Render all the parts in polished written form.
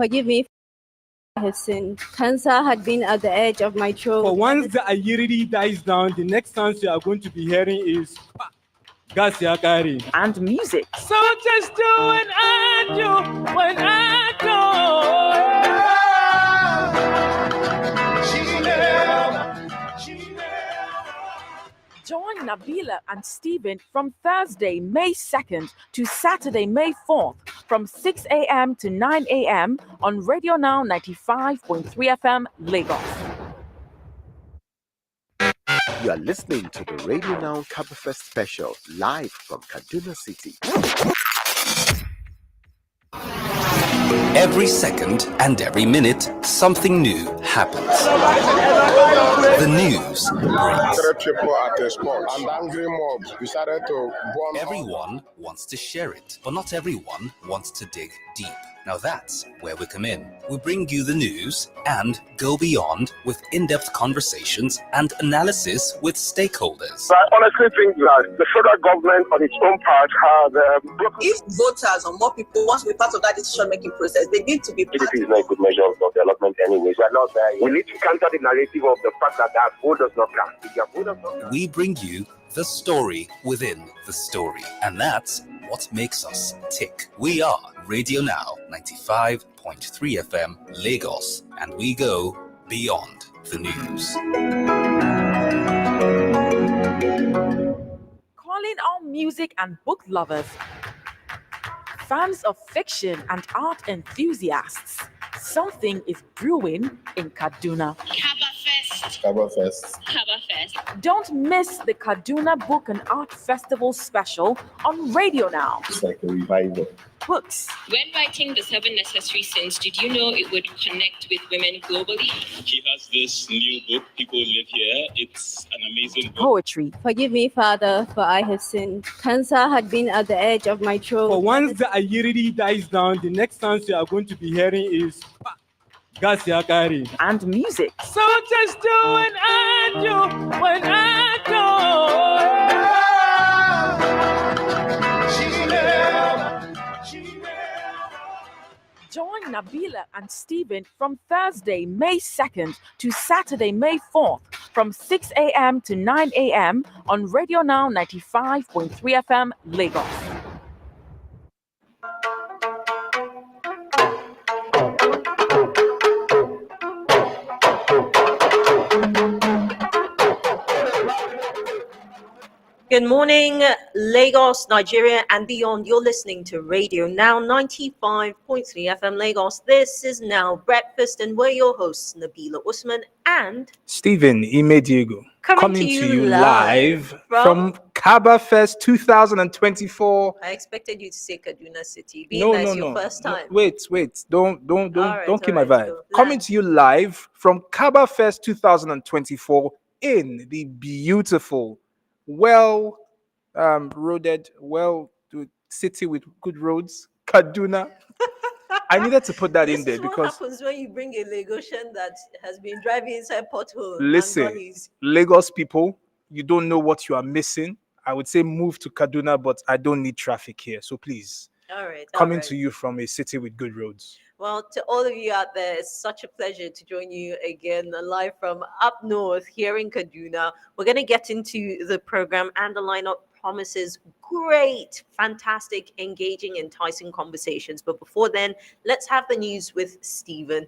Forgive me for I have sinned. Cancer had been at the edge of my throat. For once the Ayiridi dies down, the next sound you are going to be hearing is Gas Yakari. And music. So just do what I do when I Join Nabila and Stephen from Thursday, May 2nd to Saturday, May 4th from 6 a.m. to 9 a.m. on Radio Now 95.3 FM, Lagos. You are listening to the Radio Now Kabafest special live from Kaduna City. Every second and every minute, something new happens. The news breaks. 3 people at a spot, and angry mobs decided to bomb. Everyone wants to share it, but not everyone wants to dig deep. Now that's where we come in. We bring you the news and go beyond with in-depth conversations and analysis with stakeholders. I honestly think that the federal government on its own part has broken. If voters or more people want to be part of that decision-making process, they need to be part. PDP is not a good measure of development anyways. We are not there yet. We need to counter the narrative of the fact that their vote does not count. If their vote does not count. We bring you the story within the story, and that's what makes us tick. We are Radio Now 95.3 FM Lagos, and we go beyond the news. Calling all music and book lovers, fans of fiction and art enthusiasts, something is brewing in Kaduna. Kabafest. Don't miss the Kaduna Book and Art Festival special on Radio Now. It's like a revival. Books, When writing The 7 Necessary Sins, did you know it would connect with women globally? He has this new book, People Live Here. It's an amazing book. poetry, Forgive me, Father, for I have sinned. Cancer had been at the edge of my throat. For once the Ayiridi dies down, the next sound you are going to be hearing is Gas Yakari. and music. So just do what I do when I Join Nabila and Stephen from Thursday, May 2nd to Saturday, May 4th from 6 a.m. to 9 a.m. on Radio Now 95.3 FM, Lagos. Good morning, Lagos, Nigeria, and beyond. You're listening to Radio Now 95.3 FM Lagos. This is Now Breakfast, and we're your hosts, Nabila Usman and Stephen Diego, coming to you live from Kabafest 2024. I expected you to say Kaduna City, being that's your first time. Wait, don't kill my vibe. So Coming to you live from Kabafest 2024 in the beautiful, roaded, city with good roads, Kaduna. I needed to put that in there because what happens when you bring a Lagosian that has been driving inside potholes. listen, Lagos people, you don't know what you are missing. I would say move to Kaduna, but I don't need traffic here. So please, coming to you from a city with good roads. Well, to all of you out there, it's such a pleasure to join you again live from up north here in Kaduna. We're going to get into the program, and the lineup promises great, fantastic, engaging, enticing conversations. But before then, let's have the news with Stephen.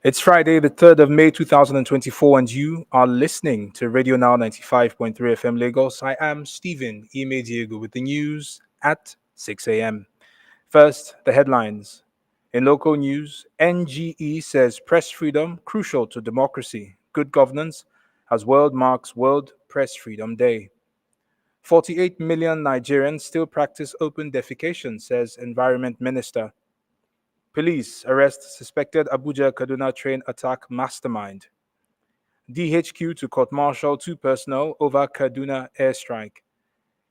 It's Friday, the 3rd of May, 2024, and you are listening to Radio Now 95.3 FM Lagos. I am Stephen Diego with the news at 6 a.m. First, the headlines. In local news, NGE says press freedom crucial to democracy. Good governance as world marks World Press Freedom Day. 48 million Nigerians still practice open defecation, says Environment Minister. Police arrest suspected Abuja Kaduna train attack mastermind. DHQ to court-martial 2 personnel over Kaduna airstrike.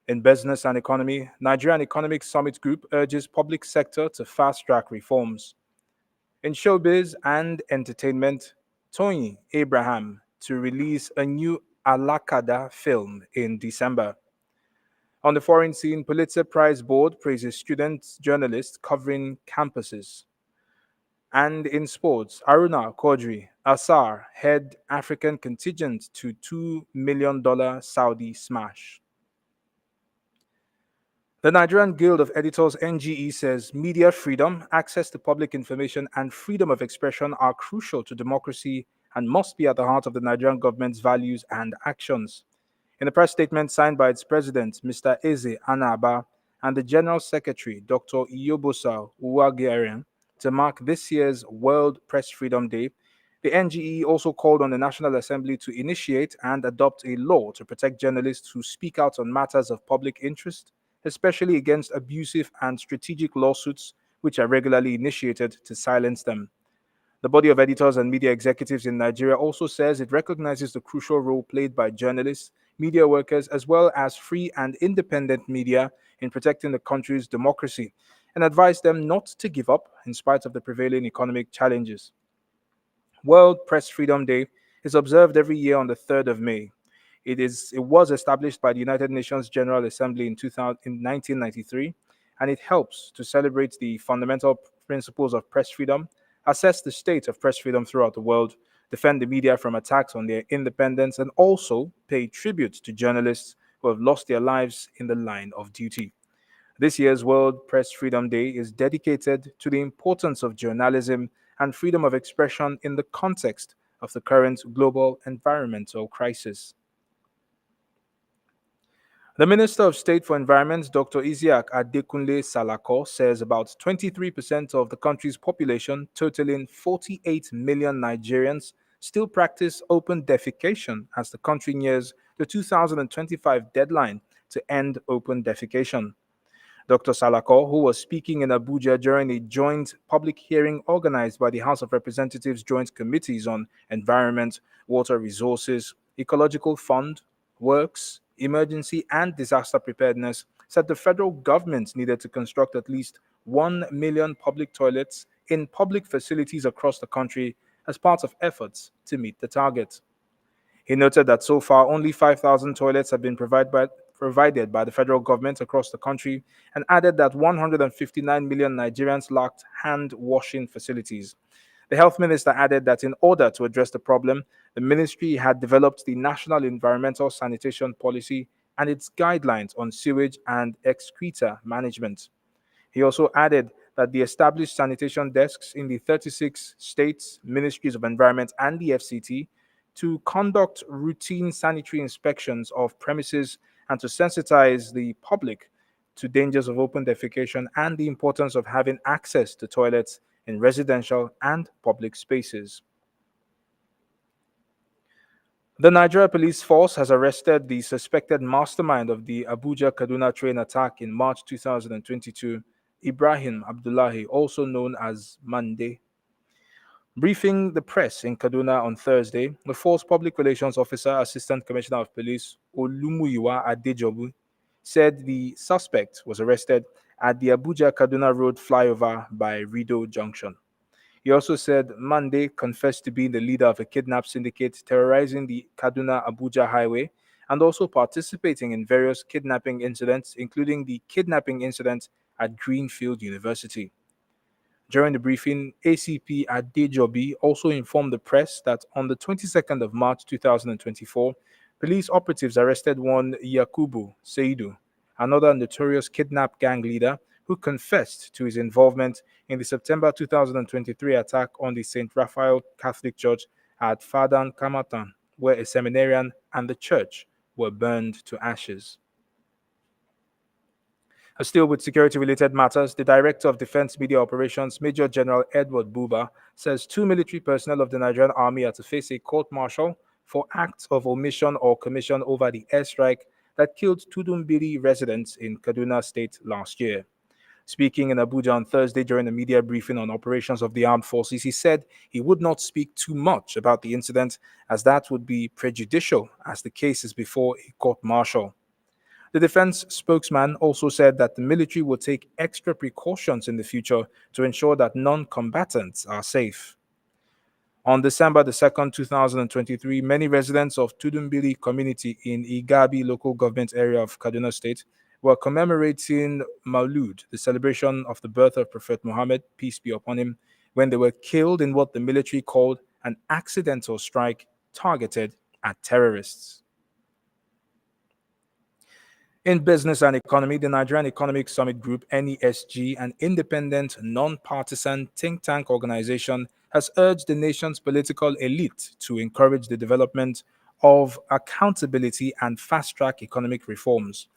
In business and economy, Nigerian Economic Summit Group urges public sector to fast-track reforms. In showbiz and entertainment, Tony Abraham to release a new Alakada film in December. On the foreign scene, Pulitzer Prize Board praises student journalists covering campuses. And in sports, Aruna Kodri Asar head African contingent to $2 million Saudi smash. The Nigerian Guild of Editors NGE says media freedom, access to public information, and freedom of expression are crucial to democracy and must be at the heart of the Nigerian government's values and actions. In a press statement signed by its president, Mr. Eze Anaba, and the General Secretary, Dr. Iyobosa Uwageren, to mark this year's World Press Freedom Day, the NGE also called on the National Assembly to initiate and adopt a law to protect journalists who speak out on matters of public interest, especially against abusive and strategic lawsuits which are regularly initiated to silence them. The body of editors and media executives in Nigeria also says it recognizes the crucial role played by journalists, media workers, as well as free and independent media in protecting the country's democracy, and advised them not to give up in spite of the prevailing economic challenges. World Press Freedom Day is observed every year on the 3rd of May. It was established by the United Nations General Assembly in 1993, and it helps to celebrate the fundamental principles of press freedom, assess the state of press freedom throughout the world, defend the media from attacks on their independence, and also pay tribute to journalists who have lost their lives in the line of duty. This year's World Press Freedom Day is dedicated to the importance of journalism and freedom of expression in the context of the current global environmental crisis. The Minister of State for Environment, Dr. Isiaq Adekunle Salako, says about 23% of the country's population, totaling 48 million Nigerians, still practice open defecation as the country nears the 2025 deadline to end open defecation. Dr. Salako, who was speaking in Abuja during a joint public hearing organized by the House of Representatives Joint Committees on Environment, Water Resources, Ecological Fund, Works, Emergency and Disaster Preparedness, said the federal government needed to construct at least 1 million public toilets in public facilities across the country as part of efforts to meet the target. He noted that so far only 5,000 toilets have been provided by the federal government across the country, and added that 159 million Nigerians lacked hand washing facilities. The health minister added that in order to address the problem, the ministry had developed the National Environmental Sanitation Policy and its guidelines on sewage and excreta management. He also added that the established sanitation desks in the 36 states, ministries of environment, and the FCT to conduct routine sanitary inspections of premises and to sensitize the public to dangers of open defecation and the importance of having access to toilets in residential and public spaces. The Nigeria Police Force has arrested the suspected mastermind of the Abuja Kaduna train attack in March 2022, Ibrahim Abdullahi, also known as Mande. Briefing the press in Kaduna on Thursday, the force public relations officer, Assistant Commissioner of Police Olumuyiwa Adejobu, said the suspect was arrested at the Abuja Kaduna Road flyover by Rido Junction. He also said Mande confessed to being the leader of a kidnap syndicate terrorizing the Kaduna Abuja highway and also participating in various kidnapping incidents, including the kidnapping incident at Greenfield University. During the briefing, ACP Adejobi also informed the press that on the 22nd of March 2024, police operatives arrested one Yakubu Seidu, another notorious kidnap gang leader who confessed to his involvement in the September 2023 attack on the St. Raphael Catholic Church at Fadan Kamatan, where a seminarian and the church were burned to ashes. Still with security-related matters, the Director of Defense Media Operations, Major General Edward Buba, says 2 military personnel of the Nigerian Army are to face a court-martial for acts of omission or commission over the airstrike that killed Tudumbiri residents in Kaduna State last year. Speaking in Abuja on Thursday during a media briefing on operations of the armed forces, he said he would not speak too much about the incident as that would be prejudicial as the case is before a court-martial. The defense spokesman also said that the military will take extra precautions in the future to ensure that non-combatants are safe. On December the 2nd, 2023, many residents of Tudumbili community in Igabi local government area of Kaduna State were commemorating Maulud, the celebration of the birth of Prophet Muhammad, peace be upon him, when they were killed in what the military called an accidental strike targeted at terrorists. In business and economy, the Nigerian Economic Summit Group, NESG, an independent, non-partisan think tank organization, has urged the nation's political elite to encourage the development of accountability and fast-track economic reforms.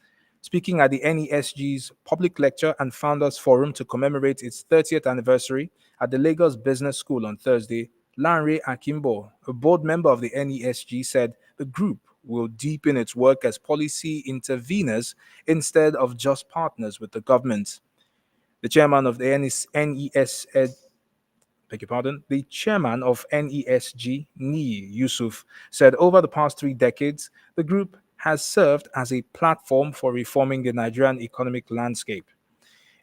Speaking at the NESG's public lecture and founders forum to commemorate its 30th anniversary at the Lagos Business School on Thursday, Lanre Akimbo, a board member of the NESG, said the group will deepen its work as policy interveners instead of just partners with the government. The chairman of the the chairman of NESG, Ni Yusuf, said over the past 3 decades, the group has served as a platform for reforming the Nigerian economic landscape.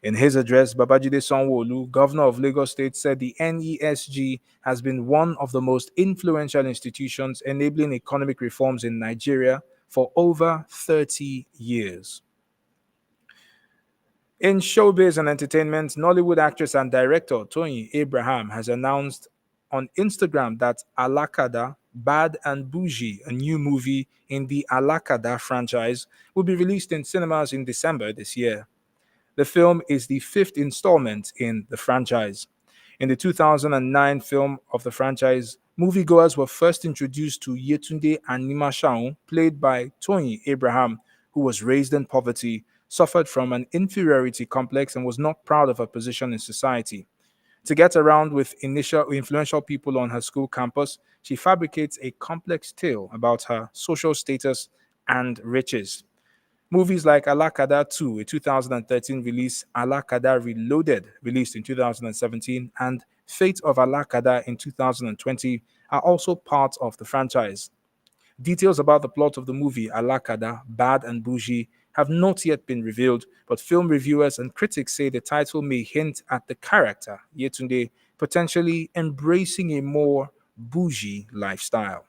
In his address, Babajide Sanwo-Olu, governor of Lagos State, said the NESG has been one of the most influential institutions enabling economic reforms in Nigeria for over 30 years. In showbiz and entertainment, Nollywood actress and director Tony Abraham has announced on Instagram that Alakada, Bad and Bougie, a new movie in the Alakada franchise, will be released in cinemas in December this year. The film is the fifth installment in the franchise. In the 2009 film of the franchise, moviegoers were first introduced to Yetunde Animashaun, played by Tony Abraham, who was raised in poverty, suffered from an inferiority complex, and was not proud of her position in society. To get around with initial influential people on her school campus, she fabricates a complex tale about her social status and riches. Movies like Alakada 2, a 2013 release, Alakada Reloaded, released in 2017, and Fate of Alakada in 2020 are also part of the franchise. Details about the plot of the movie Alakada, Bad and Bougie have not yet been revealed, but film reviewers and critics say the title may hint at the character, Yetunde, potentially embracing a more bougie lifestyle.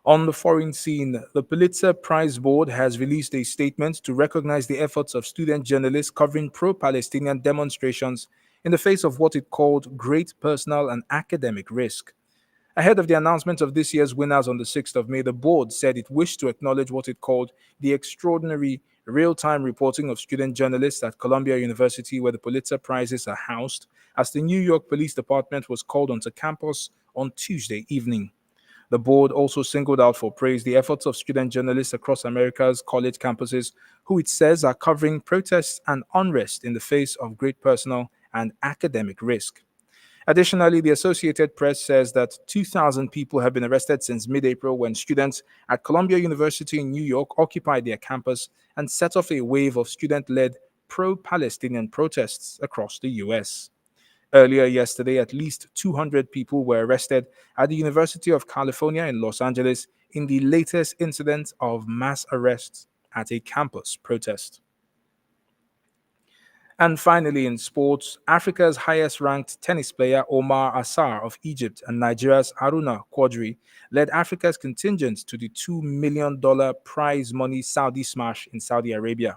On the foreign scene, the Pulitzer Prize Board has released a statement to recognize the efforts of student journalists covering pro-Palestinian demonstrations in the face of what it called great personal and academic risk. Ahead of the announcement of this year's winners on the 6th of May, the board said it wished to acknowledge what it called the extraordinary real-time reporting of student journalists at Columbia University, where the Pulitzer Prizes are housed, as the New York Police Department was called onto campus on Tuesday evening. The board also singled out for praise the efforts of student journalists across America's college campuses, who it says are covering protests and unrest in the face of great personal and academic risk. Additionally, the Associated Press says that 2,000 people have been arrested since mid-April when students at Columbia University in New York occupied their campus and set off a wave of student-led pro-Palestinian protests across the U.S. Earlier yesterday, at least 200 people were arrested at the University of California in Los Angeles in the latest incident of mass arrests at a campus protest. And finally, in sports, Africa's highest-ranked tennis player Omar Assar of Egypt and Nigeria's Haruna Quadri led Africa's contingent to the $2 million prize money Saudi Smash in Saudi Arabia.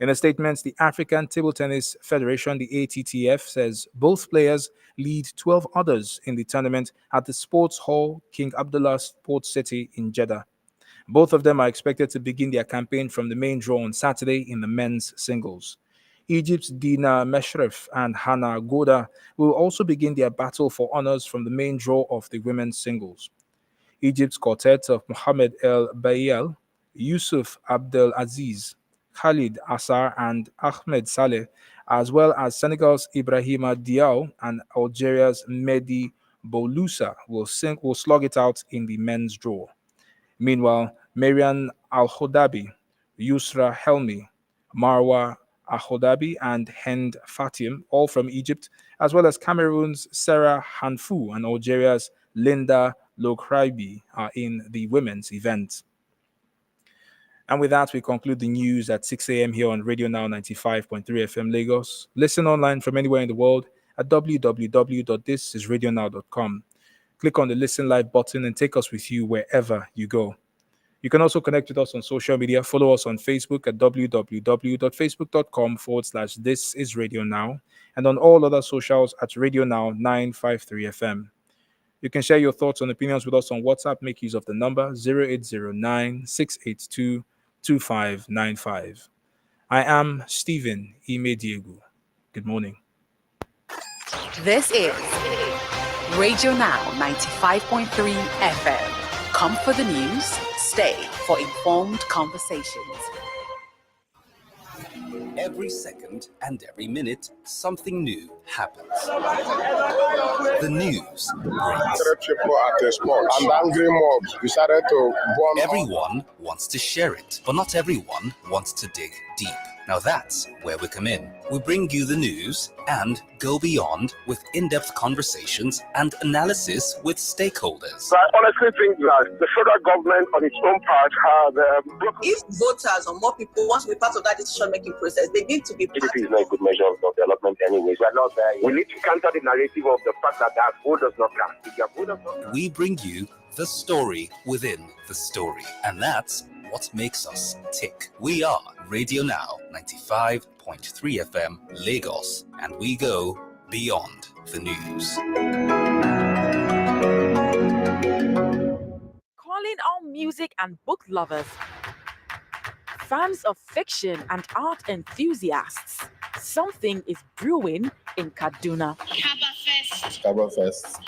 In a statement, the African Table Tennis Federation, the ATTF, says both players lead 12 others in the tournament at the Sports Hall King Abdullah Sports City in Jeddah. Both of them are expected to begin their campaign from the main draw on Saturday in the men's singles. Egypt's Dina Meshref and Hannah Goda will also begin their battle for honors from the main draw of the women's singles. Egypt's quartet of Mohamed El Bayel, Yusuf Abdel Aziz, Khalid Assar, and Ahmed Saleh, as well as Senegal's Ibrahima Diaw and Algeria's Mehdi Bouloussa will slug it out in the men's draw. Meanwhile, Marian Al-Hodabi, Yusra Helmi, Marwa Al-Hodabi, and Hend Fatim, all from Egypt, as well as Cameroon's Sarah Hanfou and Algeria's Linda Lokraibi are in the women's event. And with that, we conclude the news at 6 a.m. here on Radio Now 95.3 FM Lagos. Listen online from anywhere in the world at www.thisisradionow.com. Click on the Listen Live button and take us with you wherever you go. You can also connect with us on social media. Follow us on Facebook at www.facebook.com/This is Radio Now, and on all other socials at Radio Now 953 FM. You can share your thoughts and opinions with us on WhatsApp. Make use of the number 0809 682 2595. I am Stephen Imediegu. Good morning. This is Radio Now 95.3 FM. Come for the news, stay for informed conversations. Every second and every minute, something new happens. The news breaks. People at the spot, and angry mob decided to bomb. Everyone wants to share it, but not everyone wants to dig deep. Now that's where we come in. We bring you the news and go beyond with in-depth conversations and analysis with stakeholders. I honestly think that the federal government on its own part has if voters or more people want to be part of that decision-making process, they need to be part. GDP is not a good measure of development anyways. We are not there. We need to counter the narrative of the fact that vote does not count. If your vote does not count. We bring you the story within the story, and that's what makes us tick. We are Radio Now 95.3 FM Lagos, and we go beyond the news. Calling all music and book lovers, fans of fiction and art enthusiasts, something is brewing in Kaduna. Kabafest.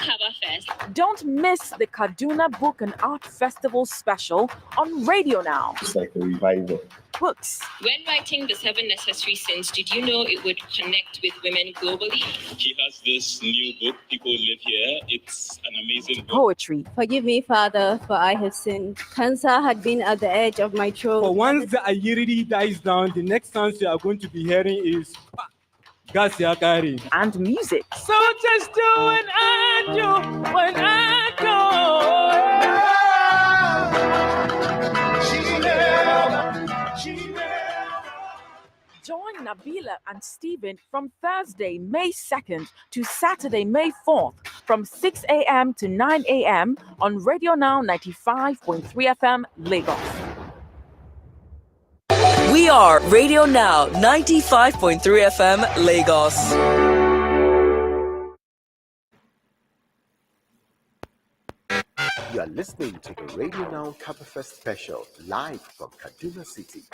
Don't miss the Kaduna Book and Art Festival special on Radio Now. It's like a revival. Books, When writing The 7 Necessary Sins, did you know it would connect with women globally? He has this new book, People Live Here. It's an amazing book. poetry, Forgive me, Father, for I have sinned. Cancer had been at the edge of my throat. But once the Ayiridi dies down, the next sound you are going to be hearing is Gas Yakari. and music. So just do when I do, when I do. Join Nabila and Stephen from Thursday, May 2nd to Saturday, May 4th from 6 a.m. to 9 a.m. on Radio Now 95.3 FM Lagos. We are Radio Now 95.3 FM Lagos. You are listening to the Radio Now Kabafest special live from Kaduna City.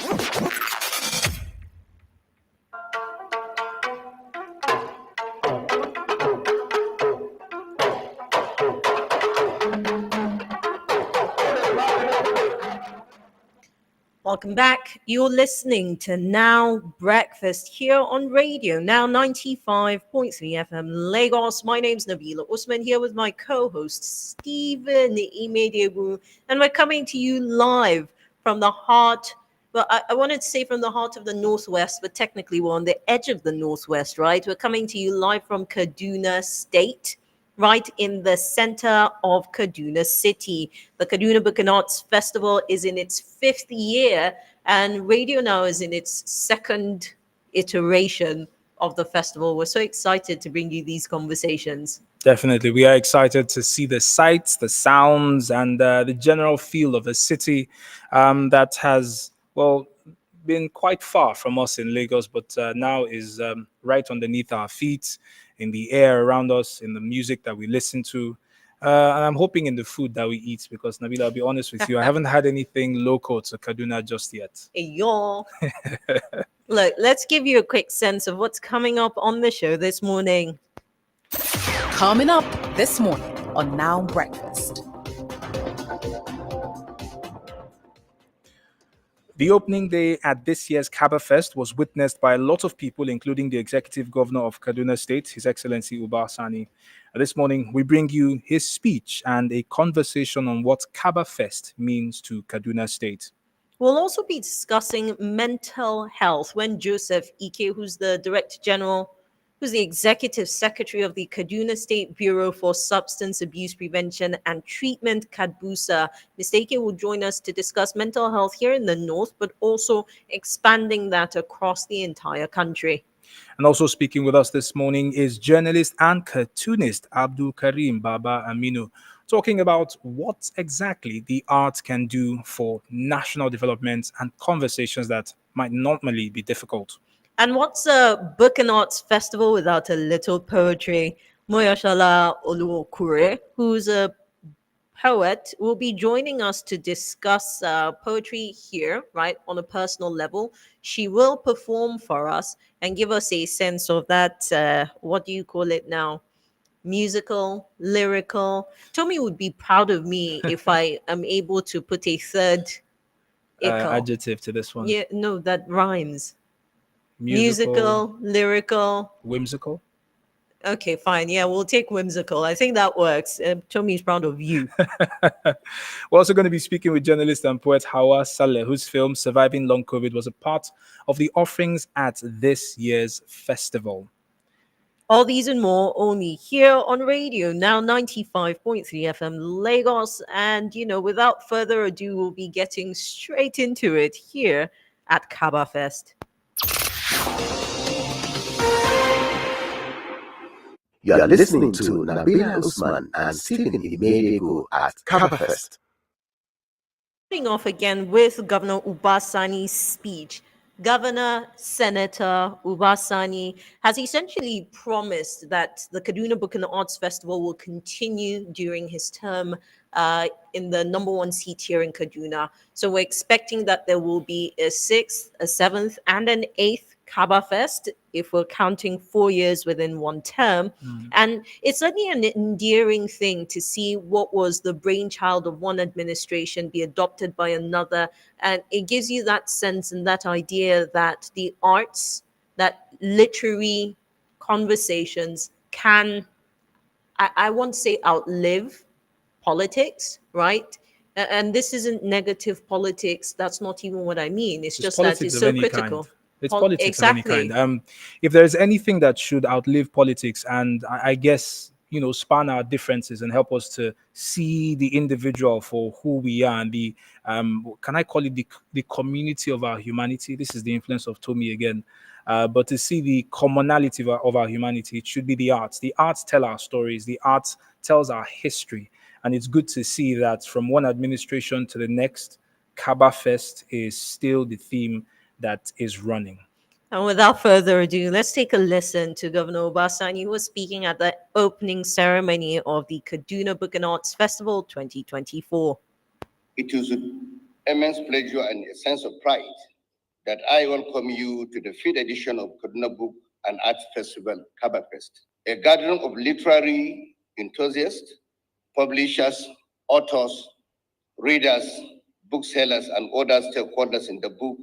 Welcome back. You're listening to Now Breakfast here on Radio Now 95.3 FM Lagos. My name's Nabila Usman here with my co-host Stephen Imediegu, and we're coming to you live from the heart. Well, I wanted to say from the heart of the Northwest, but technically we're on the edge of the Northwest, right? We're coming to you live from Kaduna State, right in the center of Kaduna City. The Kaduna Book and Arts Festival is in its 5th year, and Radio Now is in its 2nd iteration of the festival. We're so excited to bring you these conversations. Definitely. We are excited to see the sights, the sounds, and the general feel of a city that has, well, been quite far from us in Lagos, but now is right underneath our feet, in the air around us, in the music that we listen to. And I'm hoping in the food that we eat, because Nabila, I'll be honest with you, I haven't had anything local to Kaduna just yet. Yo. Look, let's give you a quick sense of what's coming up on the show this morning. Coming up this morning on Now Breakfast. The opening day at this year's Kabafest was witnessed by a lot of people, including the Executive Governor of Kaduna State, His Excellency Uba Sani. This morning, we bring you his speech and a conversation on what Kabafest means to Kaduna State. We'll also be discussing mental health when Joseph Ike, who's the Executive Secretary of the Kaduna State Bureau for Substance Abuse Prevention and Treatment, KADBUSA. Mr. Ike will join us to discuss mental health here in the north, but also expanding that across the entire country. And also speaking with us this morning is journalist and cartoonist Abdul Karim Baba Aminu. talking about what exactly the arts can do for national development and conversations that might normally be difficult. And what's a book and arts festival without a little poetry? Moyoshala Oluokure, who's a poet, will be joining us to discuss poetry here, right, on a personal level. She will perform for us and give us a sense of that, what do you call it now? Musical, lyrical. Tommy would be proud of me if I am able to put a third ickle. Adjective to this one. Yeah, no, that rhymes. Musical, Lyrical. whimsical. Okay, fine. Yeah, we'll take whimsical. I think that works. Tommy's proud of you. We're also going to be speaking with journalist and poet Hawa Saleh, whose film Surviving Long COVID was a part of the offerings at this year's festival. All these and more only here on radio, now 95.3 FM Lagos. And, without further ado, we'll be getting straight into it here at Kabafest. You are listening to Nabila Usman and Stephen Imediego at Kabafest. Starting off again with Governor Ubasani's speech. Governor Senator Ubasani has essentially promised that the Kaduna Book and Arts Festival will continue during his term in the number one seat here in Kaduna. So we're expecting that there will be a 6th, a 7th, and an 8th Kabafest, if we're counting 4 years within one term. And it's certainly an endearing thing to see what was the brainchild of one administration be adopted by another. And it gives you that sense and that idea that the arts, that literary conversations can, I won't say outlive politics, right? And this isn't negative politics. That's not even what I mean. It's just that it's so critical. Kind. It's politics of any Exactly. kind. If there's anything that should outlive politics, and I guess span our differences and help us to see the individual for who we are and the can I call it the community of our humanity. This is the influence of Tommy again. But to see the commonality of our humanity, it should be the arts. The arts tell our stories. The arts tells our history. And it's good to see that from one administration to the next, Kabafest is still the theme that is running. And without further ado, let's take a listen to Governor Obasani, who was speaking at the opening ceremony of the Kaduna Book and Arts Festival 2024. It is with immense pleasure and a sense of pride that I welcome you to the 5th edition of Kaduna Book and Arts Festival, Kabafest, a gathering of literary enthusiasts, publishers, authors, readers, booksellers, and other stakeholders in the book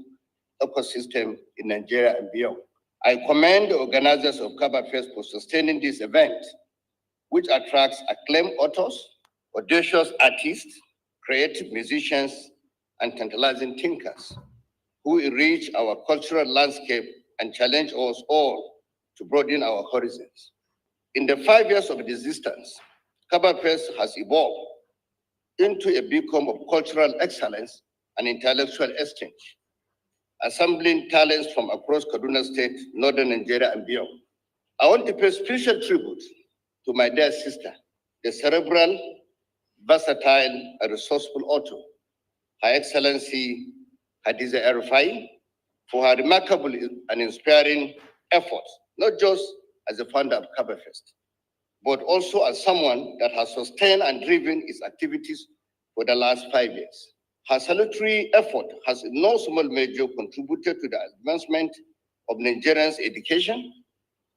ecosystem in Nigeria and beyond. I commend the organizers of Kabafest for sustaining this event, which attracts acclaimed authors, audacious artists, creative musicians, and tantalizing thinkers who enrich our cultural landscape and challenge us all to broaden our horizons. In the 5 years of existence, Kabafest has evolved into a beacon of cultural excellence and intellectual exchange, assembling talents from across Kaduna State, northern Nigeria, and beyond. I want to pay special tribute to my dear sister, the cerebral, versatile, and resourceful author, Her Excellency Hadiza Erufai, for her remarkable and inspiring efforts, not just as a founder of Kabafest, but also as someone that has sustained and driven its activities for the last 5 years. Her salutary effort has in no small measure contributed to the advancement of Nigerians' education,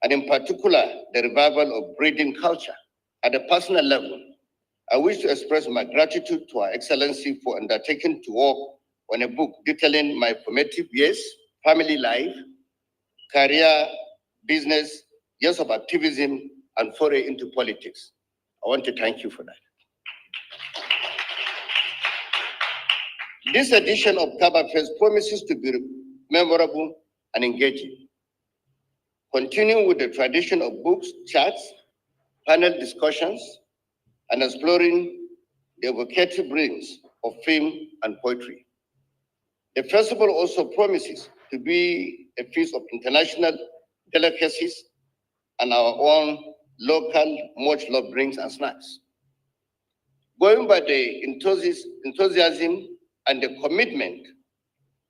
and in particular, the revival of breeding culture. At a personal level, I wish to express my gratitude to Her Excellency for undertaking to work on a book detailing my formative years, family life, career, business, years of activism, and foray into politics. I want to thank you for that. This edition of Kabafest promises to be memorable and engaging, continuing with the tradition of books, chats, panel discussions, and exploring the evocative rings of film and poetry. The festival also promises to be a feast of international delicacies and our own local, much-loved drinks and snacks. Going by the enthusiasm and the commitment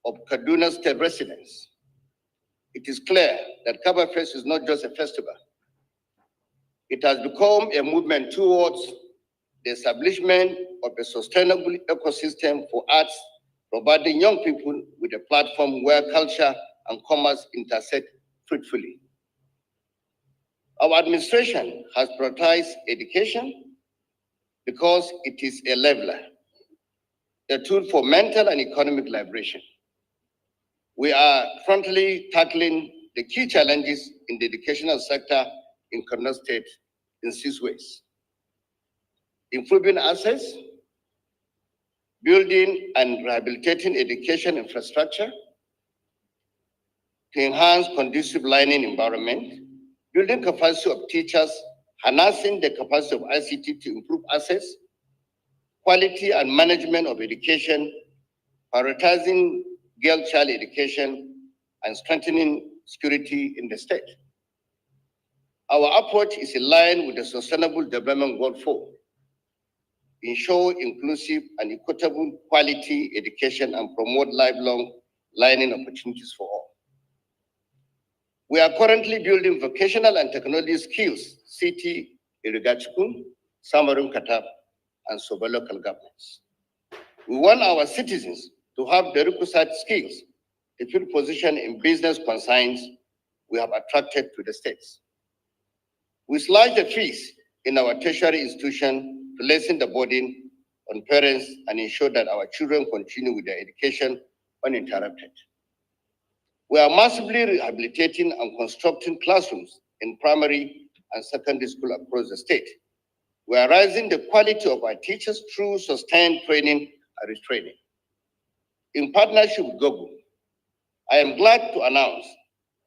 of Kaduna State residents, it is clear that Kabafest is not just a festival. It has become a movement towards the establishment of a sustainable ecosystem for arts, providing young people with a platform where culture and commerce intersect fruitfully. Our administration has prioritized education because it is a leveler, a tool for mental and economic liberation. We are frontally tackling the key challenges in the educational sector in Kaduna State in 6 ways: improving access, building and rehabilitating education infrastructure, to enhance conducive learning environment, building capacity of teachers, harnessing the capacity of ICT to improve access, quality and management of education, prioritizing girl-child education, and strengthening security in the state. Our approach is in line with the Sustainable Development Goal 4, ensure inclusive and equitable quality education and promote lifelong learning opportunities for all. We are currently building vocational and technology skills, city, Irigachukun, Samarum Katab, and Soba local governments. We want our citizens to have the requisite skills to fill position in business concerns we have attracted to the states. We slash the fees in our tertiary institution to lessen the burden on parents and ensure that our children continue with their education uninterrupted. We are massively rehabilitating and constructing classrooms in primary and secondary school across the state. We are raising the quality of our teachers through sustained training and retraining. In partnership with Google, I am glad to announce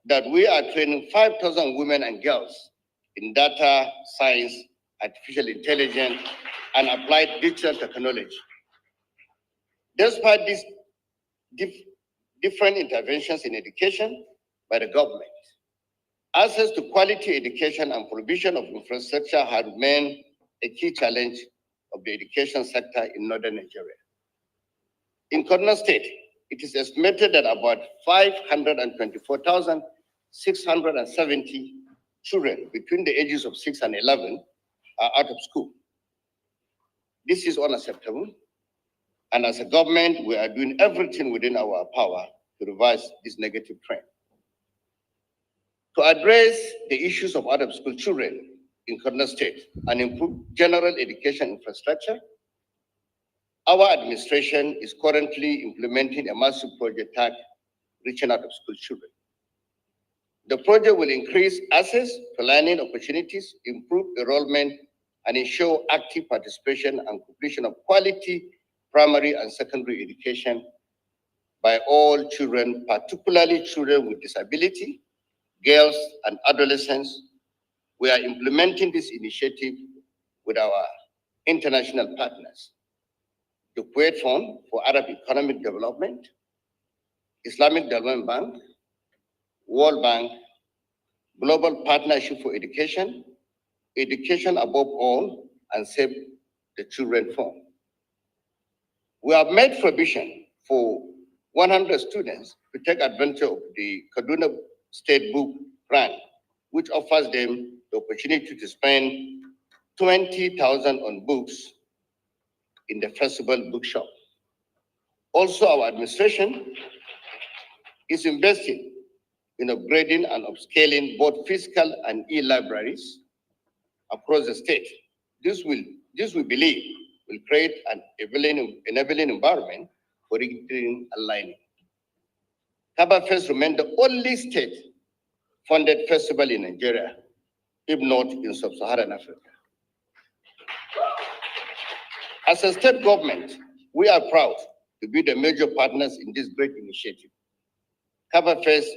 that we are training 5,000 women and girls in data science, artificial intelligence, and applied digital technology. Despite these different interventions in education by the government, access to quality education and provision of infrastructure have remained a key challenge of the education sector in northern Nigeria. In Kaduna State, it is estimated that about 524,670 children between the ages of 6 and 11 are out of school. This is unacceptable, and as a government, we are doing everything within our power to reverse this negative trend. To address the issues of out-of-school children in Kaduna State and improve general education infrastructure, our administration is currently implementing a massive project tagged Reaching Out-of-School Children. The project will increase access to learning opportunities, improve enrollment, and ensure active participation and completion of quality primary and secondary education by all children, particularly children with disability, girls, and adolescents. We are implementing this initiative with our international partners, the Kuwait Fund for Arab Economic Development, Islamic Development Bank, World Bank, Global Partnership for Education, Education Above All, and Save the Children Fund. We have made provision for 100 students to take advantage of the Kaduna State Book Grant, which offers them the opportunity to spend 20,000 on books in the festival bookshop. Also, our administration is investing in upgrading and upscaling both physical and e-libraries across the state. This we believe will create an enabling environment for reading and learning. Kabafest remains the only state-funded festival in Nigeria, if not in sub-Saharan Africa. As a state government, we are proud to be the major partners in this great initiative. Kabafest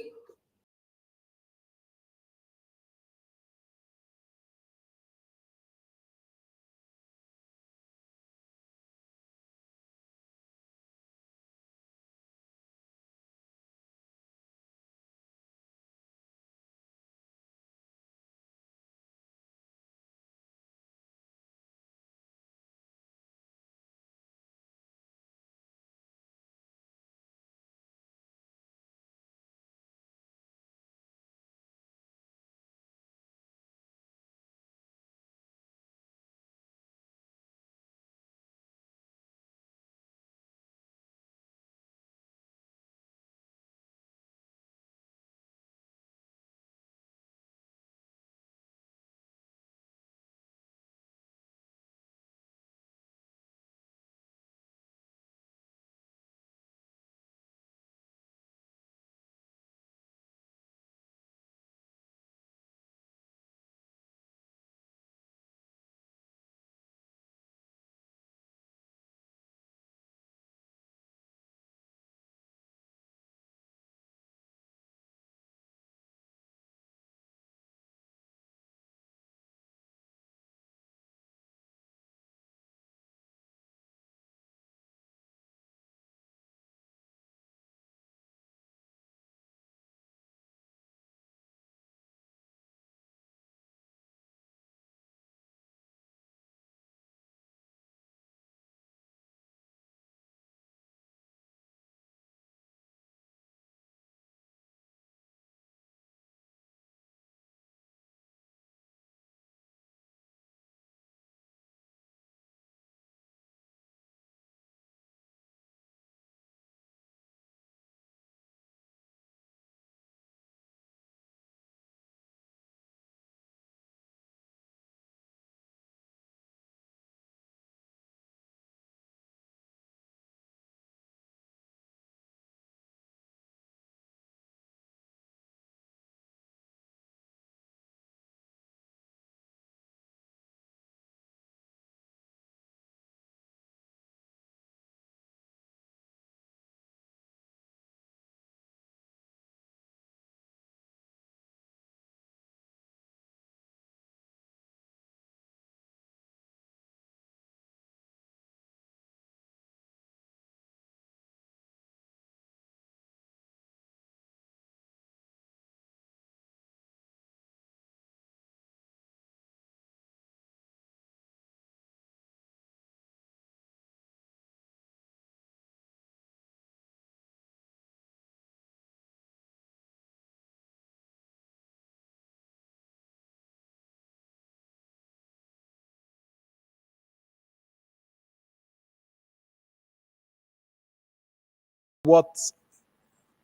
what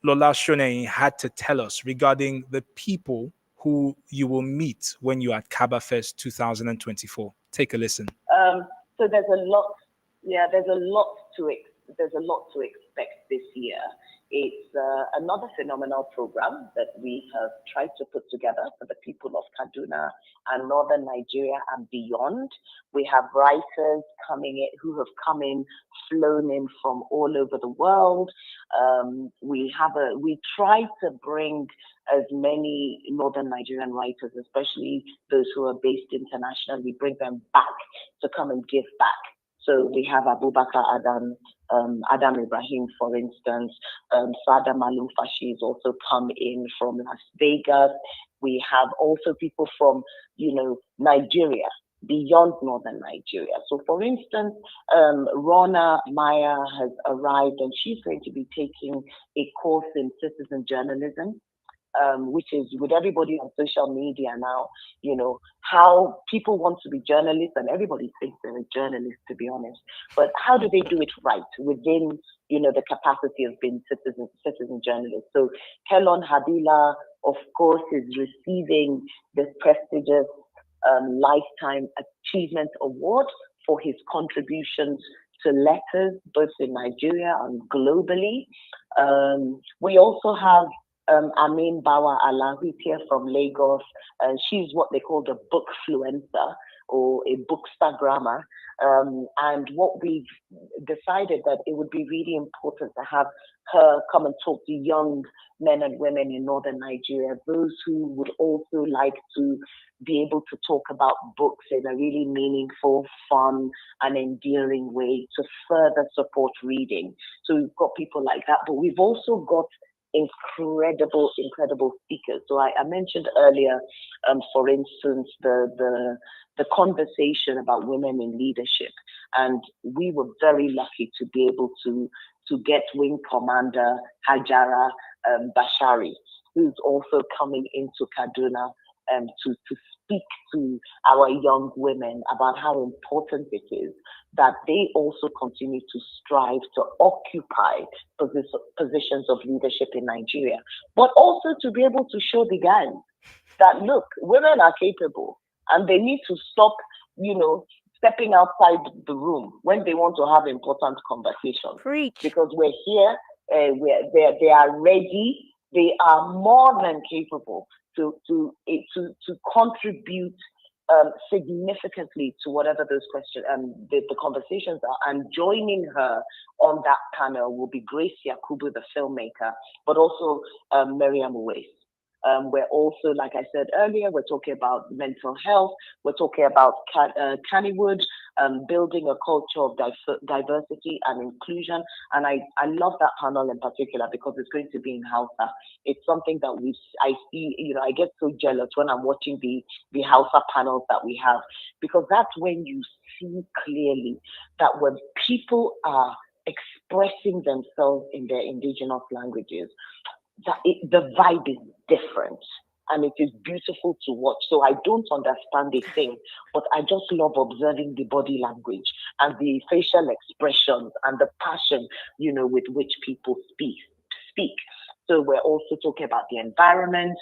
Lola Shone had to tell us regarding the people who you will meet when you're at Kabafest 2024. Take a listen. So there's a lot, there's a lot to expect this year. It's another phenomenal program that we have tried to put together for the people of Kaduna and northern Nigeria and beyond. We have writers coming in who have flown in from all over the world. We try to bring as many northern Nigerian writers, especially those who are based internationally, we bring them back to come and give back. So we have Abubakar Adam Ibrahim, for instance. Sada Malum Fashi has also come in from Las Vegas. We have also people from, Nigeria, beyond northern Nigeria. So for instance, Rona Maya has arrived and she's going to be taking a course in citizen journalism. Which is with everybody on social media now, how people want to be journalists and everybody thinks they're a journalist, to be honest. But how do they do it right within, the capacity of being citizen journalists? So Kelon Habila, of course, is receiving this prestigious Lifetime Achievement Award for his contributions to letters, both in Nigeria and globally. We also have Amin Bawa Alahit here from Lagos. She's what they call the book fluencer or a bookstagrammer. And what we've decided that it would be really important to have her come and talk to young men and women in northern Nigeria, those who would also like to be able to talk about books in a really meaningful, fun, and endearing way to further support reading. So we've got people like that, but we've also got incredible speakers. So I mentioned earlier, for instance, the conversation about women in leadership, and we were very lucky to be able to get Wing Commander Hajara Bashari, who's also coming into Kaduna to speak to our young women about how important it is that they also continue to strive to occupy positions of leadership in Nigeria, but also to be able to show the guys that, look, women are capable and they need to stop, stepping outside the room when they want to have important conversations. Preach. Because we're here, they are ready, they are more than capable to contribute significantly to whatever those questions and the conversations are. And joining her on that panel will be Grace Yakubu, the filmmaker, but also Miriam Uwais. We're also, like I said earlier, we're talking about mental health. We're talking about Kannywood, building a culture of diversity and inclusion. And I love that panel in particular because it's going to be in Hausa. It's something that I see, I get so jealous when I'm watching the Hausa panels that we have, because that's when you see clearly that when people are expressing themselves in their indigenous languages, the vibe is different and it is beautiful to watch. So I don't understand a thing, but I just love observing the body language and the facial expressions and the passion, with which people speak. So we're also talking about the environment.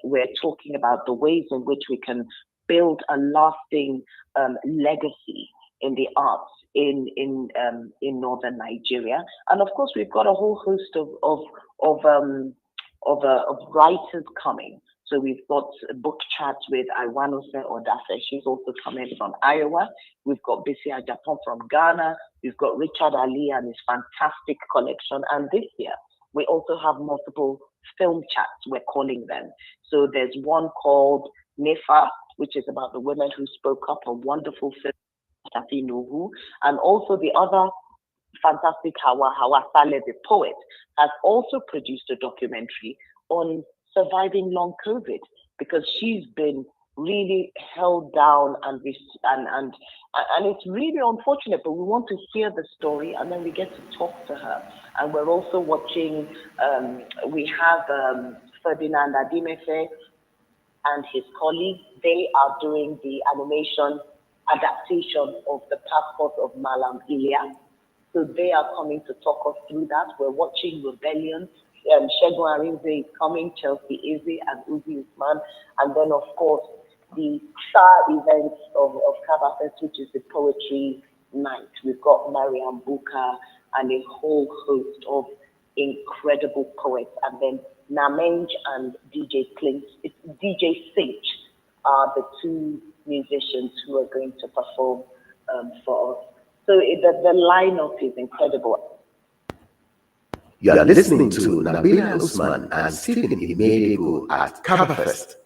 We're talking about the ways in which we can build a lasting legacy in the arts in northern Nigeria. And of course, we've got a whole host of writers coming. So we've got a book chat with Iwanose Odase. She's also coming from Iowa. We've got Bisi Ajapon from Ghana. We've got Richard Ali and his fantastic collection. And this year, we also have multiple film chats, we're calling them. So there's one called Nefa, which is about the women who spoke up, a wonderful film, Shafi Nuhu. And also the other fantastic Hawa Saleh, the poet, has also produced a documentary on surviving long COVID, because she's been really held down and it's really unfortunate, but we want to hear the story and then we get to talk to her. And we're also watching, we have Ferdinand Adimefe and his colleague. They are doing the animation adaptation of The Passport of Malam Ilya. So they are coming to talk us through that. We're watching Rebellion. Shegun Arinze is coming, Chelsea Eze and Uzi Usman. And then, of course, the star events of Kabafest, which is the poetry night. We've got Mariam Buka and a whole host of incredible poets. And then Namenge and DJ Clint, DJ Sage are the two musicians who are going to perform for us. So the lineup is incredible. You are listening to Nabila Usman and Stephen Imediego at Kabafest.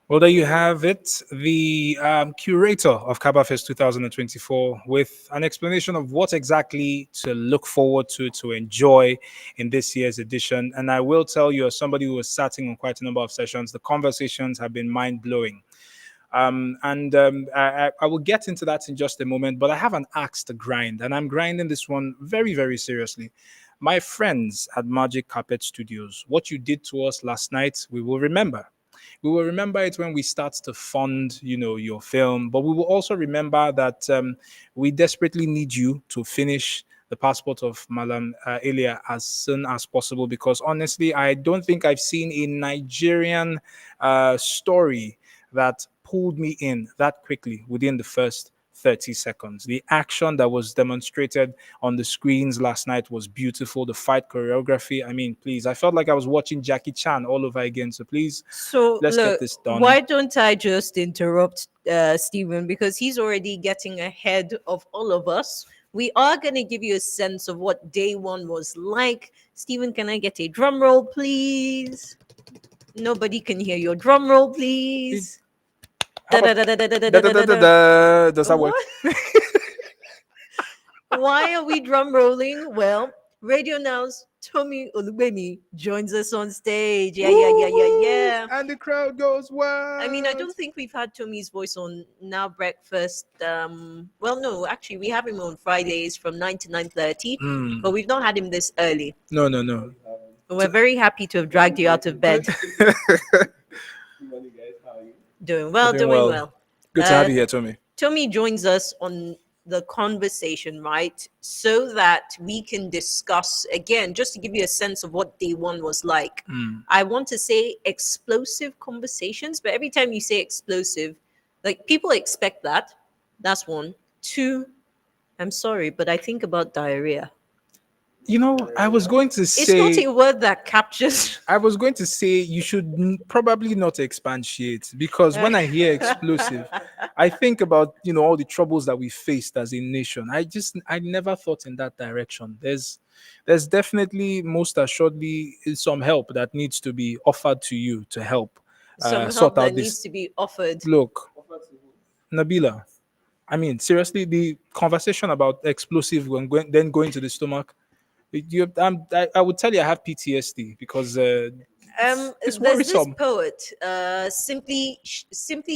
Well, there you have it, the curator of Kabafest 2024 with an explanation of what exactly to look forward to enjoy in this year's edition. And I will tell you, as somebody who was sitting on quite a number of sessions, the conversations have been mind-blowing. I will get into that in just a moment, but I have an axe to grind, and I'm grinding this one very, very seriously. My friends at Magic Carpet Studios, what you did to us last night, we will remember. We will remember it when we start to fund, your film, but we will also remember that we desperately need you to finish the passport of Malam Elia as soon as possible, because honestly, I don't think I've seen a Nigerian story that pulled me in that quickly within the first 30 seconds. The action that was demonstrated on the screens last night was beautiful. The fight choreography, I mean, please, I felt like I was watching Jackie Chan all over again. So please, let's get this done. Why don't I just interrupt Stephen, because he's already getting ahead of all of us. We are going to give you a sense of what day one was like. Stephen, can I get a drum roll, please? Nobody can hear your drum roll, please. Does that work? Why are we drum rolling? Well, Radio Now's Tommy Olubemi joins us on stage. Yeah. And the crowd goes wild. I mean, I don't think we've had Tommy's voice on Now Breakfast. Well, no, actually, we have him on Fridays from 9 to 9:30, but we've not had him this early. No. But we're very happy to have dragged you out of bed. Doing well. Good to have you here, Tommy. Tommy joins us on the conversation, right? So that we can discuss, again, just to give you a sense of what day one was like. I want to say explosive conversations, but every time you say explosive, like people expect that. That's one. Two, I'm sorry, but I think about diarrhea. I was going to say... It's not a word that captures... I was going to say you should probably not expatiate, because when I hear explosive, I think about, all the troubles that we faced as a nation. I never thought in that direction. There's definitely, most assuredly, some help that needs to be offered to you to help some sort help out that this. needs to be offered. Look, Nabila, I mean, seriously, the conversation about explosive then going to the stomach, I would tell you I have PTSD, because it's There's worrisome. this poet, simply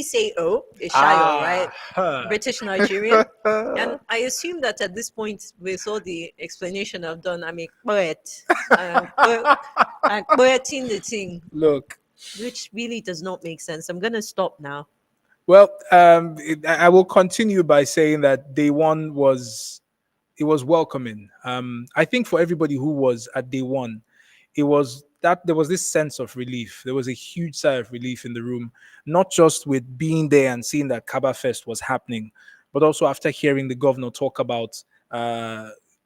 say "oh," is Shayo, right? British Nigerian, and I assume that at this point, with all the explanation I've done, I'm a poet. I'm poeting the thing. Look, which really does not make sense. I'm gonna stop now. Well, I will continue by saying that day one was welcoming. I think for everybody who was at day one, it was that there was this sense of relief. There was a huge sigh of relief in the room, not just with being there and seeing that Kabafest was happening, but also after hearing the governor talk about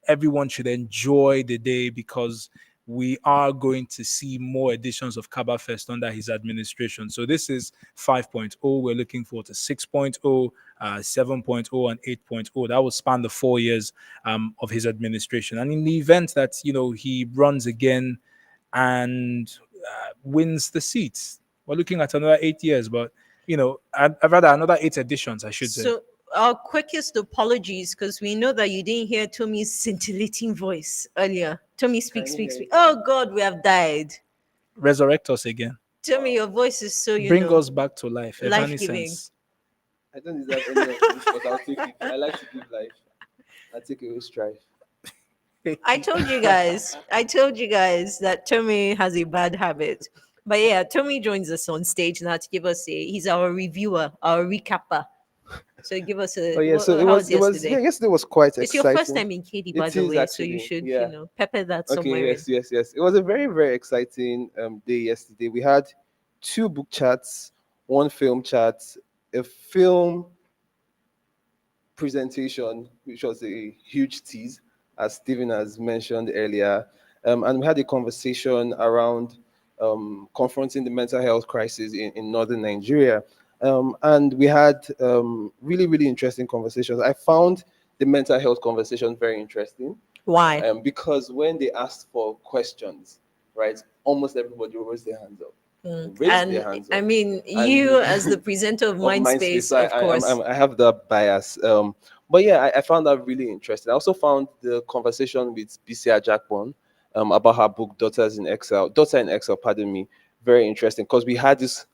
everyone should enjoy the day, because we are going to see more editions of Kabafest under his administration. So this is 5.0. We're looking forward to 6.0, 7.0, and 8.0. That will span the 4 years of his administration. And in the event that, he runs again and wins the seats, we're looking at another 8 years, but, rather another 8 editions, I should say. So our quickest apologies, because we know that you didn't hear Tommy's scintillating voice earlier. Tommy, speak. Oh God, we have died. Resurrect us again. Tommy, your voice is so, bring us back to life. Life-giving. I don't deserve any of this, but I'll take it. I like to give life. I take away strife. I told you guys that Tommy has a bad habit. But yeah, Tommy joins us on stage now to give us he's our reviewer, our recapper. So give us a. Oh yeah, so how was yesterday? yesterday was quite It's exciting. your first time in KD, by It the is way, so you actually, should, yeah. pepper that Okay, somewhere in. yes. It was a very, very exciting day yesterday. We had 2 book chats, 1 film chat, a film presentation, which was a huge tease, as Stephen has mentioned earlier. And we had a conversation around confronting the mental health crisis in northern Nigeria. And we had really, really interesting conversations. I found the mental health conversation very interesting. Why? Because when they asked for questions, right, almost everybody raised their hands up. Raised their And hands I up. mean, And- you as the presenter of of Mindspace, so of course. I have that bias. But yeah, I found that really interesting. I also found the conversation with BC Ajakpon about her book Daughter in Exile, pardon me, very interesting, because we had this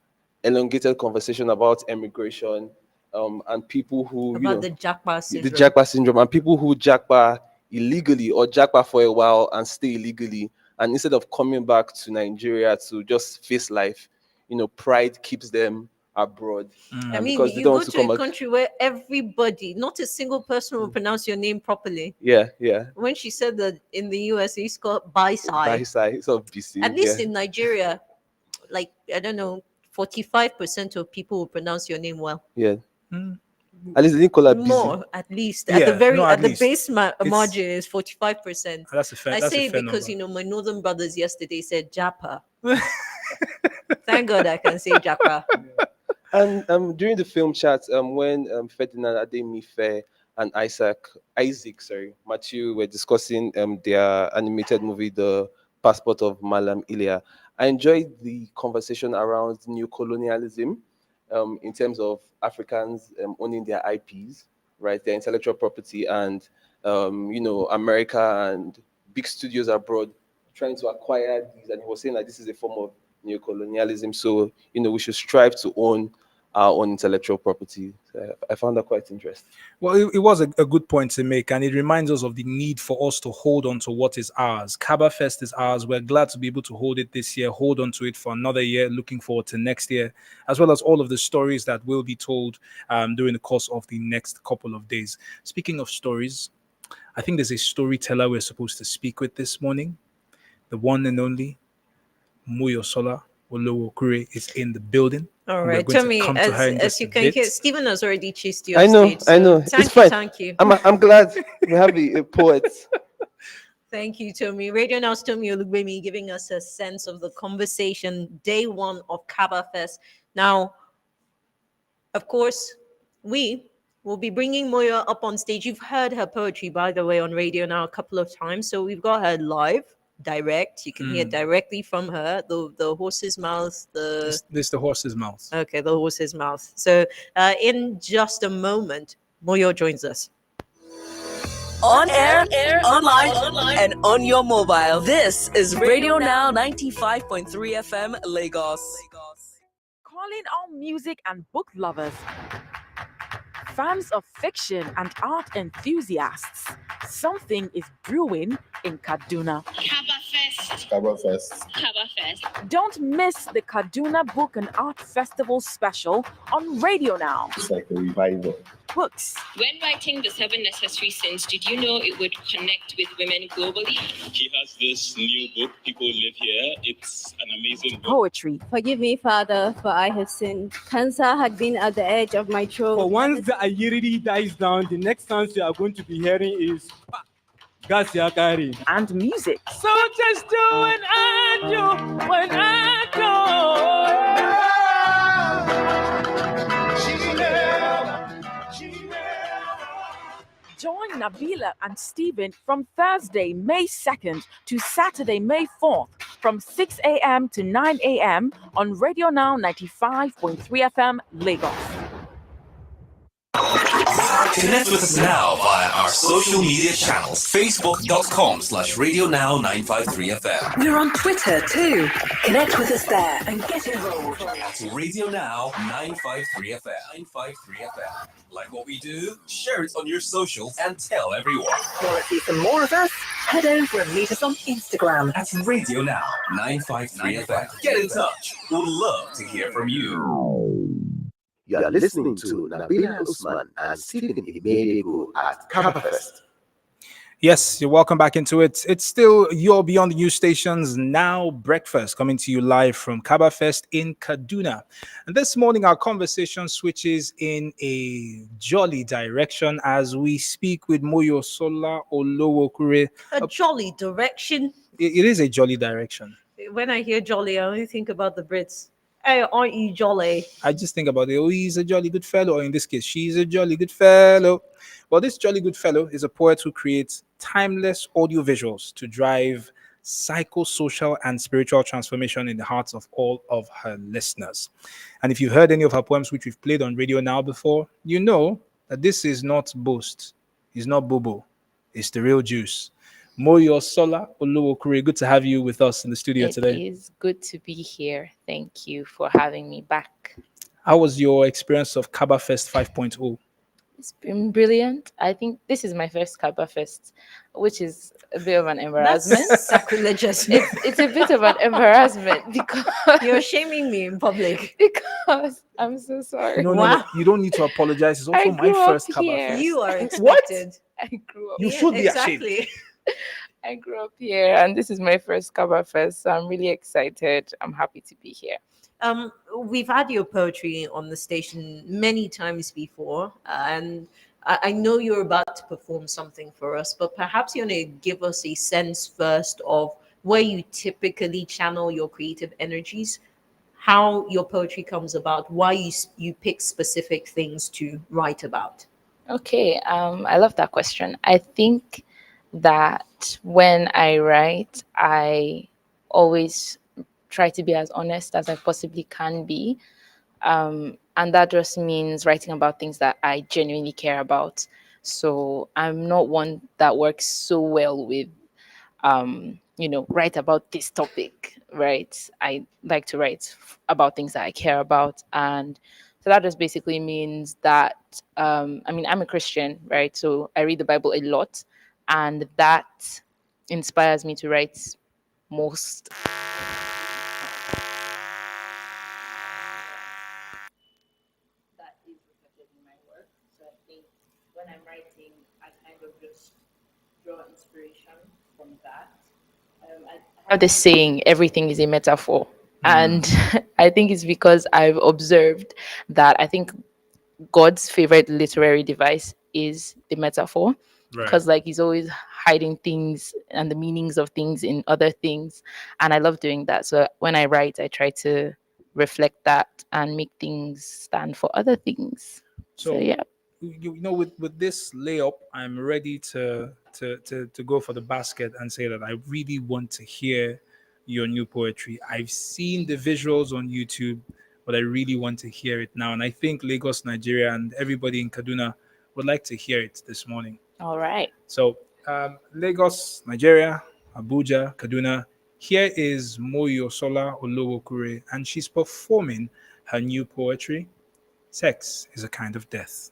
elongated conversation about emigration and people who About the Jackpot syndrome. the Jackpot syndrome, and people who jackpot illegally or jackpot for a while and stay illegally, and instead of coming back to Nigeria to just face life, pride keeps them abroad. I mean, because they you don't go want to to come a back. country where everybody, not a single person will pronounce your name properly. Yeah. When she said that in the US, it's called Baisai. By side, sort of BC. At least yeah. in Nigeria, like, I don't know, 45% of people will pronounce your name well. Yeah. At least they didn't call her busy. More, at least. At the least. base It's- margin is 45%. That's a fair. I that's say a fair it because, number. my northern brothers yesterday said Japa. Thank God I can say Japa. And during the film chat, when Ferdinand Ademife and Isaac, Matthew were discussing their animated movie, The Passport of Malam Ilya, I enjoyed the conversation around new colonialism in terms of Africans owning their IPs, right, their intellectual property, and America and big studios abroad trying to acquire these. And he was saying that this is a form of neocolonialism. So, we should strive to own our own intellectual property. So I found that quite interesting. Well, it was a good point to make, and it reminds us of the need for us to hold on to what is ours. Kabafest is ours. We're glad to be able to hold it this year, hold on to it for another year, looking forward to next year, as well as all of the stories that will be told during the course of the next couple of days. Speaking of stories, I think there's a storyteller we're supposed to speak with this morning. The one and only Muyosola Olowokure is in the building. All We're right, going tell to me, come to her in as just you a can bit. hear, Stephen has already chased you I off know. stage. It's fine. Thank you. I'm glad we have a poet. Thank you, Tomi. Radio Now's Tomi Olugbemi giving us a sense of the conversation, day 1 of Kabafest. Now, of course, we will be bringing Moyo up on stage. You've heard her poetry, by the way, on radio now a couple of times. So we've got her live, direct. You can hear directly from her, the horse's mouth. This is the horse's mouth. Okay, the horse's mouth. So in just a moment, Moyo joins us. On air, online, and on your mobile. This is Radio Now 95.3 FM Lagos. Calling all music and book lovers, fans of fiction and art enthusiasts. Something is brewing in Kaduna. Kabafest. Don't miss the Kaduna Book and Art Festival special on Radio Now. It's like a revival. Books, When writing The 7 Necessary Sins, did you know it would connect with women globally? He has this new book, People Live Here. It's an amazing book. poetry, Forgive me, Father, for I have sinned. Cancer had been at the edge of my throat. For once the Ayiri dies down, the next sound you are going to be hearing is Gas Yakari. and music. So just do an angel when Join Nabila and Stephen from Thursday, May 2nd to Saturday, May 4th from 6 a.m. to 9 a.m. on Radio Now 95.3 FM Lagos. Connect with us now via our social media channels. Facebook.com/RadioNow953FM. We're on Twitter too. Connect with us there and get involved. At Radio Now 953 FM. 953 FM. Like what we do? Share it on your socials and tell everyone. Want to see some more of us? Head over and meet us on Instagram. At Radio Now 953 FM. Get in touch. We'd love to hear from you. You are listening to Nabila Usman and Stephen Imedego at Kabafest. Yes, you're welcome back into it. It's still your Beyond the News Stations Now Breakfast coming to you live from Kabafest in Kaduna. And this morning, our conversation switches in a jolly direction as we speak with Moyosola Olowokure. A jolly direction. It is a jolly direction. When I hear jolly, I only think about the Brits. Hey, aren't you jolly? I just think about it. Oh, he's a jolly good fellow. Or in this case, she's a jolly good fellow. Well, this jolly good fellow is a poet who creates timeless audio visuals to drive psychosocial and spiritual transformation in the hearts of all of her listeners. And if you've heard any of her poems, which we've played on radio now before, you know that this is not boast. It's not bobo. It's the real juice. Moyo Sola Oluwokure, good to have you with us in the studio today. It is good to be here. Thank you for having me back. How was your experience of Kabafest 5.0? It's been brilliant. I think this is my first Kabafest, which is a bit of an embarrassment. That's sacrilegious. It's a bit of an embarrassment because you're shaming me in public. Because I'm so sorry. No, you don't need to apologize. It's also my first Kabafest. You are expected. What? I grew up. You should be exactly. ashamed. I grew up here, and this is my first Kabafest, so I'm really excited. I'm happy to be here. We've had your poetry on the station many times before, and I know you're about to perform something for us, but perhaps you want to give us a sense first of where you typically channel your creative energies, how your poetry comes about, why you pick specific things to write about. Okay, I love that question. I think that when I write, I always try to be as honest as I possibly can be. And that just means writing about things that I genuinely care about. So I'm not one that works so well with, write about this topic, right? I like to write about things that I care about. And so that just basically means that, I'm a Christian, right? So I read the Bible a lot, and that inspires me to write most. That is reflected in my work. So I think when I'm writing, I kind of just draw inspiration from that. I have this saying, everything is a metaphor. And I think it's because I've observed that I think God's favorite literary device is the metaphor. Because he's always hiding things and the meanings of things in other things. And I love doing that. So when I write, I try to reflect that and make things stand for other things. So yeah. With this layup, I'm ready to go for the basket and say that I really want to hear your new poetry. I've seen the visuals on YouTube, but I really want to hear it now. And I think Lagos, Nigeria, and everybody in Kaduna would like to hear it this morning. All right. So Lagos, Nigeria, Abuja, Kaduna. Here is Moyosola Olowokure, and she's performing her new poetry, Sex is a Kind of Death.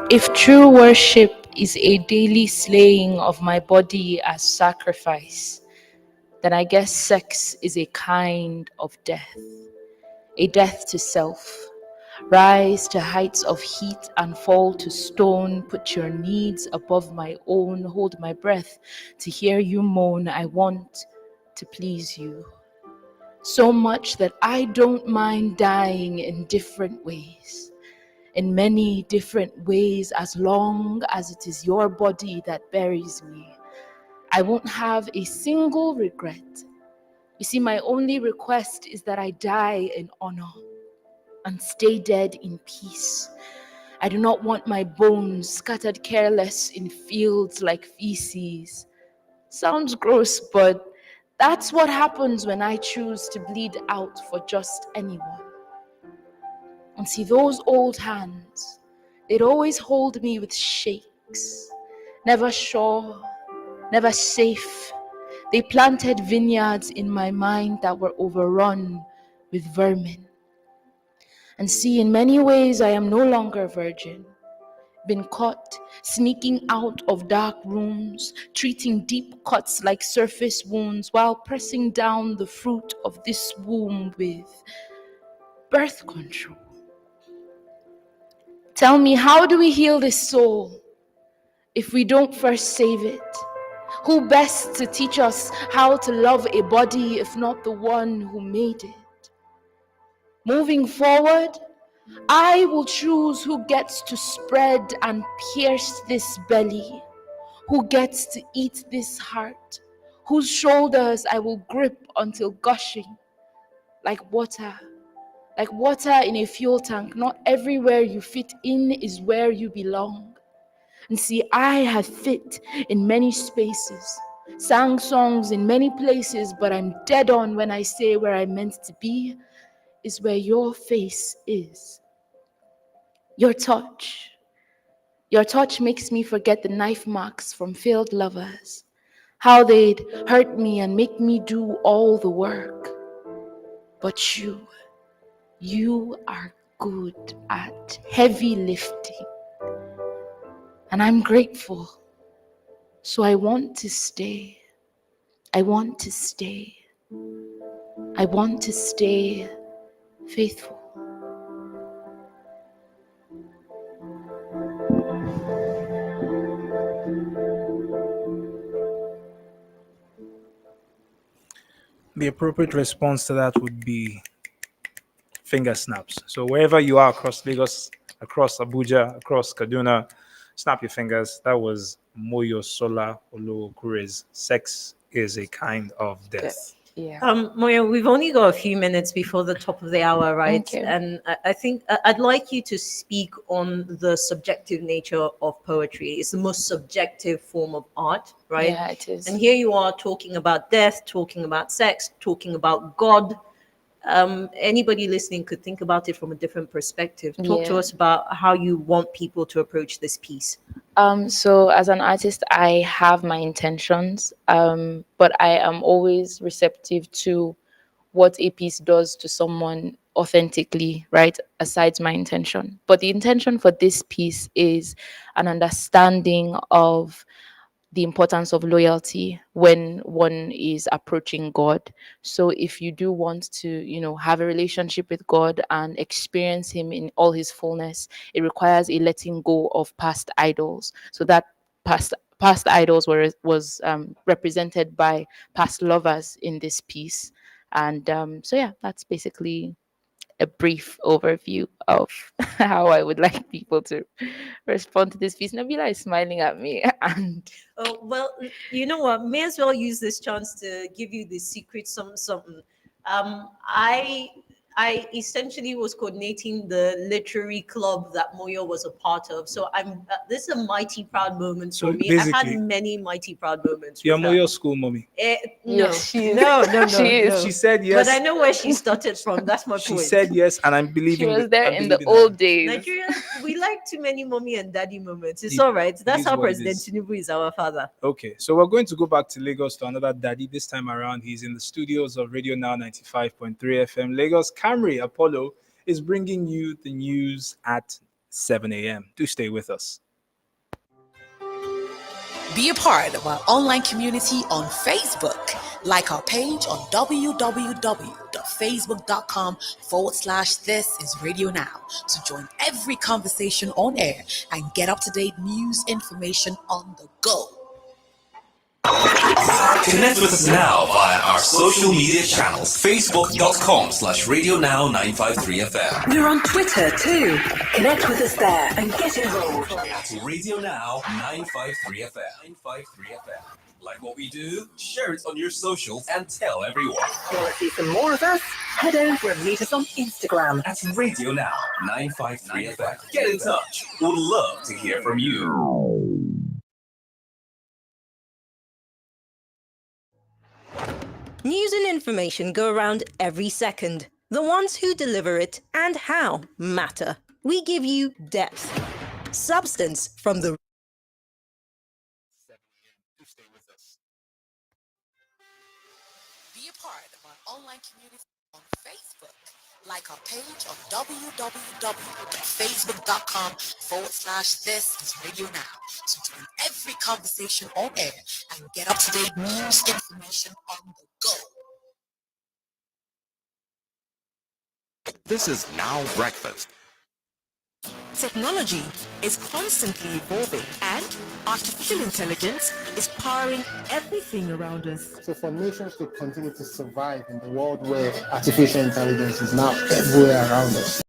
If true worship is a daily slaying of my body as sacrifice, then I guess sex is a kind of death, a death to self. Rise to heights of heat and fall to stone. Put your needs above my own. Hold my breath to hear you moan. I want to please you so much that I don't mind dying in different ways. In many different ways, as long as it is your body that buries me. I won't have a single regret. You see, my only request is that I die in honor and stay dead in peace. I do not want my bones scattered careless in fields like feces. Sounds gross, but that's what happens when I choose to bleed out for just anyone. And see, those old hands, they'd always hold me with shakes. Never sure, never safe. They planted vineyards in my mind that were overrun with vermin. And see, in many ways, I am no longer a virgin. Been caught sneaking out of dark rooms, treating deep cuts like surface wounds while pressing down the fruit of this womb with birth control. Tell me, how do we heal this soul if we don't first save it? Who best to teach us how to love a body if not the one who made it? Moving forward, I will choose who gets to spread and pierce this belly, who gets to eat this heart, whose shoulders I will grip until gushing like water in a fuel tank. Not everywhere you fit in is where you belong. And see, I have fit in many spaces, sang songs in many places, but I'm dead on when I say where I'm meant to be is where your face is. Your touch. Your touch makes me forget the knife marks from failed lovers, how they'd hurt me and make me do all the work. But you are good at heavy lifting. And I'm grateful. So I want to stay. I want to stay. I want to stay faithful. The appropriate response to that would be finger snaps. So wherever you are across Lagos, across Abuja, across Kaduna, snap your fingers. That was Moyo Sola Oluokure's Sex is a Kind of Death. Yeah. Moya, we've only got a few minutes before the top of the hour, right? Okay. And I think I'd like you to speak on the subjective nature of poetry. It's the most subjective form of art, right? Yeah, it is. And here you are talking about death, talking about sex, talking about God. Anybody listening could think about it from a different perspective. Talk to Yeah. us about how you want people to approach this piece. So as an artist, I have my intentions, but I am always receptive to what a piece does to someone authentically, right? Aside my intention. But the intention for this piece is an understanding of the importance of loyalty when one is approaching God. So if you do want to, have a relationship with God and experience him in all his fullness, it requires a letting go of past idols. So that past idols was represented by past lovers in this piece. And so yeah, that's basically a brief overview of how I would like people to respond to this piece. Nabila is smiling at me, and Oh, well, you know what? May as well use this chance to give you the secret something. I essentially was coordinating the literary club that Moyo was a part of. So this is a mighty proud moment So for me. I've had basically, many mighty proud moments you're with her. Moyo school mommy. No, Yes, she is. no. She said yes. But I know where she started from. That's my She point. said yes, and I'm she believing. was there I'm in the believing her. old days. Nigeria, we like too many mommy and daddy moments. It's It- all right. it That's is how what it President is. Tinubu is our father. Okay, so we're going to go back to Lagos to another daddy. This time around, he's in the studios of Radio Now 95.3 FM Lagos. Camry Apollo is bringing you the news at 7 a.m. Do stay with us. Be a part of our online community on Facebook. Like our page on www.facebook.com/This Is Radio Now to join every conversation on air and get up to date news information on the go. Connect with us now via our social media channels. Facebook.com/Radio Now 953FM. We're on Twitter too. Connect with us there and get involved. At Radio Now 953FM. 953FM. Like what we do? Share it on your socials and tell everyone. Want to see some more of us? Head over and meet us on Instagram at Radio Now 953FM. Get in touch. We'd love to hear from you. News and information go around every second. The ones who deliver it and how matter. We give you depth, substance from the Be a part of our online community on Facebook. Like our page on www.facebook.com/this is Radio Now. So join every conversation on air and get up to date news information on the go. This is Now Breakfast. Technology is constantly evolving, and artificial intelligence is powering everything around us. So for nations to continue to survive in the world where artificial intelligence is now everywhere around us.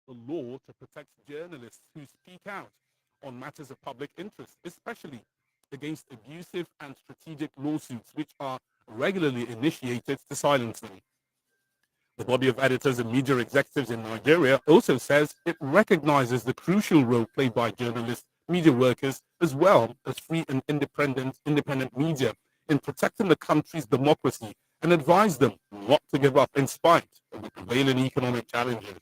The law to protect journalists who speak out on matters of public interest, especially against abusive and strategic lawsuits which are regularly initiated to silence them. The body of editors and media executives in Nigeria also says it recognizes the crucial role played by journalists, media workers, as well as free and independent media in protecting the country's democracy, and advised them not to give up in spite of the prevailing economic challenges.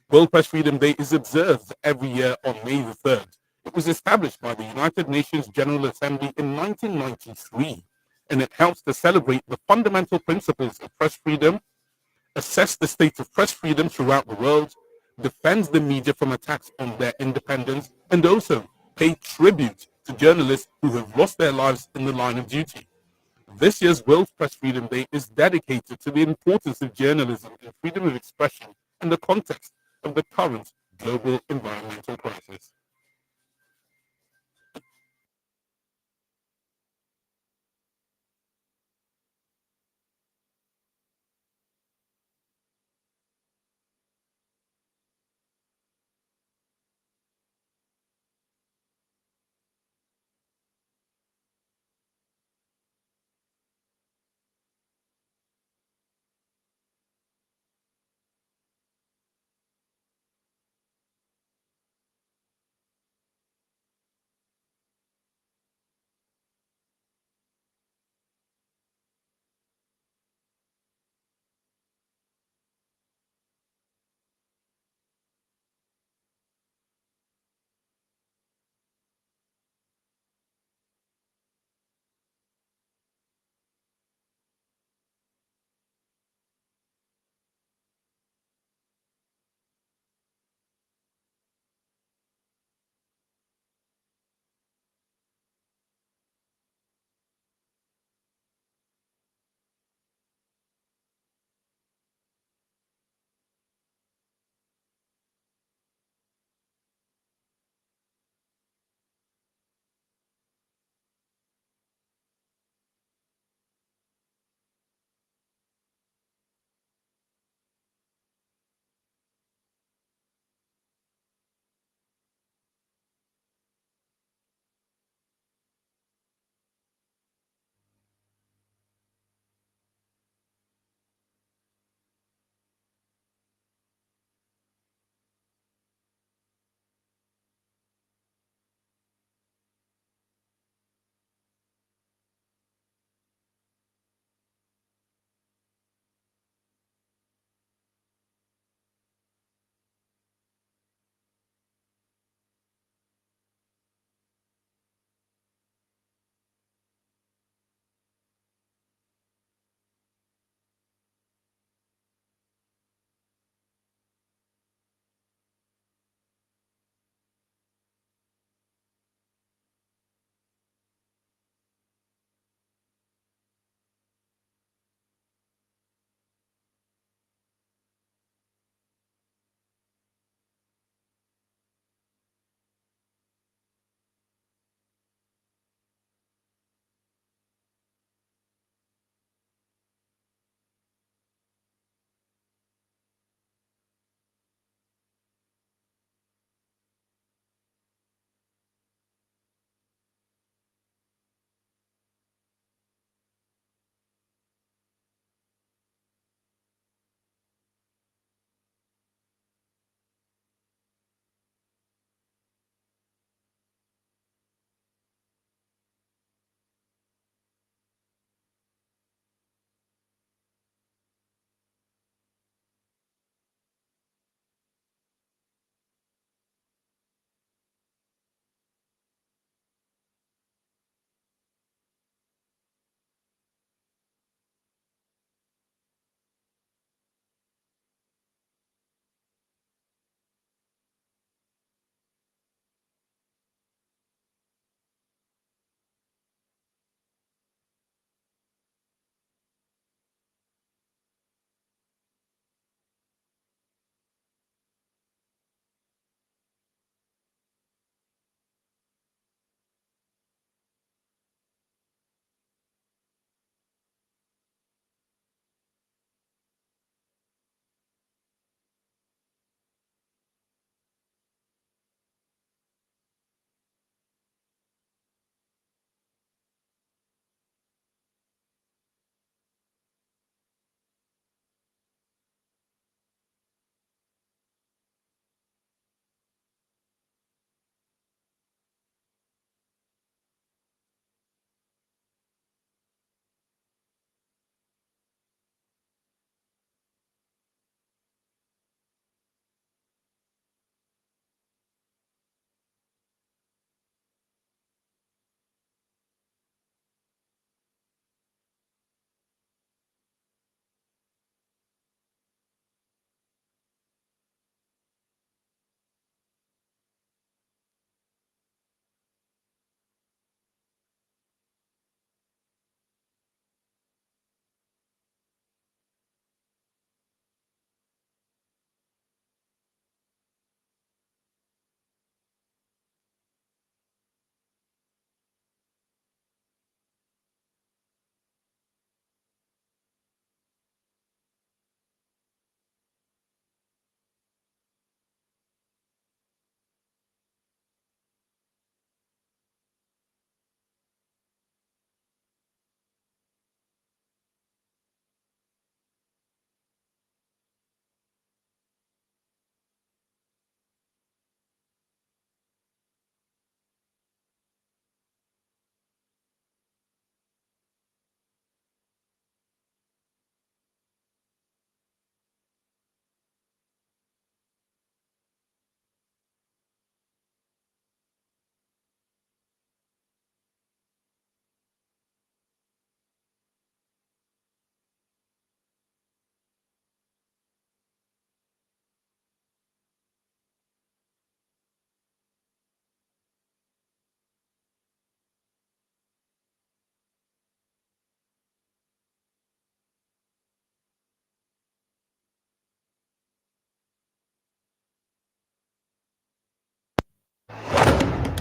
World Press Freedom Day is observed every year on May the 3rd. It was established by the United Nations General Assembly in 1993, and it helps to celebrate the fundamental principles of press freedom, assess the state of press freedom throughout the world, defends the media from attacks on their independence, and also pay tribute to journalists who have lost their lives in the line of duty. This year's World Press Freedom Day is dedicated to the importance of journalism and freedom of expression in the context of the current global environmental crisis.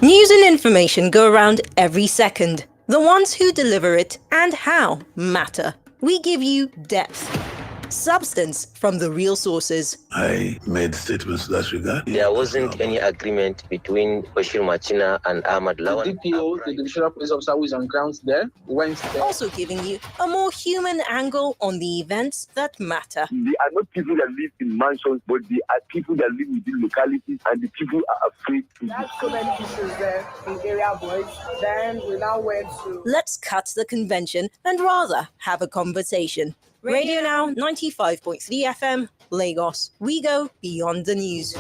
News and information go around every second. The ones who deliver it and how matter. We give you depth, substance from the real sources. I made statements that regard. There wasn't any agreement between Bashir Machina and Ahmad Lawan. The DPO, the divisional police officer who is on ground there, went there. Also giving you a more human angle on the events that matter. They are not people that live in mansions, but they are people that live within localities, and the people are afraid to. That's so many issues there in area boys. Then we now went to. Let's cut the convention and rather have a conversation. Radio Now 95.3 FM, Lagos. We go beyond the news.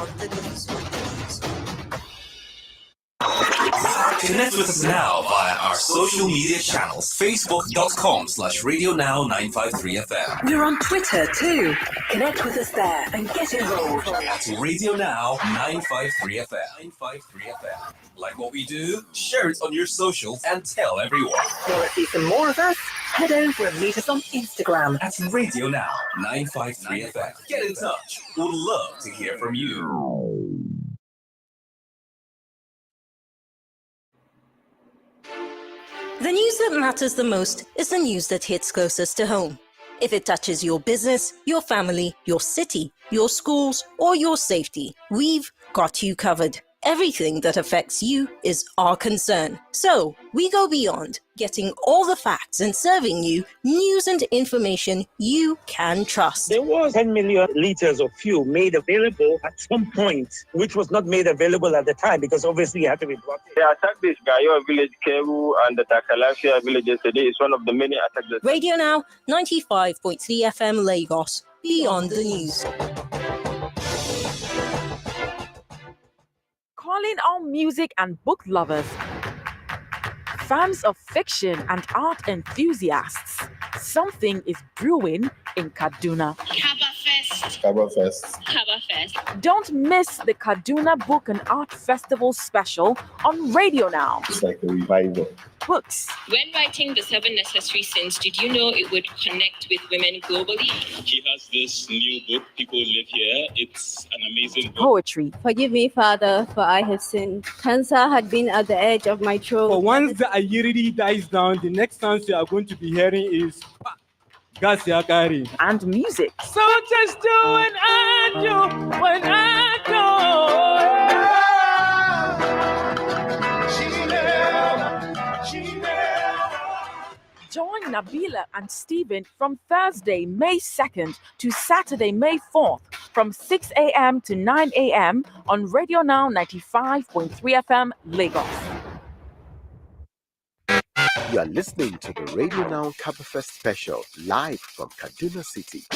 Connect with us now via our social media channels. Facebook.com/RadioNow953FM. We're on Twitter too. Connect with us there and get involved. At Radio Now 953 FM. 953 FM. Like what we do? Share it on your socials and tell everyone. Want to see some more of us? Head over and meet us on Instagram at Radio Now 953 FM. Get in touch. We'd love to hear from you. The news that matters the most is the news that hits closest to home. If it touches your business, your family, your city, your schools, or your safety, we've got you covered. Everything that affects you is our concern. So, we go beyond, getting all the facts and serving you news and information you can trust. There was 10 million liters of fuel made available at some point, which was not made available at the time because obviously it had to be brought in. They attacked this Gayo village, Keru, and the Takalafia village yesterday. It's one of the many attacks. Radio Now, 95.3 FM Lagos, beyond the news. Calling all music and book lovers, fans of fiction and art enthusiasts, something is brewing in Kaduna. Kabafest. Don't miss the Kaduna Book and Art Festival special on Radio Now. It's like a revival. Books. When writing The 7 Necessary Sins, did you know it would connect with women globally? He has this new book, People Live Here. It's an amazing book. Poetry. Forgive me, Father, for I have sinned. Cancer had been at the edge of my throat. But once the Ayiridi dies down, the next sounds you are going to be hearing is Gas Yakari. And music. So just do what I do when I Join Nabila and Stephen from Thursday, May 2nd to Saturday, May 4th from 6 a.m. to 9 a.m. on Radio Now 95.3 FM, Lagos. You are listening to the Radio Now Kabafest special live from Kaduna City.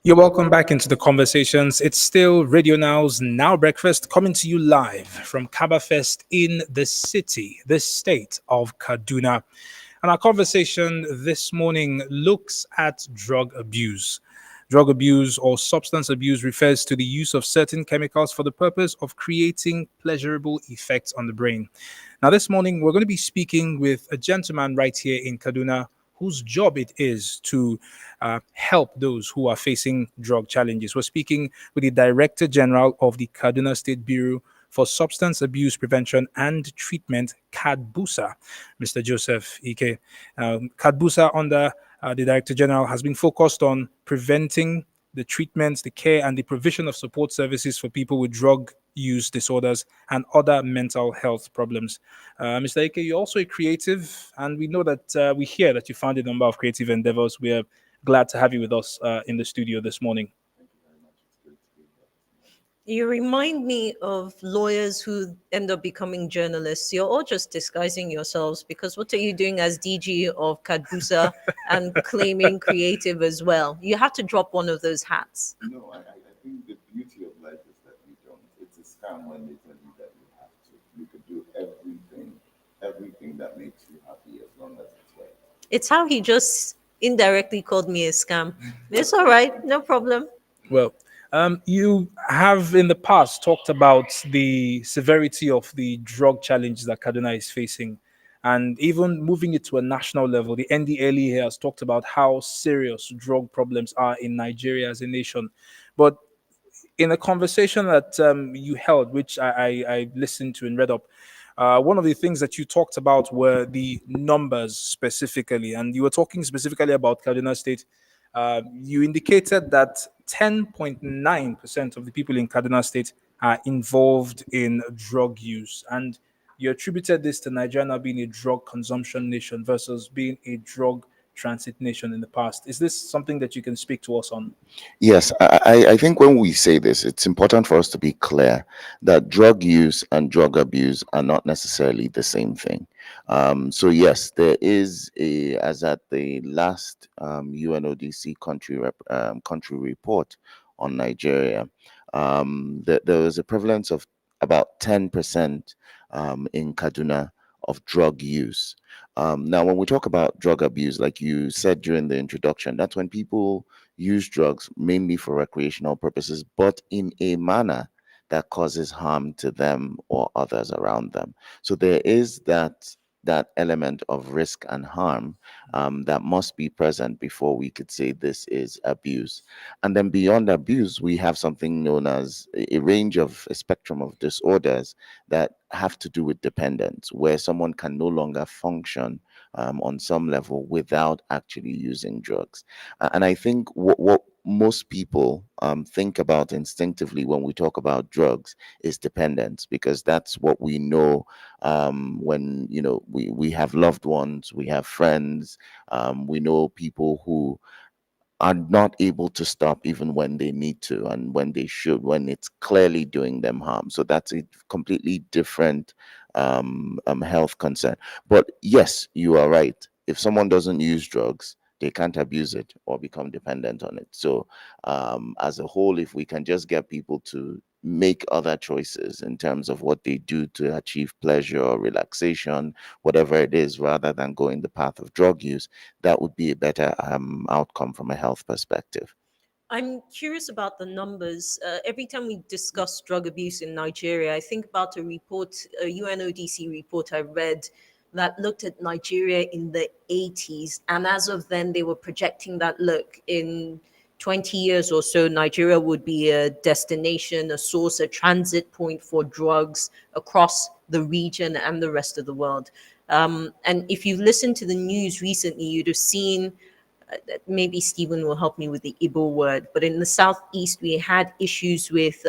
You're welcome back into the conversations. It's still Radio Now's Now Breakfast coming to you live from Kabafest in the city, the state of Kaduna. And our conversation this morning looks at drug abuse. Drug abuse or substance abuse refers to the use of certain chemicals for the purpose of creating pleasurable effects on the brain. Now, this morning, we're going to be speaking with a gentleman right here in Kaduna whose job it is to help those who are facing drug challenges. We're speaking with the Director General of the Kaduna State Bureau for Substance Abuse Prevention and Treatment, KADBUSA, Mr. Joseph Ike. KADBUSA, under the Director General, has been focused on preventing the treatment, the care, and the provision of support services for people with drug use disorders and other mental health problems. Mr. Ike, you're also a creative, and we know that we hear that you found a number of creative endeavors. We are glad to have you with us in the studio this morning. You remind me of lawyers who end up becoming journalists. You're all just disguising yourselves, because what are you doing as DG of KADBUSA and claiming creative as well? You have to drop one of those hats. No, I think the beauty of life is that you don't. It's a scam when they tell you that you have to. You could do everything that makes you happy as long as it's right. It's how he just indirectly called me a scam. It's all right, no problem. Well, you have in the past talked about the severity of the drug challenge that Kaduna is facing. And even moving it to a national level, the NDLE has talked about how serious drug problems are in Nigeria as a nation. But in a conversation that you held, which I listened to and read up, one of the things that you talked about were the numbers specifically, and you were talking specifically about Kaduna State. You indicated that 10.9% of the people in Kaduna State are involved in drug use, and you attributed this to Nigeria now being a drug consumption nation versus being a drug transit nation in the past. Is this something that you can speak to us on? Yes, I think when we say this, it's important for us to be clear that drug use and drug abuse are not necessarily the same thing. So yes, there is a, as at the last UNODC country report on Nigeria, there was a prevalence of about 10% in Kaduna of drug use. Now, when we talk about drug abuse, like you said during the introduction, that's when people use drugs mainly for recreational purposes, but in a manner that causes harm to them or others around them. So there is that element of risk and harm that must be present before we could say this is abuse. And then beyond abuse, we have something known as a range of a spectrum of disorders that have to do with dependence, where someone can no longer function on some level without actually using drugs. And I think what most people think about instinctively when we talk about drugs is dependence, because that's what we know when we have loved ones, we have friends, we know people who are not able to stop even when they need to and when they should, when it's clearly doing them harm. So that's a completely different health concern. But yes, you are right. If someone doesn't use drugs, they can't abuse it or become dependent on it. So, as a whole, if we can just get people to make other choices in terms of what they do to achieve pleasure or relaxation, whatever it is, rather than going the path of drug use, that would be a better outcome from a health perspective. I'm curious about the numbers. Every time we discuss drug abuse in Nigeria, I think about a report, a UNODC report I read that looked at Nigeria in the 80s. And as of then, they were projecting that, look, in 20 years or so, Nigeria would be a destination, a source, a transit point for drugs across the region and the rest of the world. And if you've listened to the news recently, you'd have seen maybe Stephen will help me with the Igbo word, but in the southeast, we had issues with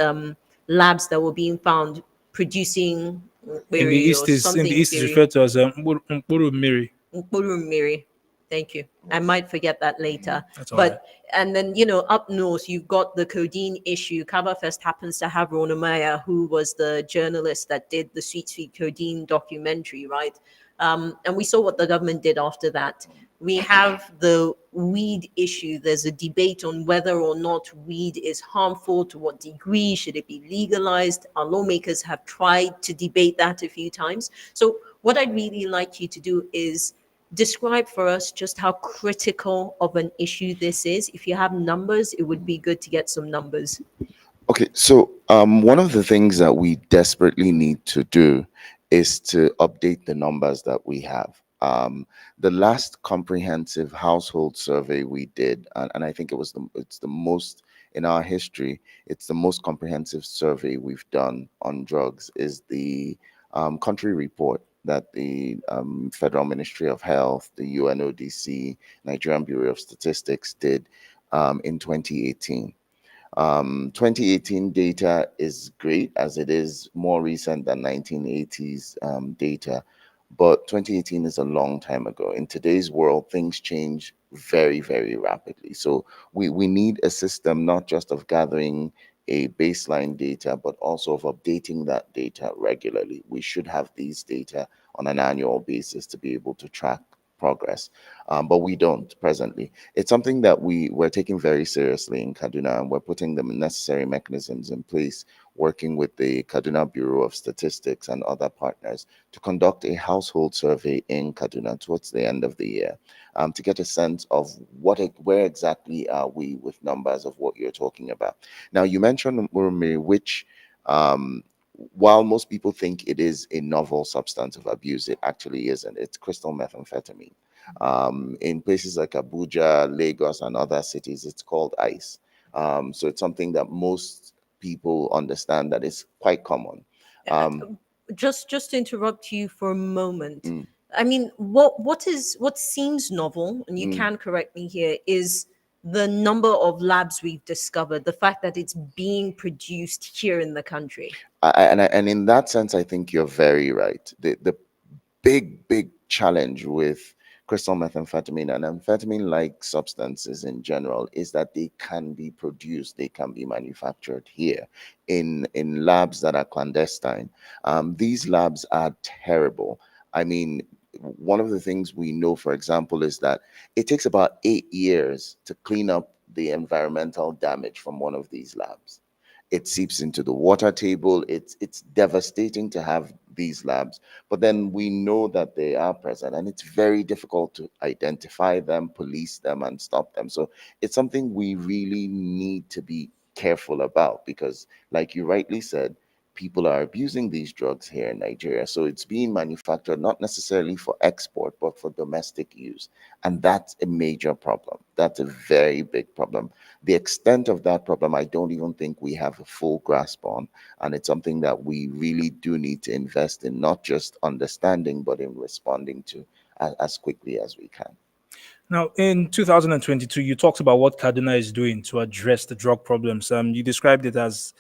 labs that were being found producing In the east is referred to as Mkpuru Mmiri. Mkpuru mmiri. Thank you. I might forget that later. That's all But right. and then up north, you've got the codeine issue. Kabafest happens to have Rona Maya, who was the journalist that did the Sweet Sweet Codeine documentary, right? And we saw what the government did after that. We have the weed issue. There's a debate on whether or not weed is harmful, to what degree should it be legalized. Our lawmakers have tried to debate that a few times. So what I'd really like you to do is describe for us just how critical of an issue this is. If you have numbers, it would be good to get some numbers. Okay, so one of the things that we desperately need to do is to update the numbers that we have. The last comprehensive household survey we did, and I think it's the most in our history. It's the most comprehensive survey we've done on drugs. Is the country report that the Federal Ministry of Health, the UNODC, Nigerian Bureau of Statistics did in 2018. 2018 data is great as it is more recent than 1980s data, but 2018 is a long time ago. In today's world, things change very, very rapidly. So we need a system not just of gathering a baseline data, but also of updating that data regularly. We should have these data on an annual basis to be able to track progress, but we don't presently. It's something that we're taking very seriously in Kaduna, and we're putting the necessary mechanisms in place, working with the Kaduna Bureau of Statistics and other partners to conduct a household survey in Kaduna towards the end of the year, to get a sense of where exactly are we with numbers of what you're talking about. Now, you mentioned Murumiri, which while most people think it is a novel substance of abuse, it actually isn't. It's crystal methamphetamine. In places like Abuja, Lagos, and other cities, it's called ice. So it's something that most people understand that is quite common. Just to interrupt you for a moment. Mm. I mean, what seems novel, and you Mm. can correct me here, is the number of labs we've discovered, the fact that it's being produced here in the country. And in that sense, I think you're very right. The big challenge with crystal methamphetamine and amphetamine-like substances in general is that they can be produced, they can be manufactured here in labs that are clandestine. These labs are terrible. I mean, one of the things we know, for example, is that it takes about 8 years to clean up the environmental damage from one of these labs. It seeps into the water table. It's devastating to have these labs, but then we know that they are present, and it's very difficult to identify them, police them, and stop them. So it's something we really need to be careful about because, like you rightly said, people are abusing these drugs here in Nigeria. So it's being manufactured not necessarily for export, but for domestic use. And that's a major problem. That's a very big problem. The extent of that problem, I don't even think we have a full grasp on. And it's something that we really do need to invest in, not just understanding, but in responding to as quickly as we can. Now, in 2022, you talked about what Kaduna is doing to address the drug problems. You described it as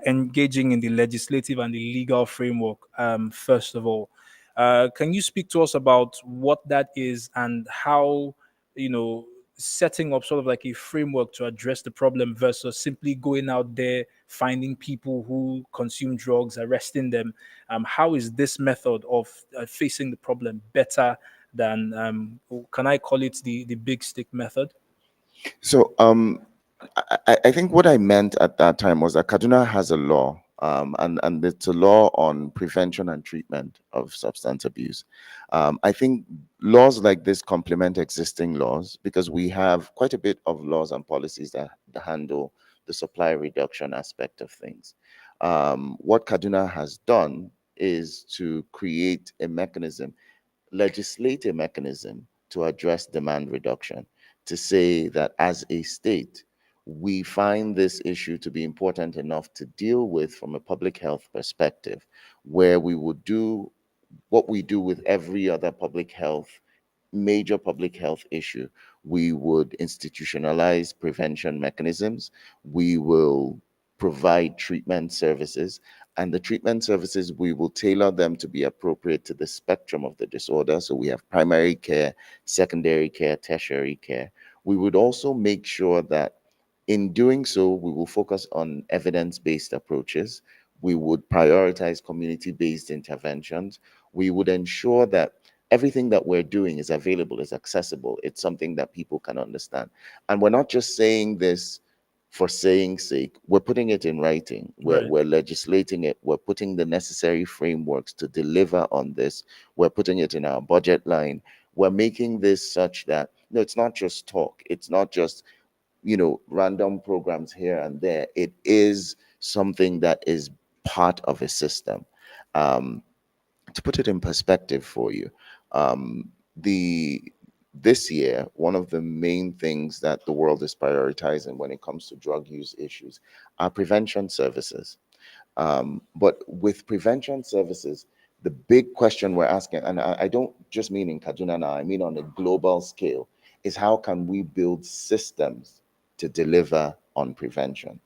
engaging in the legislative and the legal framework, first of all. Can you speak to us about what that is and how, setting up sort of like a framework to address the problem versus simply going out there, finding people who consume drugs, arresting them? How is this method of facing the problem better than can I call it the big stick method? So I think what I meant at that time was that Kaduna has a law, and it's a law on prevention and treatment of substance abuse. I think laws like this complement existing laws because we have quite a bit of laws and policies that handle the supply reduction aspect of things. What Kaduna has done is to create a mechanism, legislate a mechanism to address demand reduction, to say that as a state, we find this issue to be important enough to deal with from a public health perspective, where we would do what we do with every other major public health issue. We would institutionalize prevention mechanisms. We will provide treatment services, and the treatment services, we will tailor them to be appropriate to the spectrum of the disorder. So we have primary care, secondary care, tertiary care. We would also make sure that in doing so, we will focus on evidence-based approaches. We would prioritize community-based interventions. We would ensure that everything that we're doing is available, is accessible. It's something that people can understand. And we're not just saying this for saying sake. We're putting it in writing. We're legislating it. We're putting the necessary frameworks to deliver on this. We're putting it in our budget line. We're making this such that, it's not just talk. It's not just, random programs here and there. It is something that is part of a system. To put it in perspective for you, this year, one of the main things that the world is prioritizing when it comes to drug use issues are prevention services. But with prevention services, the big question we're asking, and I don't just mean in Kaduna now, I mean on a global scale, is how can we build systems to deliver on prevention?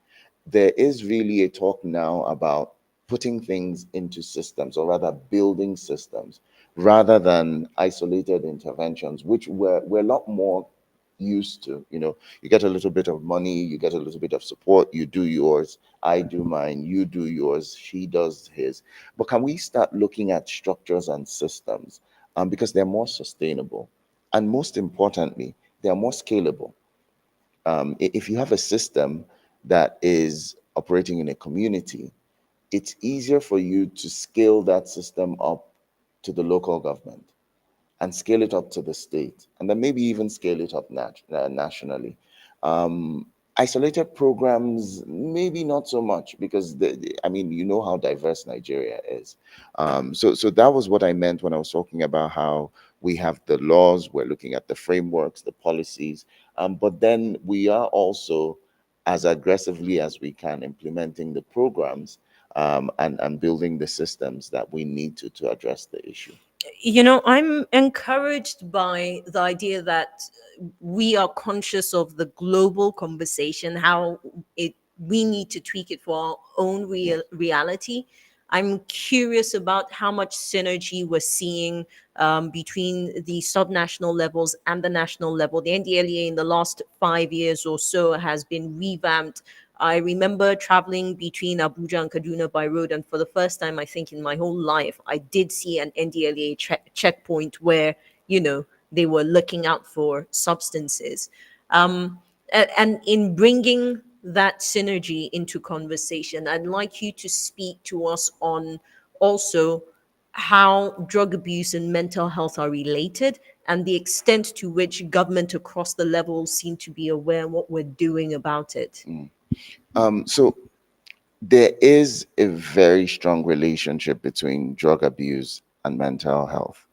There is really a talk now about putting things into systems, or rather building systems, rather than isolated interventions, which we're a lot more used to. You get a little bit of money, you get a little bit of support, you do yours, I do mine, you do yours, she does his. But can we start looking at structures and systems, because they're more sustainable, and most importantly, they're more scalable. If you have a system that is operating in a community, it's easier for you to scale that system up to the local government and scale it up to the state, and then maybe even scale it up nationally. Isolated programs, maybe not so much, because I mean, you know how diverse Nigeria is. So that was what I meant when I was talking about how we have the laws, we're looking at the frameworks, the policies, but then we are also, as aggressively as we can, implementing the programs, and building the systems that we need to address the issue. I'm encouraged by the idea that we are conscious of the global conversation, how we need to tweak it for our own reality. I'm curious about how much synergy we're seeing between the subnational levels and the national level. The NDLEA in the last 5 years or so has been revamped. I remember traveling between Abuja and Kaduna by road, and for the first time, I think, in my whole life, I did see an NDLEA checkpoint where, they were looking out for substances. And in bringing that synergy into conversation, I'd like you to speak to us on also how drug abuse and mental health are related, and the extent to which government across the levels seem to be aware of what we're doing about it. So there is a very strong relationship between drug abuse and mental health.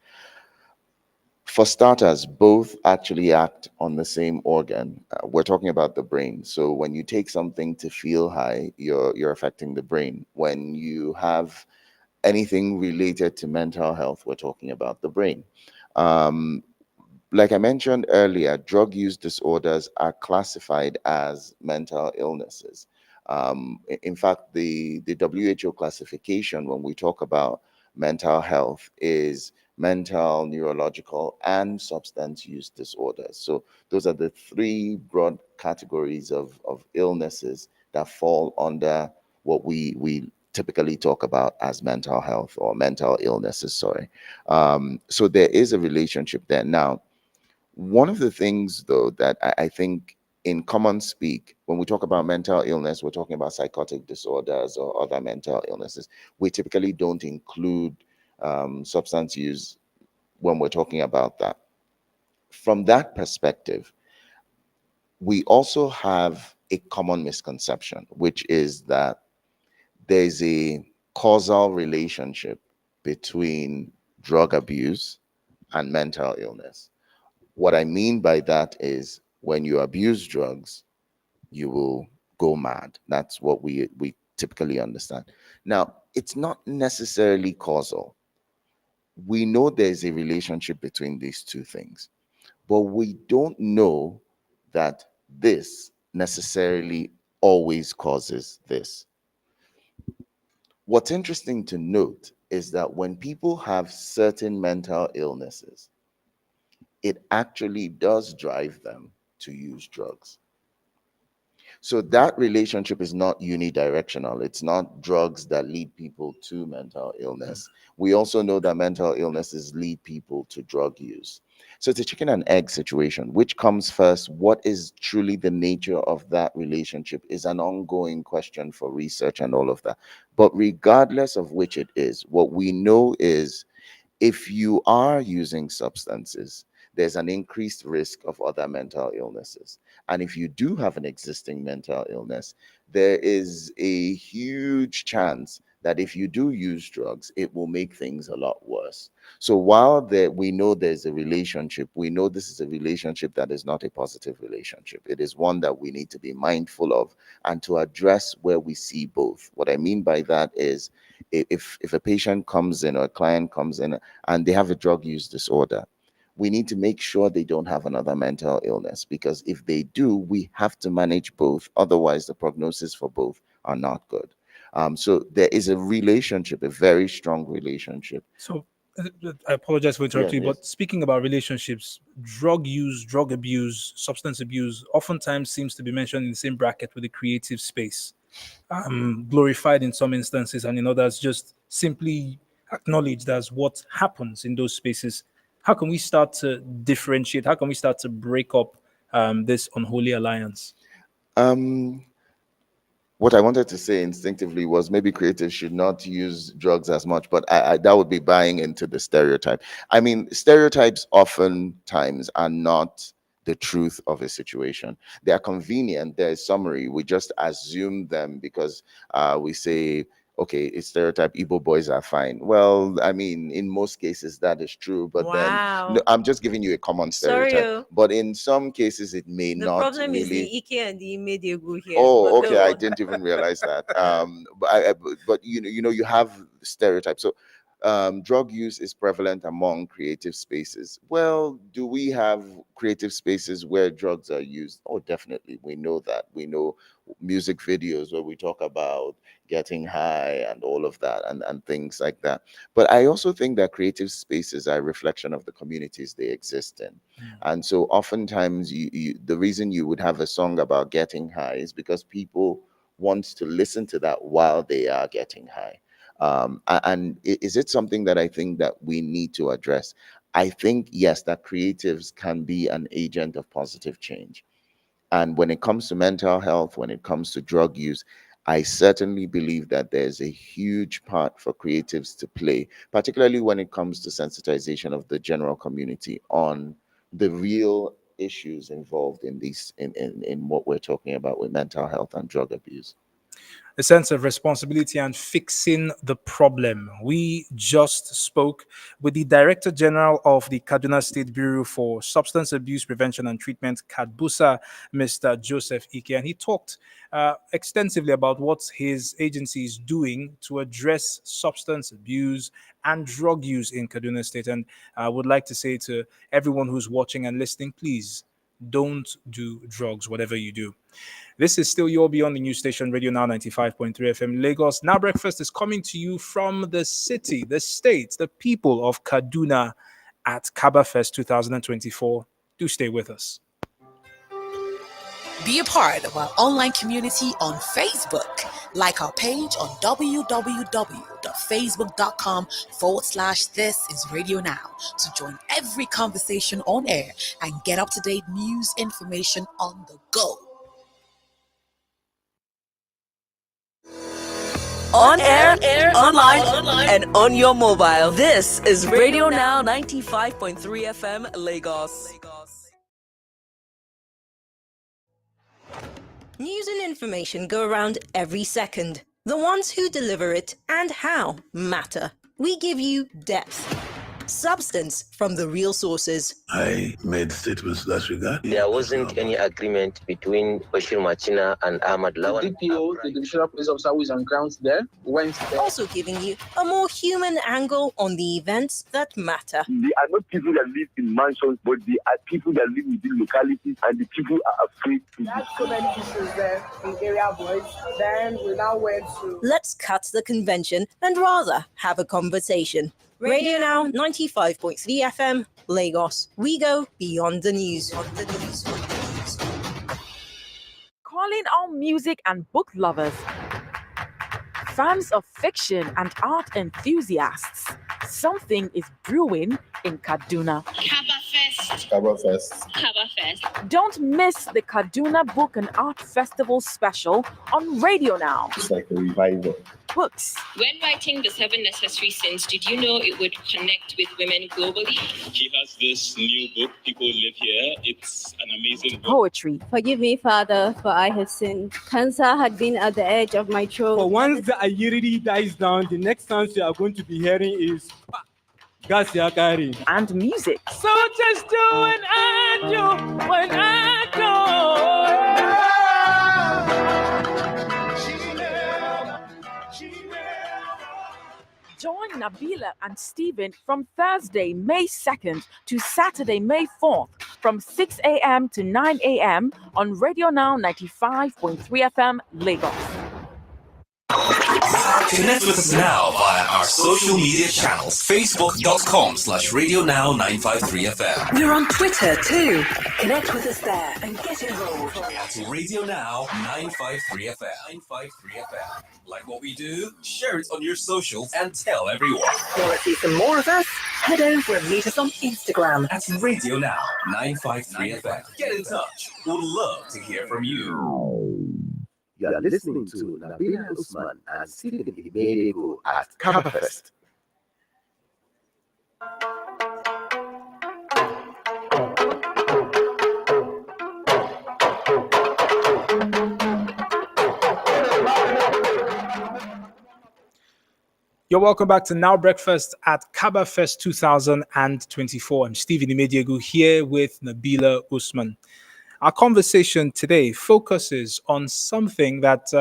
For starters, both actually act on the same organ. We're talking about the brain. So when you take something to feel high, you're affecting the brain. When you have anything related to mental health, we're talking about the brain. Um, like I mentioned earlier, drug use disorders are classified as mental illnesses. In fact, the WHO classification, when we talk about mental health, is mental, neurological, and substance use disorders. So those are the three broad categories of illnesses that fall under what we typically talk about as mental health or mental illnesses, sorry. So there is a relationship there. Now, one of the things, though, that I think in common speak, when we talk about mental illness, we're talking about psychotic disorders or other mental illnesses. We typically don't include substance use when we're talking about that. From that perspective, we also have a common misconception, which is that there's a causal relationship between drug abuse and mental illness. What I mean by that is when you abuse drugs, you will go mad. That's what we typically understand. Now, it's not necessarily causal. We know there's a relationship between these two things, but we don't know that this necessarily always causes this. What's interesting to note is that when people have certain mental illnesses, it actually does drive them to use drugs. So that relationship is not unidirectional. It's not drugs that lead people to mental illness. We also know that mental illnesses lead people to drug use. So it's a chicken and egg situation. Which comes first? What is truly the nature of that relationship is an ongoing question for research and all of that. But regardless of which it is, what we know is if you are using substances, there's an increased risk of other mental illnesses. And if you do have an existing mental illness, there is a huge chance that if you do use drugs, it will make things a lot worse. So while we know there's a relationship, we know this is a relationship that is not a positive relationship. It is one that we need to be mindful of and to address where we see both. What I mean by that is if a patient comes in or a client comes in and they have a drug use disorder, we need to make sure they don't have another mental illness, because if they do, we have to manage both. Otherwise, the prognosis for both are not good. So there is a relationship, a very strong relationship. So I apologize for interrupting you, Yes. but speaking about relationships, drug use, drug abuse, substance abuse oftentimes seems to be mentioned in the same bracket with the creative space, glorified in some instances, and in others just simply acknowledged as what happens in those spaces. How can we start to differentiate? How can we start to break up this unholy alliance? What I wanted to say instinctively was maybe creatives should not use drugs as much, but that would be buying into the stereotype. I mean, stereotypes oftentimes are not the truth of a situation. They are convenient. They're summary. We just assume them because we say, okay, it's stereotype. Igbo boys are fine. Well, I mean, in most cases that is true, but then no, I'm just giving you a common stereotype. Sorry. But in some cases, it may The not problem really. is the Ike and the Imediegu here. Oh, But okay. go I on. didn't even realize that. But you have stereotypes. So, drug use is prevalent among creative spaces. Well, do we have creative spaces where drugs are used? Oh, definitely. We know that. We know music videos where we talk about getting high and all of that and things like that. But I also think that creative spaces are a reflection of the communities they exist in. And so oftentimes the reason you would have a song about getting high is because people want to listen to that while they are getting high. And is it something that I think that we need to address? I think, yes, that creatives can be an agent of positive change. And when it comes to mental health, when it comes to drug use, I certainly believe that there's a huge part for creatives to play, particularly when it comes to sensitization of the general community on the real issues involved in these in what we're talking about with mental health and drug abuse. A sense of responsibility and fixing the problem. We just spoke with the Director General of the Kaduna State Bureau for Substance Abuse Prevention and Treatment, KADBUSA, Mr. Joseph Ike, and he talked extensively about what his agency is doing to address substance abuse and drug use in Kaduna State. And I would like to say to everyone who's watching and listening, please don't do drugs, whatever you do. This is still your Beyond the News Station, Radio Now 95.3 FM Lagos. Now Breakfast is coming to you from the city, the state, the people of Kaduna at Kabafest 2024. Do stay with us. Be a part of our online community on Facebook. Like our page on www.facebook.com/This Is Radio Now to join every conversation on air and get up-to-date news information on the go. On air, online, and on your mobile. This is Radio Now 95.3 FM Lagos. News and information go around every second. The ones who deliver it and how matter. We give you depth, substance from the real sources. I made statements that regard. There wasn't any agreement between Bashir Machina and Ahmad Lawan. DPO, the divisional police officer who is on ground there, went there. Also giving you a more human angle on the events that matter. They are not people that live in mansions, but they are people that live within localities, and the people are afraid to. That's so many issues there in area boys. Then we now went to. Let's cut the convention and rather have a conversation. Radio Now 95.3 FM Lagos. We go beyond the news. Calling all music and book lovers, fans of fiction and art enthusiasts. Something is brewing in Kaduna. Kabafest. Don't miss the Kaduna Book and Art Festival special on Radio Now. It's like a revival. Books. When writing The 7 Necessary Sins, did you know it would connect with women globally? He has this new book, People Live Here. It's an amazing book. Poetry. Forgive me, Father, for I have sinned. Cancer had been at the edge of my throat. For once the Ayiri dies down, the next sounds you are going to be hearing is Gas Yakari. And music. So just do an angel when I go. Join Nabila and Stephen from Thursday, May 2nd to Saturday, May 4th from 6 a.m. to 9 a.m. on Radio Now 95.3 FM Lagos. Connect with us now via our social media channels. Facebook.com/RadioNow953FM. We're on Twitter too. Connect with us there and get involved. At Radio Now 953FM. 953FM. Like what we do? Share it on your socials and tell everyone. Want to see some more of us? Head over and meet us on Instagram at Radio Now 953FM. Get in touch. We'd love to hear from you. You are listening to Nabila Usman and Stephen Imediego at Kabafest. You're welcome back to Now Breakfast at Kabafest 2024. I'm Stephen Imediegu here with Nabila Usman. Our conversation today focuses on something that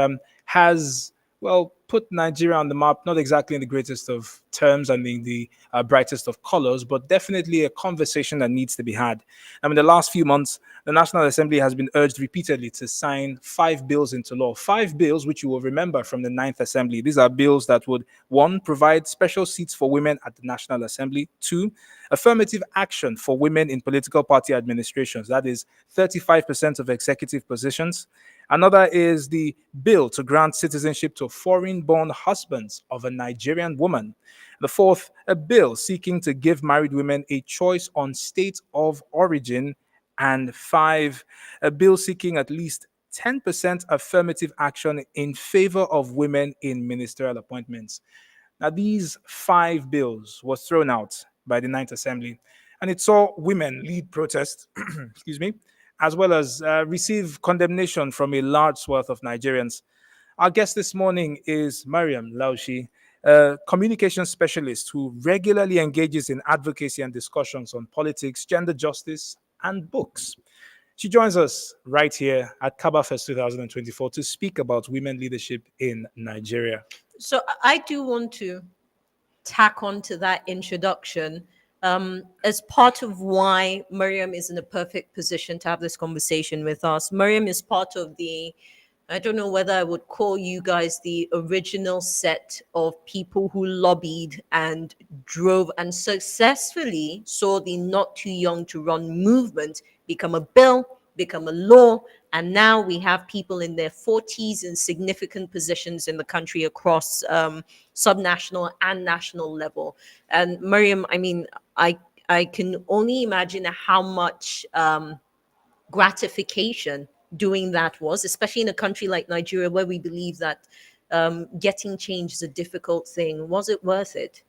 has, well, put Nigeria on the map, not exactly in the greatest of terms and in the brightest of colors, but definitely a conversation that needs to be had. I mean, the last few months, the National Assembly has been urged repeatedly to sign 5 bills into law. 5 bills, which you will remember from the Ninth Assembly. These are bills that would, one, provide special seats for women at the National Assembly. Two, affirmative action for women in political party administrations. That is 35% of executive positions. Another is the bill to grant citizenship to foreign-born husbands of a Nigerian woman. The fourth, a bill seeking to give married women a choice on state of origin. And five, a bill seeking at least 10% affirmative action in favor of women in ministerial appointments. Now, these 5 bills were thrown out by the Ninth Assembly, and it saw women lead protests, excuse me, as well as receive condemnation from a large swath of Nigerians. Our guest this morning is Mariam Laushi, a communication specialist who regularly engages in advocacy and discussions on politics, gender justice, and books. She joins us right here at Kabafest 2024 to speak about women leadership in Nigeria. So I do want to tack on to that introduction as part of why Miriam is in a perfect position to have this conversation with us. Miriam is part of the, I don't know whether I would call you guys the original set of people who lobbied and drove and successfully saw the Not Too Young to Run movement become a bill, become a law, and now we have people in their 40s in significant positions in the country across subnational and national level. And Miriam, I mean, I can only imagine how much gratification doing that was, especially in a country like Nigeria where we believe that getting change is a difficult thing. Was it worth it?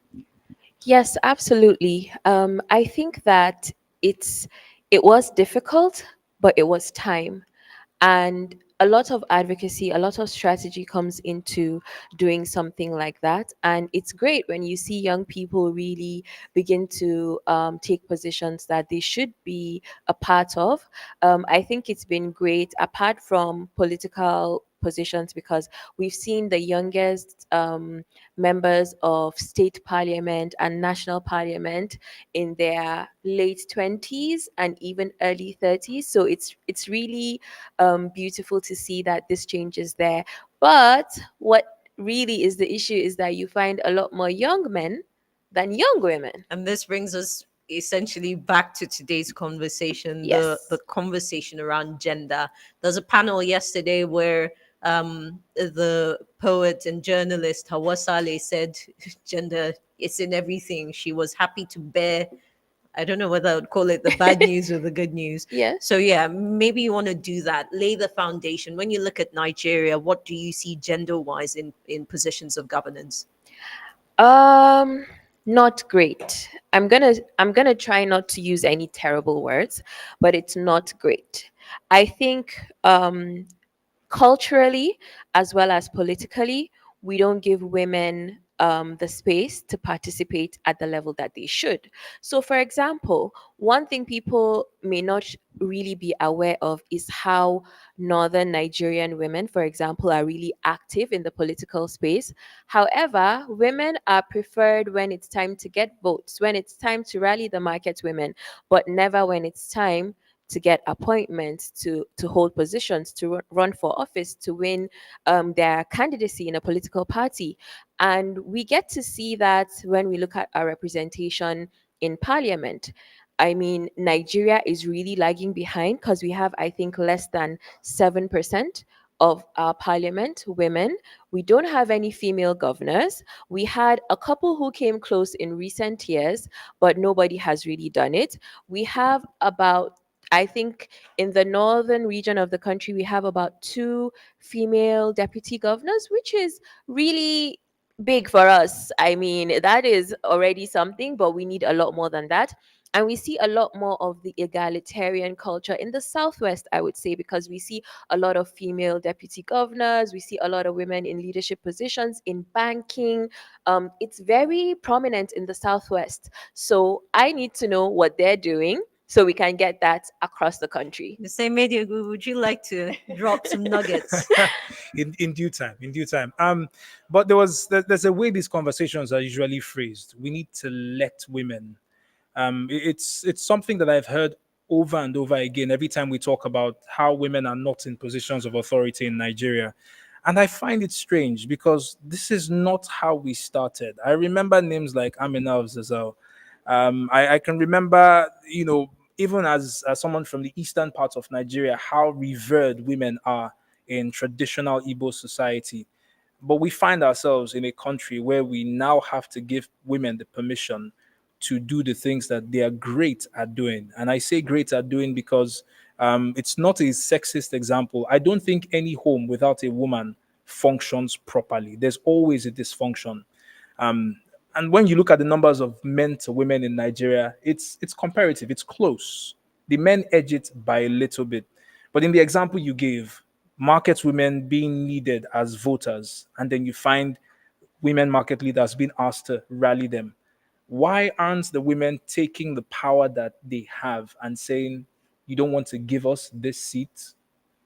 Yes, absolutely. I think that it was difficult, but it was time. And a lot of advocacy, a lot of strategy comes into doing something like that. And it's great when you see young people really begin to take positions that they should be a part of. I think it's been great apart from political positions because we've seen the youngest members of state parliament and national parliament in their late 20s and even early 30s. So it's really beautiful to see that this change is there. But what really is the issue is that you find a lot more young men than young women. And this brings us essentially back to today's conversation, Yes. the conversation around gender. There's a panel yesterday where the poet and journalist Hawa Saleh said gender is in everything. She was happy to bear, I don't know whether I would call it the bad news or the good news. Yeah. So yeah, maybe you want to do that. Lay the foundation. When you look at Nigeria, what do you see gender-wise in positions of governance? Not great. I'm gonna try not to use any terrible words, but it's not great. I think culturally as well as politically, we don't give women the space to participate at the level that they should. So, for example, one thing people may not really be aware of is how northern Nigerian women, for example, are really active in the political space. However, women are preferred when it's time to get votes, when it's time to rally the market women, but never when it's time to get appointments, to hold positions, to run for office, to win their candidacy in a political party. And we get to see that when we look at our representation in parliament. I mean, Nigeria is really lagging behind because we have, I think, less than 7% of our parliament women. We don't have any female governors. We had a couple who came close in recent years, but nobody has really done it. We have about, I think, in the northern region of the country, we have about 2 female deputy governors, which is really big for us. I mean, that is already something, but we need a lot more than that. And we see a lot more of the egalitarian culture in the Southwest, I would say, because we see a lot of female deputy governors, we see a lot of women in leadership positions in banking. It's very prominent in the Southwest. So I need to know what they're doing so we can get that across the country. The same media group, would you like to drop some nuggets? In due time, in due time. But there's a way these conversations are usually phrased. We need to let women. It's something that I've heard over and over again every time we talk about how women are not in positions of authority in Nigeria. And I find it strange because this is not how we started. I remember names like Amina Zazel. I can remember, even as someone from the eastern part of Nigeria, how revered women are in traditional Igbo society. But we find ourselves in a country where we now have to give women the permission to do the things that they are great at doing. And I say great at doing because it's not a sexist example. I don't think any home without a woman functions properly. There's always a dysfunction. Um, and when you look at the numbers of men to women in Nigeria, it's comparative, it's close. The men edge it by a little bit. But in the example you gave, market women being needed as voters, and then you find women market leaders being asked to rally them. Why aren't the women taking the power that they have and saying, you don't want to give us this seat?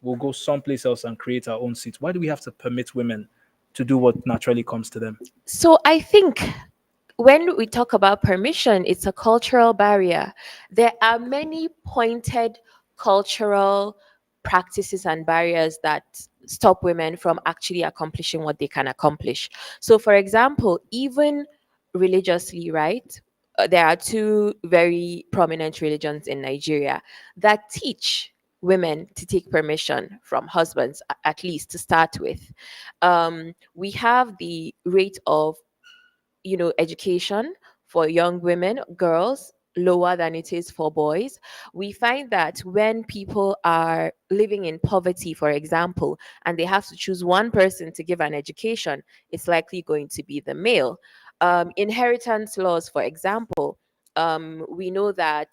We'll go someplace else and create our own seat. Why do we have to permit women to do what naturally comes to them? So I think when we talk about permission, it's a cultural barrier. There are many pointed cultural practices and barriers that stop women from actually accomplishing what they can accomplish. So, for example, even religiously, right? There are two very prominent religions in Nigeria that teach women to take permission from husbands, at least to start with. We have the rate of education for young women, girls, lower than it is for boys. We find that when people are living in poverty, for example, and they have to choose one person to give an education, it's likely going to be the male. Inheritance laws, for example, we know that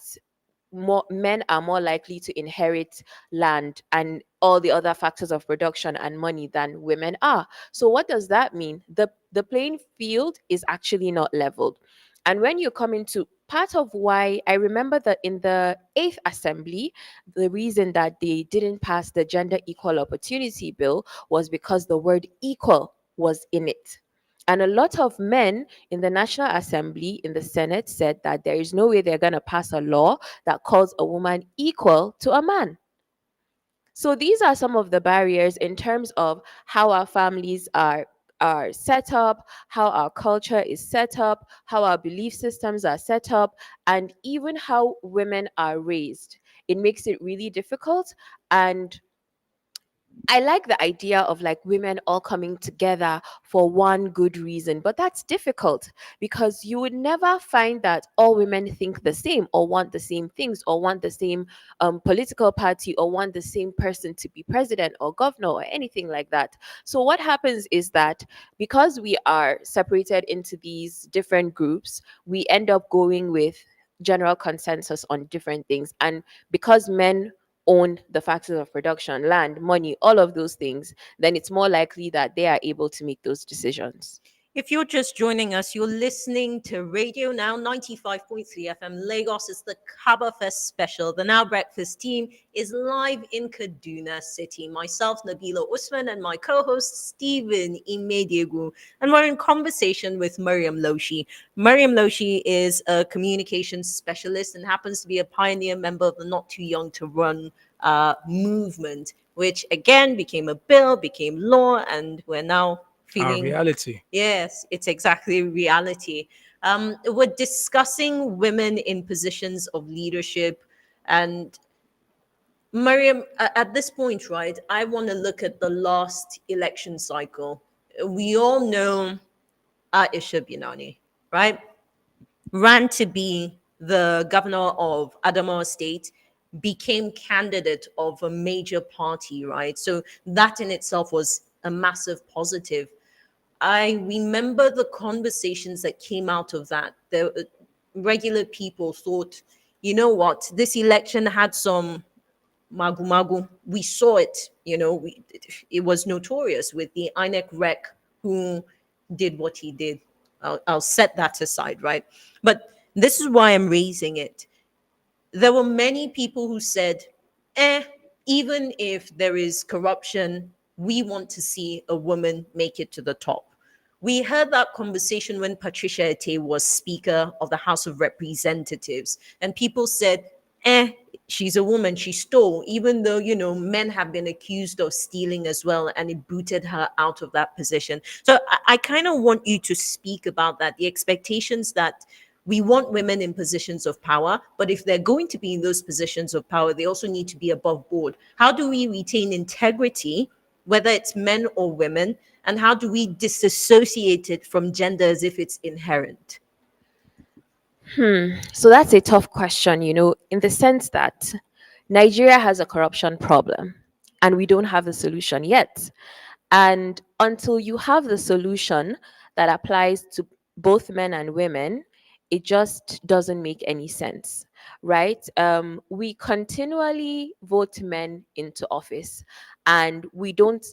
more men are more likely to inherit land and all the other factors of production and money than women are. So what does that mean? The playing field is actually not leveled. And when you come into part of why I remember that in the 8th assembly, the reason that they didn't pass the gender equal opportunity bill was because the word equal was in it. And a lot of men in the National Assembly, in the Senate, said that there is no way they're going to pass a law that calls a woman equal to a man. So these are some of the barriers in terms of how our families are set up, how our culture is set up, how our belief systems are set up, and even how women are raised. It makes it really difficult. And I like the idea of like women all coming together for one good reason, but that's difficult because you would never find that all women think the same or want the same things or want the same political party or want the same person to be president or governor or anything like that. So, what happens is that because we are separated into these different groups, we end up going with general consensus on different things. And because men own the factors of production, land, money, all of those things, then it's more likely that they are able to make those decisions. If you're just joining us, you're listening to Radio Now 95.3 FM Lagos. It's the Kabafest special. The Now Breakfast team is live in Kaduna City. Myself, Nabila Usman, and my co-host, Stephen Imediegu. And we're in conversation with Mariam Loshi. Mariam Loshi is a communications specialist and happens to be a pioneer member of the Not Too Young to Run movement, which again became a bill, became law, and we're now feeling reality. Yes, it's exactly reality. We're discussing women in positions of leadership. And Mariam, at this point, right, I want to look at the last election cycle. We all know Aisha Binani, right? Ran to be the governor of Adamawa State, became candidate of a major party, right? So that in itself was a massive positive. I remember the conversations that came out of that. The regular people thought, you know what, this election had some magu magu. We saw it, it was notorious with the INEC rec who did what he did. I'll set that aside, right? But this is why I'm raising it. There were many people who said, even if there is corruption, we want to see a woman make it to the top. We heard that conversation when Patricia Ete was Speaker of the House of Representatives, and people said, she's a woman, she stole, even though, men have been accused of stealing as well, and it booted her out of that position. So I kind of want you to speak about that, the expectations that we want women in positions of power, but if they're going to be in those positions of power, they also need to be above board. How do we retain integrity, whether it's men or women, and how do we disassociate it from gender as if it's inherent? So that's a tough question, in the sense that Nigeria has a corruption problem and we don't have the solution yet. And until you have the solution that applies to both men and women, it just doesn't make any sense, right? We continually vote men into office and we don't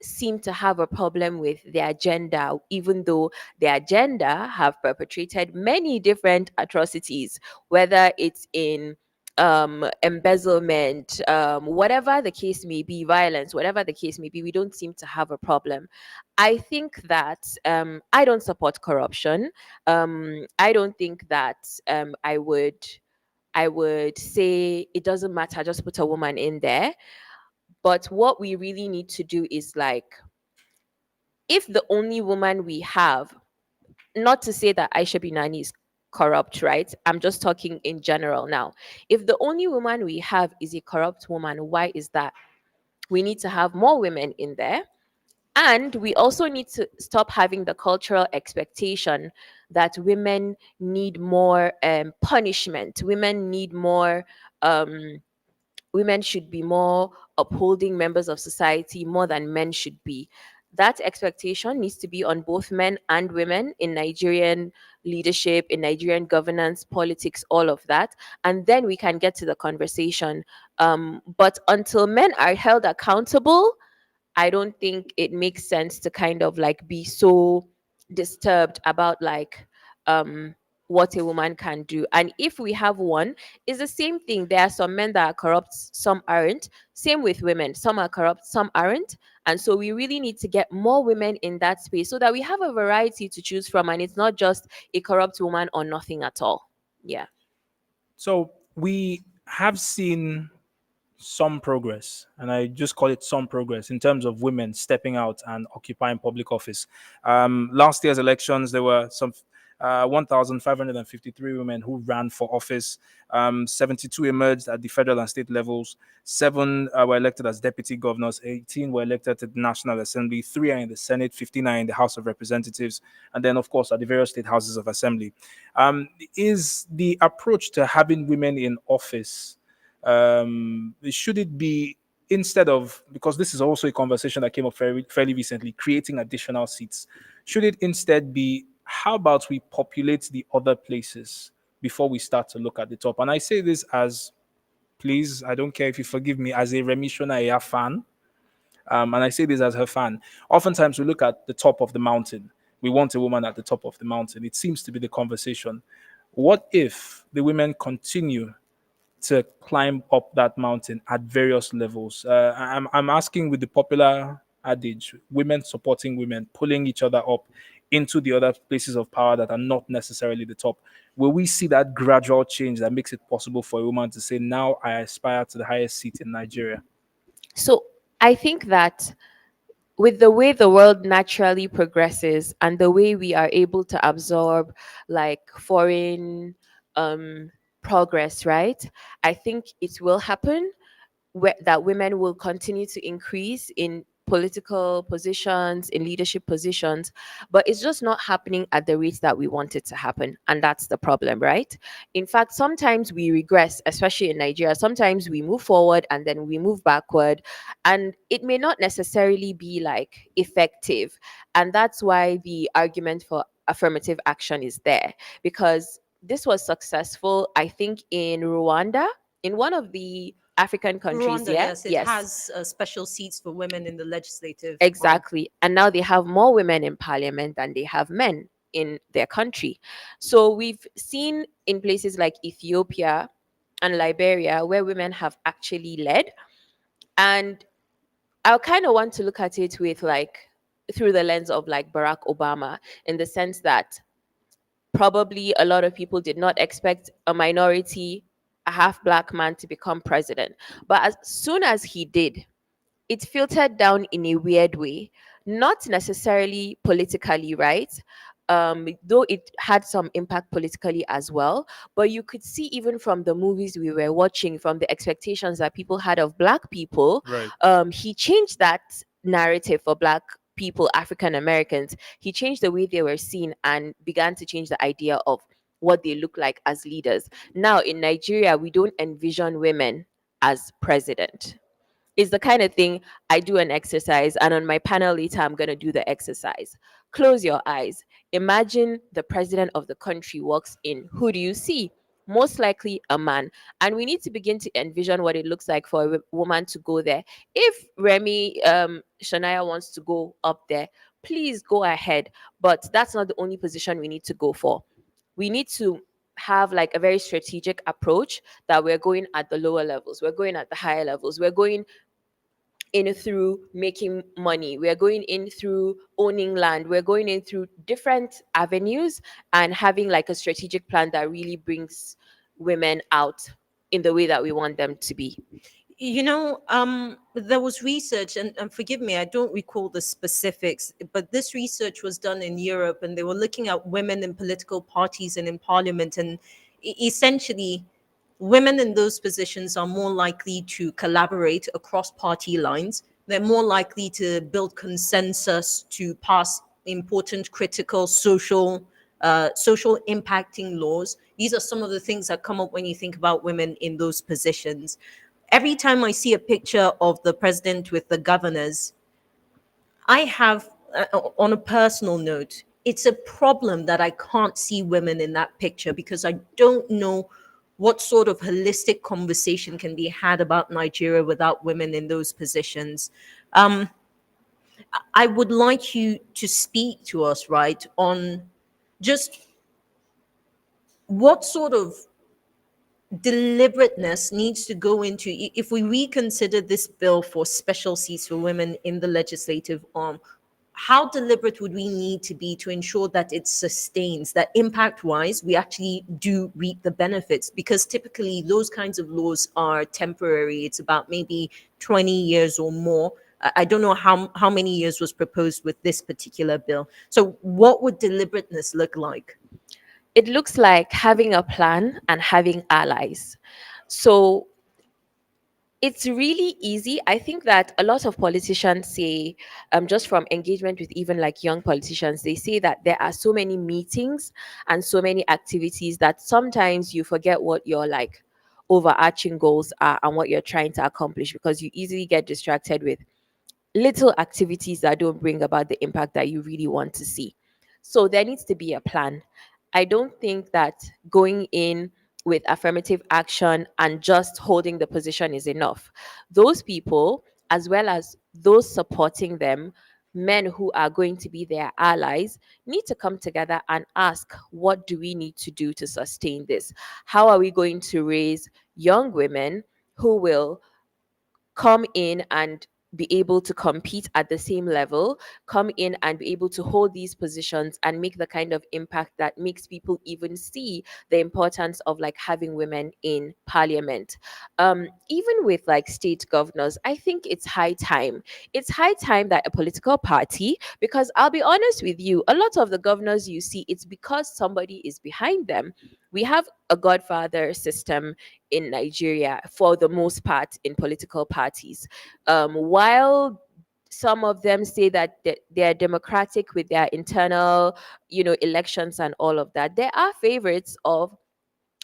seem to have a problem with their agenda, even though their agenda have perpetrated many different atrocities, whether it's in embezzlement, whatever the case may be, violence, whatever the case may be, we don't seem to have a problem. I think that I don't support corruption. I don't think that I would say it doesn't matter, just put a woman in there. But what we really need to do is like, if the only woman we have, not to say that Aisha Binani is corrupt, right? I'm just talking in general now. If the only woman we have is a corrupt woman, why is that? We need to have more women in there. And we also need to stop having the cultural expectation that women need more punishment. Women should be more upholding members of society more than men should be. That expectation needs to be on both men and women in Nigerian leadership, in Nigerian governance, politics, all of that. And then we can get to the conversation. But until men are held accountable, I don't think it makes sense to kind of like be so disturbed about like what a woman can do. And if we have one, it's the same thing. There are some men that are corrupt, some aren't. Same with women. Some are corrupt, some aren't. And so we really need to get more women in that space so that we have a variety to choose from and it's not just a corrupt woman or nothing at all. Yeah. So we have seen some progress, and I just call it some progress in terms of women stepping out and occupying public office. Last year's elections, there were some 1,553 women who ran for office. 72 emerged at the federal and state levels. 7 were elected as deputy governors. 18 were elected to the National Assembly. 3 are in the Senate. 15 are in the House of Representatives. And then, of course, at the various state houses of assembly. Is the approach to having women in office, should it be, instead of, because this is also a conversation that came up fairly recently, creating additional seats, should it instead be, how about we populate the other places before we start to look at the top? And I say this as, please, I don't care if you forgive me, as a Remi Shonaya fan, and I say this as her fan. Oftentimes we look at the top of the mountain. We want a woman at the top of the mountain. It seems to be the conversation. What if the women continue to climb up that mountain at various levels? I'm asking with the popular adage, women supporting women, pulling each other up into the other places of power that are not necessarily the top. Will we see that gradual change that makes it possible for a woman to say, now I aspire to the highest seat in Nigeria? So I think that with the way the world naturally progresses and the way we are able to absorb like foreign progress, right? I think it will happen that women will continue to increase in political positions, in leadership positions, but it's just not happening at the rate that we want it to happen. And that's the problem, right? In fact, sometimes we regress, especially in Nigeria. Sometimes we move forward and then we move backward, and it may not necessarily be like effective. And that's why the argument for affirmative action is there, because this was successful, I think, in Rwanda, in one of the African countries. Rwanda, Yeah, yes, it yes, has special seats for women in the legislative arm. exactly. And now they have more women in parliament than they have men in their country. So we've seen in places like Ethiopia and Liberia where women have actually led. And I kind of want to look at it with like through the lens of like Barack Obama, in the sense that probably a lot of people did not expect a minority, a half black man to become president. But as soon as he did, it filtered down in a weird way, not necessarily politically, right? Though it had some impact politically as well. But you could see, even from the movies we were watching, from the expectations that people had of black people, Right. he changed that narrative for black people, African Americans. He changed the way they were seen and began to change the idea of what they look like as leaders. Now in Nigeria, we don't envision women as president. It's the kind of thing, I do an exercise, and on my panel later, I'm going to do the exercise. Close your eyes. Imagine the president of the country walks in. Who do you see? Most likely a man. And we need to begin to envision what it looks like for a woman to go there. If Remy Shania wants to go up there, please go ahead. But that's not the only position we need to go for. We need to have like a very strategic approach, that we're going at the lower levels, we're going at the higher levels, we're going in through making money, we're going in through owning land, we're going in through different avenues, and having like a strategic plan that really brings women out in the way that we want them to be. You know, there was research, and forgive me, I don't recall the specifics, but this research was done in Europe, and they were looking at women in political parties and in parliament. And essentially, women in those positions are more likely to collaborate across party lines. They're more likely to build consensus to pass important, critical social impacting laws. These are some of the things that come up when you think about women in those positions. Every time I see a picture of the president with the governors, I have, on a personal note, it's a problem that I can't see women in that picture, because I don't know what sort of holistic conversation can be had about Nigeria without women in those positions. I would like you to speak to us, right, on just what sort of deliberateness needs to go into, if we reconsider this bill for special seats for women in the legislative arm, how deliberate would we need to be to ensure that it sustains, that impact wise we actually do reap the benefits? Because typically those kinds of laws are temporary. It's about maybe 20 years or more. I don't know how many years was proposed with this particular bill. So what would deliberateness look like? It looks like having a plan and having allies. So it's really easy. I think that a lot of politicians say, just from engagement with even like young politicians, they say that there are so many meetings and so many activities that sometimes you forget what your like overarching goals are and what you're trying to accomplish, because you easily get distracted with little activities that don't bring about the impact that you really want to see. So there needs to be a plan. I don't think that going in with affirmative action and just holding the position is enough. Those people, as well as those supporting them, men who are going to be their allies, need to come together and ask, what do we need to do to sustain this? How are we going to raise young women who will come in and be able to compete at the same level, come in and be able to hold these positions and make the kind of impact that makes people even see the importance of like having women in parliament. Even with like state governors, I think it's high time. It's high time that a political party, because I'll be honest with you, a lot of the governors you see, it's because somebody is behind them. We have a godfather system in Nigeria for the most part in political parties. While some of them say that they're democratic with their internal, elections and all of that. There are favorites of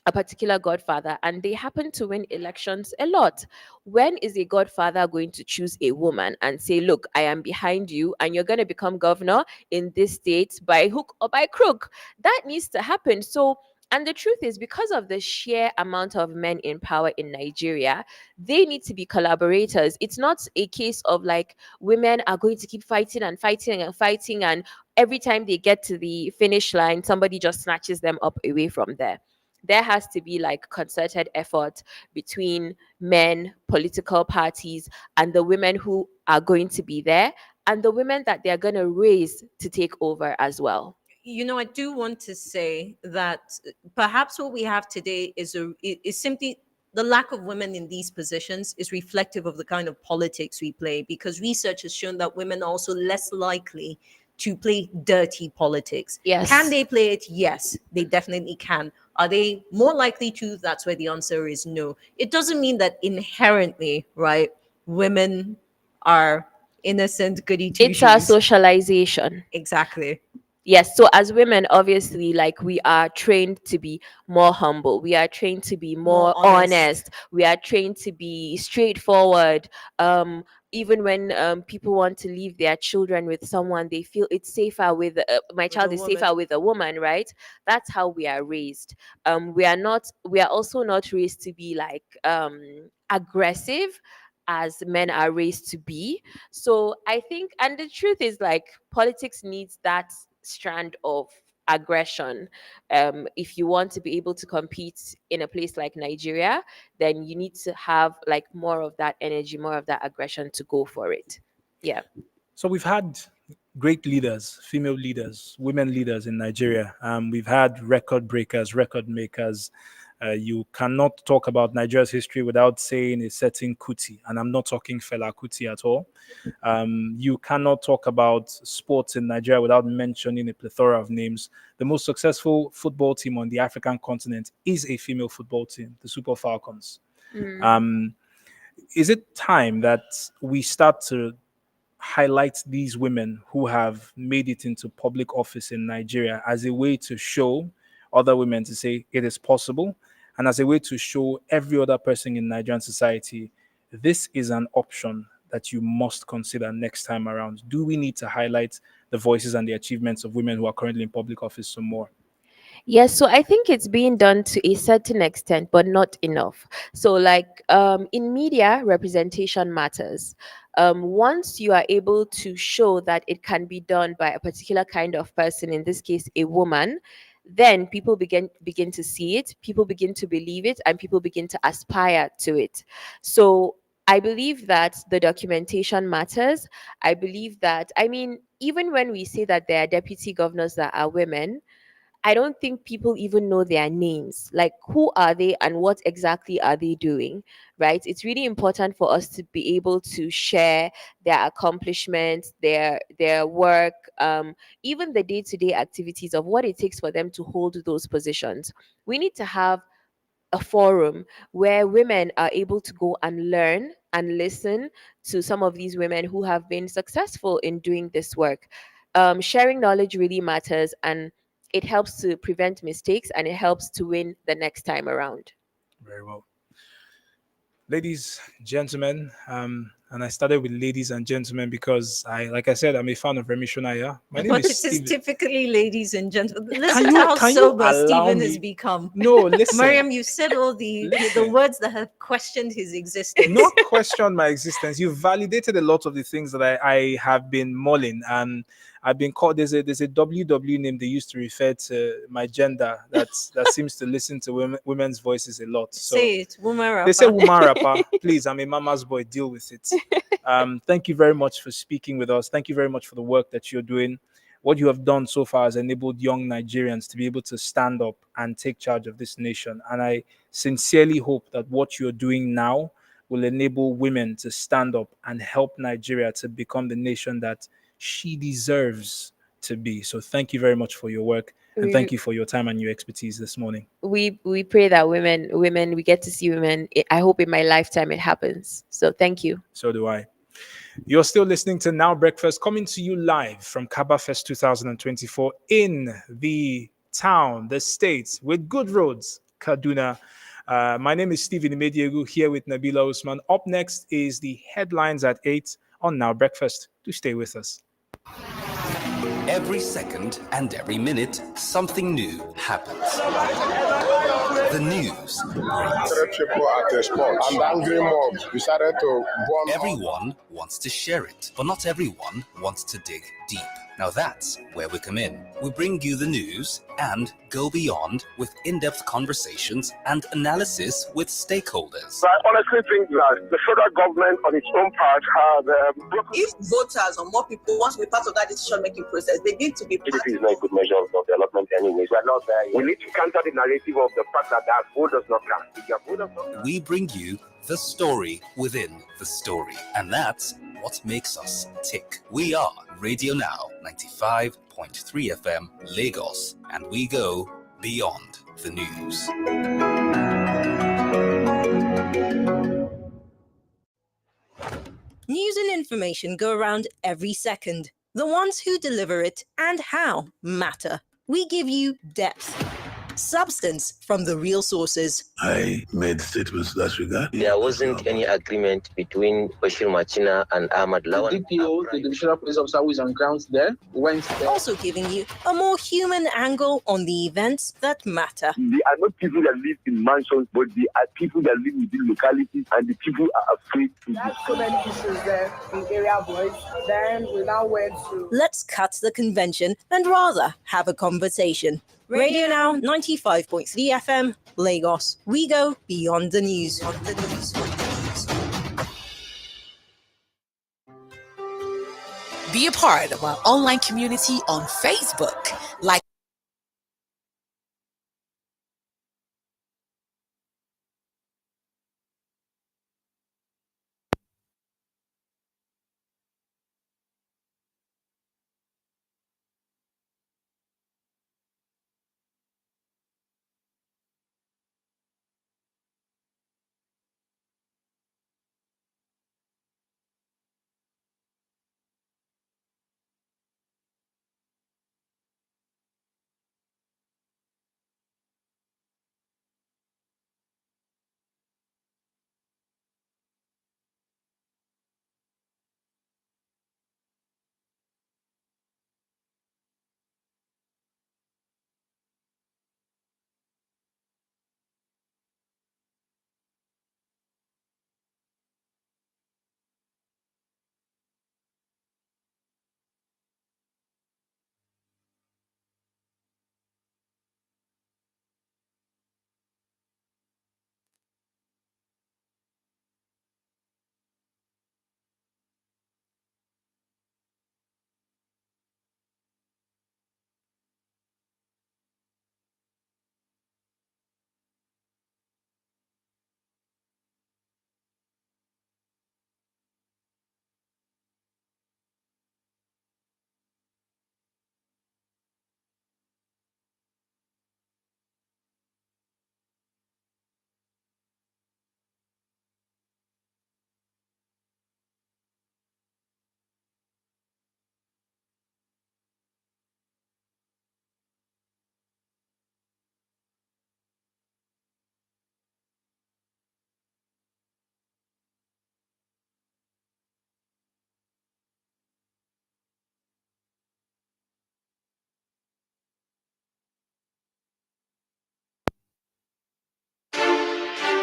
a particular godfather, and they happen to win elections a lot. When is a godfather going to choose a woman and say, look, I am behind you and you're going to become governor in this state by hook or by crook? That needs to happen. So, and the truth is, because of the sheer amount of men in power in Nigeria, they need to be collaborators. It's not a case of like women are going to keep fighting and fighting and fighting, and every time they get to the finish line, somebody just snatches them up away from there. There has to be like concerted effort between men, political parties, and the women who are going to be there, and the women that they're going to raise to take over as well. I do want to say that perhaps what we have today is simply the lack of women in these positions is reflective of the kind of politics we play, because research has shown that women are also less likely to play dirty politics. Yes. Can they play it? Yes, they definitely can. Are they more likely to? That's where the answer is no. It doesn't mean that inherently, right, women are innocent goody two It's our shoes. socialization. Exactly. Yes, so as women, obviously, like we are trained to be more humble. We are trained to be more honest. We are trained to be straightforward. Even when people want to leave their children with someone, they feel it's safer with my child is safer with a woman, right? That's how we are raised. We are not. We are also not raised to be like aggressive as men are raised to be. So I think, and the truth is, like, politics needs that strand of aggression. If you want to be able to compete in a place like Nigeria, then you need to have like more of that energy, more of that aggression to go for it. Yeah. So we've had great leaders, female leaders, women leaders in Nigeria. We've had record breakers, record makers. You cannot talk about Nigeria's history without saying a certain Kuti, and I'm not talking Fela Kuti at all. You cannot talk about sports in Nigeria without mentioning a plethora of names. The most successful football team on the African continent is a female football team, the Super Falcons. Is it time that we start to highlight these women who have made it into public office in Nigeria as a way to show other women to say it is possible, and as a way to show every other person in Nigerian society this is an option that you must consider next time around? Do we need to highlight the voices and the achievements of women who are currently in public office some more? Yes, so I think it's being done to a certain extent, but not enough. So, like in media, representation matters. Once you are able to show that it can be done by a particular kind of person, in this case, a woman, then people begin to see it, people begin to believe it, and people begin to aspire to it. So, I believe that the documentation matters. I believe that, I mean, even when we say that there are deputy governors that are women, I don't think people even know their names. Like, who are they and what exactly are they doing? Right? It's really important for us to be able to share their accomplishments, their work, even the day-to-day activities of what it takes for them to hold those positions. We need to have a forum where women are able to go and learn and listen to some of these women who have been successful in doing this work. Sharing knowledge really matters, and it helps to prevent mistakes and it helps to win the next time around. Very well. Ladies, gentlemen, and I started with ladies and gentlemen because like I said, I'm a fan of Remy Shonaya. My name But is it is Steve. typically ladies and gentlemen. Listen to how sober Stephen has become. No, listen. Mariam, you said all the words that have questioned his existence. Not question my existence. You validated a lot of the things that I have been mulling, and I've been called. There's a WW name they used to refer to my gender that seems to listen to women's voices a lot. So say it, woman rapper. they say woman rapper. Please, I'm a mama's boy. Deal with it. Thank you very much for speaking with us. Thank you very much for the work that you're doing. What you have done so far has enabled young Nigerians to be able to stand up and take charge of this nation. And I sincerely hope that what you're doing now will enable women to stand up and help Nigeria to become the nation that she deserves to be. So thank you very much for your work, and thank you for your time and your expertise this morning. We pray that women, we get to see women. I hope in my lifetime it happens. So thank you. So do I. You're still listening to Now Breakfast, coming to you live from Kabafest 2024 in the town, the state, with good roads, Kaduna. My name is Stephen Imediegu, here with Nabila Usman. Up next is the headlines at 8 on Now Breakfast. Do stay with us. Every second and every minute, something new happens. The news breaks. People at the spot, and angry mob decided to bomb. Everyone wants to share it, but not everyone wants to dig deep. Now that's where we come in. We bring you the news and go beyond with in-depth conversations and analysis with stakeholders. I honestly think that the federal government on its own part have broken. If voters or more people want to be part of that decision-making process, they need to be part. GDP is not a good measure of development anyways. We are not there. We need to counter the narrative of the fact that vote does not count. If your vote does not count. We bring you the story within the story. And that's what makes us tick. We are Radio Now 95.3 FM Lagos, and we go beyond the news. News and information go around every second. The ones who deliver it and how matter. We give you depth, substance from the real sources. I made statements in that regard. There wasn't any agreement between Bashir Machina and Ahmad Lawan. The DPO, the divisional police officer who is on grounds there, went there. Also giving you a more human angle on the events that matter. They are not people that live in mansions, but they are people that live within localities, and the people are afraid to There's so many issues there in area boys. Then we now went to... Let's cut the convention and rather have a conversation. Radio Now 95.3 FM, Lagos. We go beyond the news. Be a part of our online community on Facebook. Like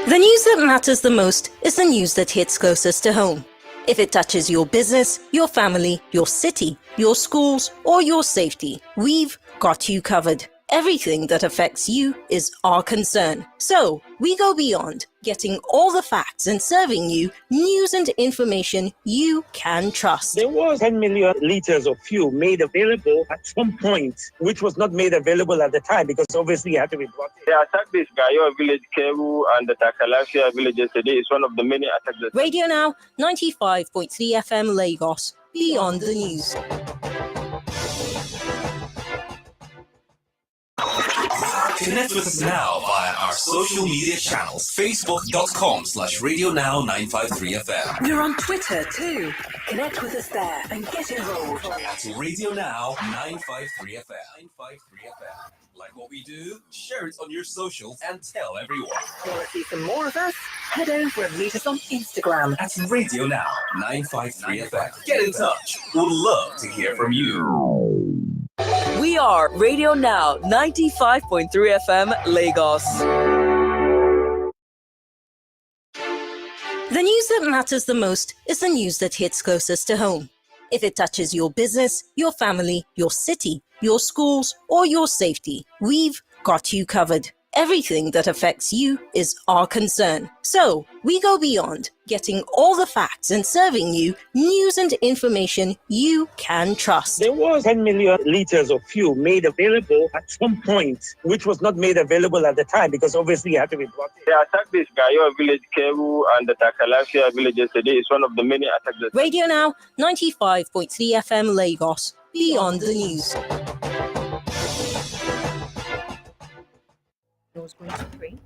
The news that matters the most is the news that hits closest to home. If it touches your business, your family, your city, your schools, or your safety, we've got you covered. Everything that affects you is our concern. So, we go beyond, getting all the facts and serving you news and information you can trust. There was 10 million liters of fuel made available at some point, which was not made available at the time because obviously it had to be brought in. The attack this Gayo village, Keru, and the Takalafia villages today is one of the many attacks. Radio Now, 95.3 FM Lagos, beyond the news. Connect with us now via our social media channels. Facebook.com/Radio Now 953FM. We're on Twitter too. Connect with us there and get involved. At Radio Now 953FM. Like what we do? Share it on your socials and tell everyone. Want to see some more of us? Head over and meet us on Instagram at Radio Now 953FM. Get in touch. We'd love to hear from you. We are Radio Now 95.3 FM Lagos. The news that matters the most is the news that hits closest to home. If it touches your business, your family, your city, your schools, or your safety, we've got you covered. Everything that affects you is our concern. So, we go beyond, getting all the facts and serving you news and information you can trust. There was 10 million liters of fuel made available at some point, which was not made available at the time because obviously it had to be brought in. They attacked this Gayo village, Keru, and the Takalafia village yesterday. It's one of the many attacks. Radio Now, 95.3 FM Lagos. Beyond the news.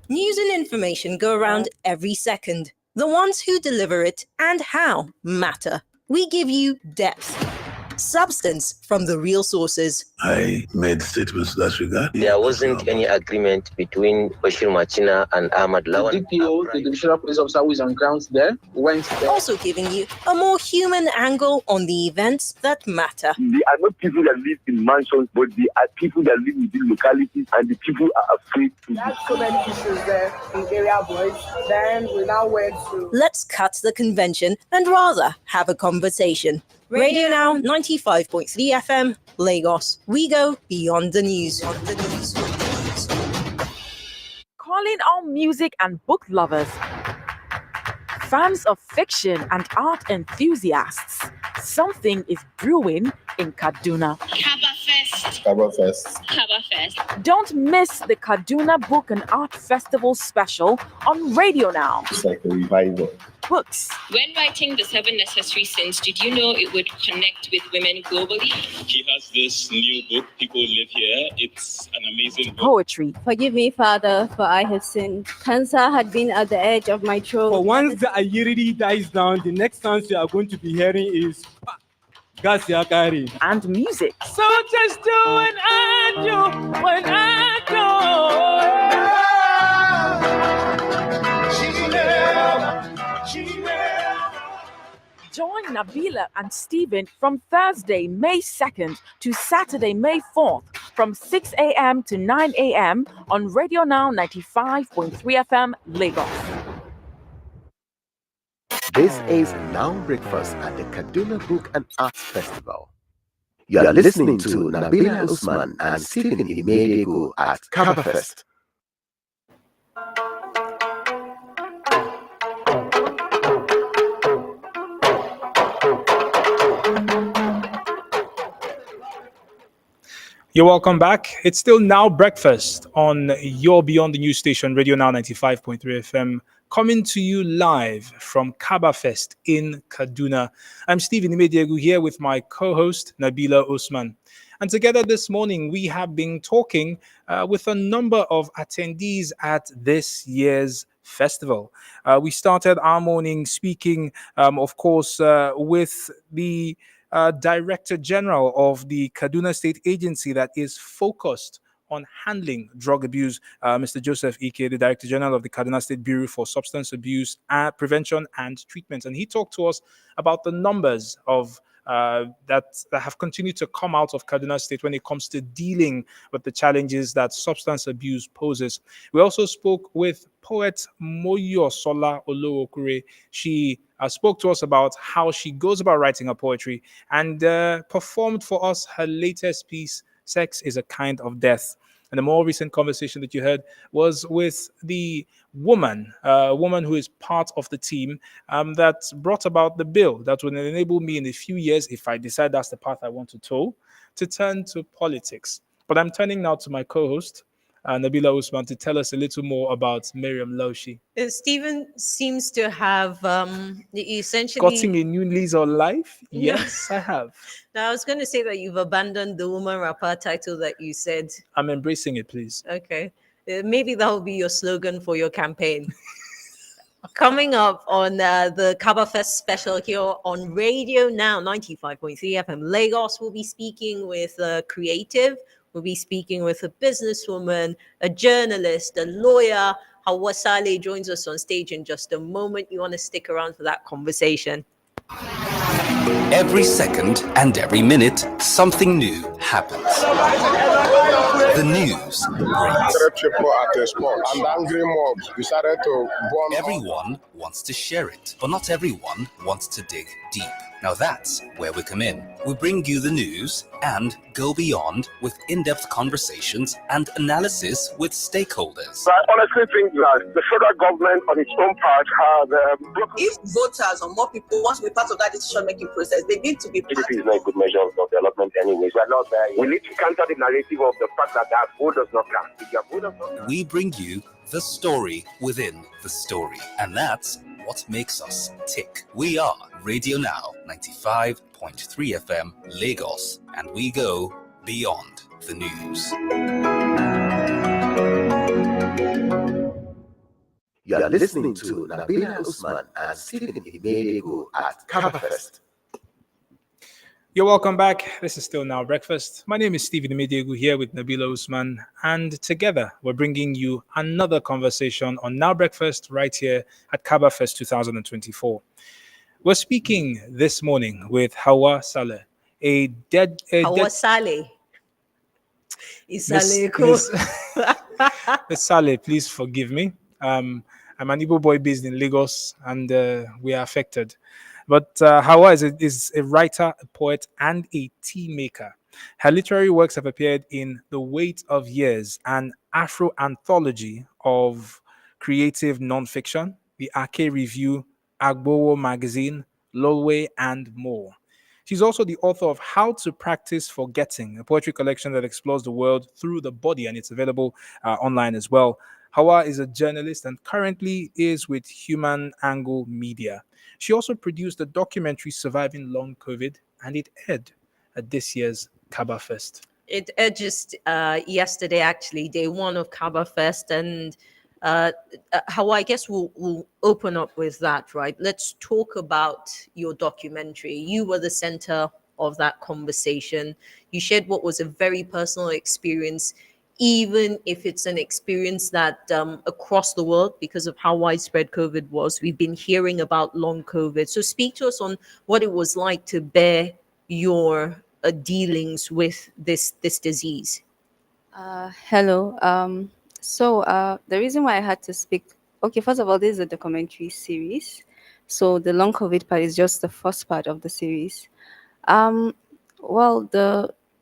News and information go around every second. The ones who deliver it and how matter. We give you depth, substance from the real sources. I made statements to that regard. There wasn't any agreement between Bashir Machina and Ahmad Lawan. The DPO, the divisional police officer who is on ground there, went there. Also giving you a more human angle on the events that matter. They are not people that live in mansions, but they are people that live within localities, and the people are afraid to. There's so many issues there in area boys. Then we now went to. Let's cut the convention and rather have a conversation. Radio Now 95.3 FM, Lagos. We go beyond the news. Calling all music and book lovers, fans of fiction and art enthusiasts, something is brewing in Kaduna. Kabafest. Don't miss the Kaduna Book and Art Festival special on Radio Now. It's like a revival. Books. When writing The 7 Necessary Sins, did you know it would connect with women globally? He has this new book, People Live Here. It's an amazing book. Poetry. Forgive me, Father, for I have sinned. Cancer had been at the edge of my throat. But once the Ayiridi dies down, the next sounds you are going to be hearing is Gas Yakari. And music. So just do an angel when I go. Join Nabila and Stephen from Thursday, May 2nd to Saturday, May 4th from 6 a.m. to 9 a.m. on Radio Now 95.3 FM Lagos. This is Now Breakfast at the Kaduna Book and Arts Festival. You are listening to Nabila Usman and Stephen Imediego at Kabafest. You're welcome back. It's still Now Breakfast on your Beyond the News station, Radio Now 95.3 FM, coming to you live from Kabafest in Kaduna. I'm Stephen Imediegu here with my co-host, Nabila Usman. And together this morning, we have been talking with a number of attendees at this year's festival. We started our morning speaking, of course, with the Director General of the Kaduna State Agency that is focused on handling drug abuse, Mr. Joseph Ike, the Director General of the Kaduna State Bureau for Substance Abuse Prevention and Treatment. And he talked to us about the numbers of that have continued to come out of Kaduna State when it comes to dealing with the challenges that substance abuse poses. We also spoke with poet Moyosola Olookure. She spoke to us about how she goes about writing her poetry and performed for us her latest piece, Sex is a Kind of Death. And the more recent conversation that you heard was with the woman who is part of the team that brought about the bill that will enable me in a few years, if I decide that's the path I want to toe, to turn to politics. But I'm turning now to my co-host, Nabila Usman, to tell us a little more about Miriam Laushi. Stephen seems to have essentially Gotten a new lease on life? Yes, I have. Now, I was going to say that you've abandoned the woman rapper title that you said. I'm embracing it, please. Okay. Maybe that will be your slogan for your campaign. Coming up on the Kabafest special here on Radio Now 95.3 FM Lagos, we'll be speaking with a creative, we'll be speaking with a businesswoman, a journalist, a lawyer. Hawa Saleh joins us on stage in just a moment. You want to stick around for that conversation. Every second and every minute, something new happens. The news breaks. People at a spot, and the angry mob decided to bomb. Everyone wants to share it, but not everyone wants to dig deep. Now that's where we come in. We bring you the news and go beyond with in-depth conversations and analysis with stakeholders. I honestly think that the federal government on its own part has broken. If voters or more people want to be part of that decision-making process, they need to be part. PDP is not a good measure of development anyways. We are not there. We need to counter the narrative of the fact that vote does not count. If your vote does not count. We bring you the story within the story. And that's what makes us tick. We are Radio Now 95.3 FM Lagos, and we go beyond the news. You are listening to Nabila Usman and Stephen Imediego at Kabafest. You're welcome back. This is Still Now Breakfast. My name is Stephen Imediego here with Nabila Usman, and together we're bringing you another conversation on Now Breakfast right here at Kabafest 2024. We're speaking this morning with Hawa Saleh, Hawa Saleh. Miss Saleh, please forgive me. I'm an Igbo boy based in Lagos, and we are affected. But Hawa is a writer, a poet, and a tea maker. Her literary works have appeared in The Weight of Years, an Afro anthology of creative nonfiction, the Ake Review, Agbowo Magazine, Lolwe, and more. She's also the author of How to Practice Forgetting, a poetry collection that explores the world through the body, and it's available online as well. Hawa is a journalist and currently is with Human Angle Media. She also produced a documentary Surviving Long COVID, and it aired at this year's Kabafest. It aired just yesterday, actually, day one of Kabafest, and how I guess we'll open up with that, right? Let's talk about your documentary. You were the center of that conversation. You shared what was a very personal experience, even if it's an experience that across the world, because of how widespread COVID was, we've been hearing about long COVID. So speak to us on what it was like to bear your dealings with this disease. Hello. So the reason why I had to speak, okay, first of all, this is a documentary series. So the long COVID part is just the first part of the series.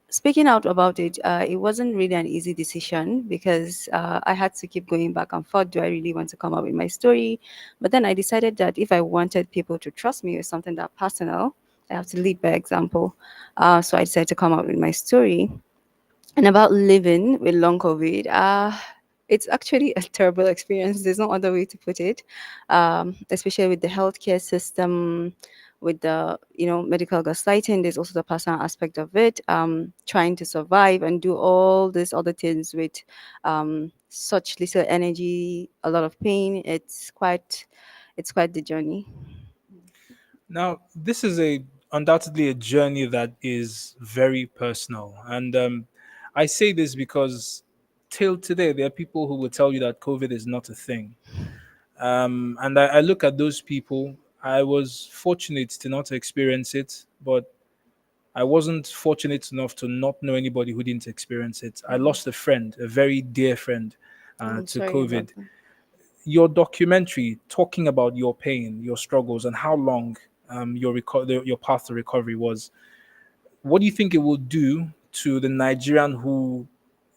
Speaking out about it, it wasn't really an easy decision because I had to keep going back and forth. Do I really want to come up with my story? But then I decided that if I wanted people to trust me with something that personal, I have to lead by example. So I decided to come up with my story. And about living with long COVID, it's actually a terrible experience. There's no other way to put it, especially with the healthcare system, with the medical gaslighting. There's also the personal aspect of it, trying to survive and do all these other things with such little energy, a lot of pain. It's quite the journey. Now, this is undoubtedly a journey that is very personal, and I say this because till today there are people who will tell you that COVID is not a thing, and I look at those people. I was fortunate to not experience it, but I wasn't fortunate enough to not know anybody who didn't experience it. I lost a friend, a very dear friend, to COVID. Your documentary talking about your pain, your struggles, and how long your path to recovery was. What do you think it will do to the Nigerian who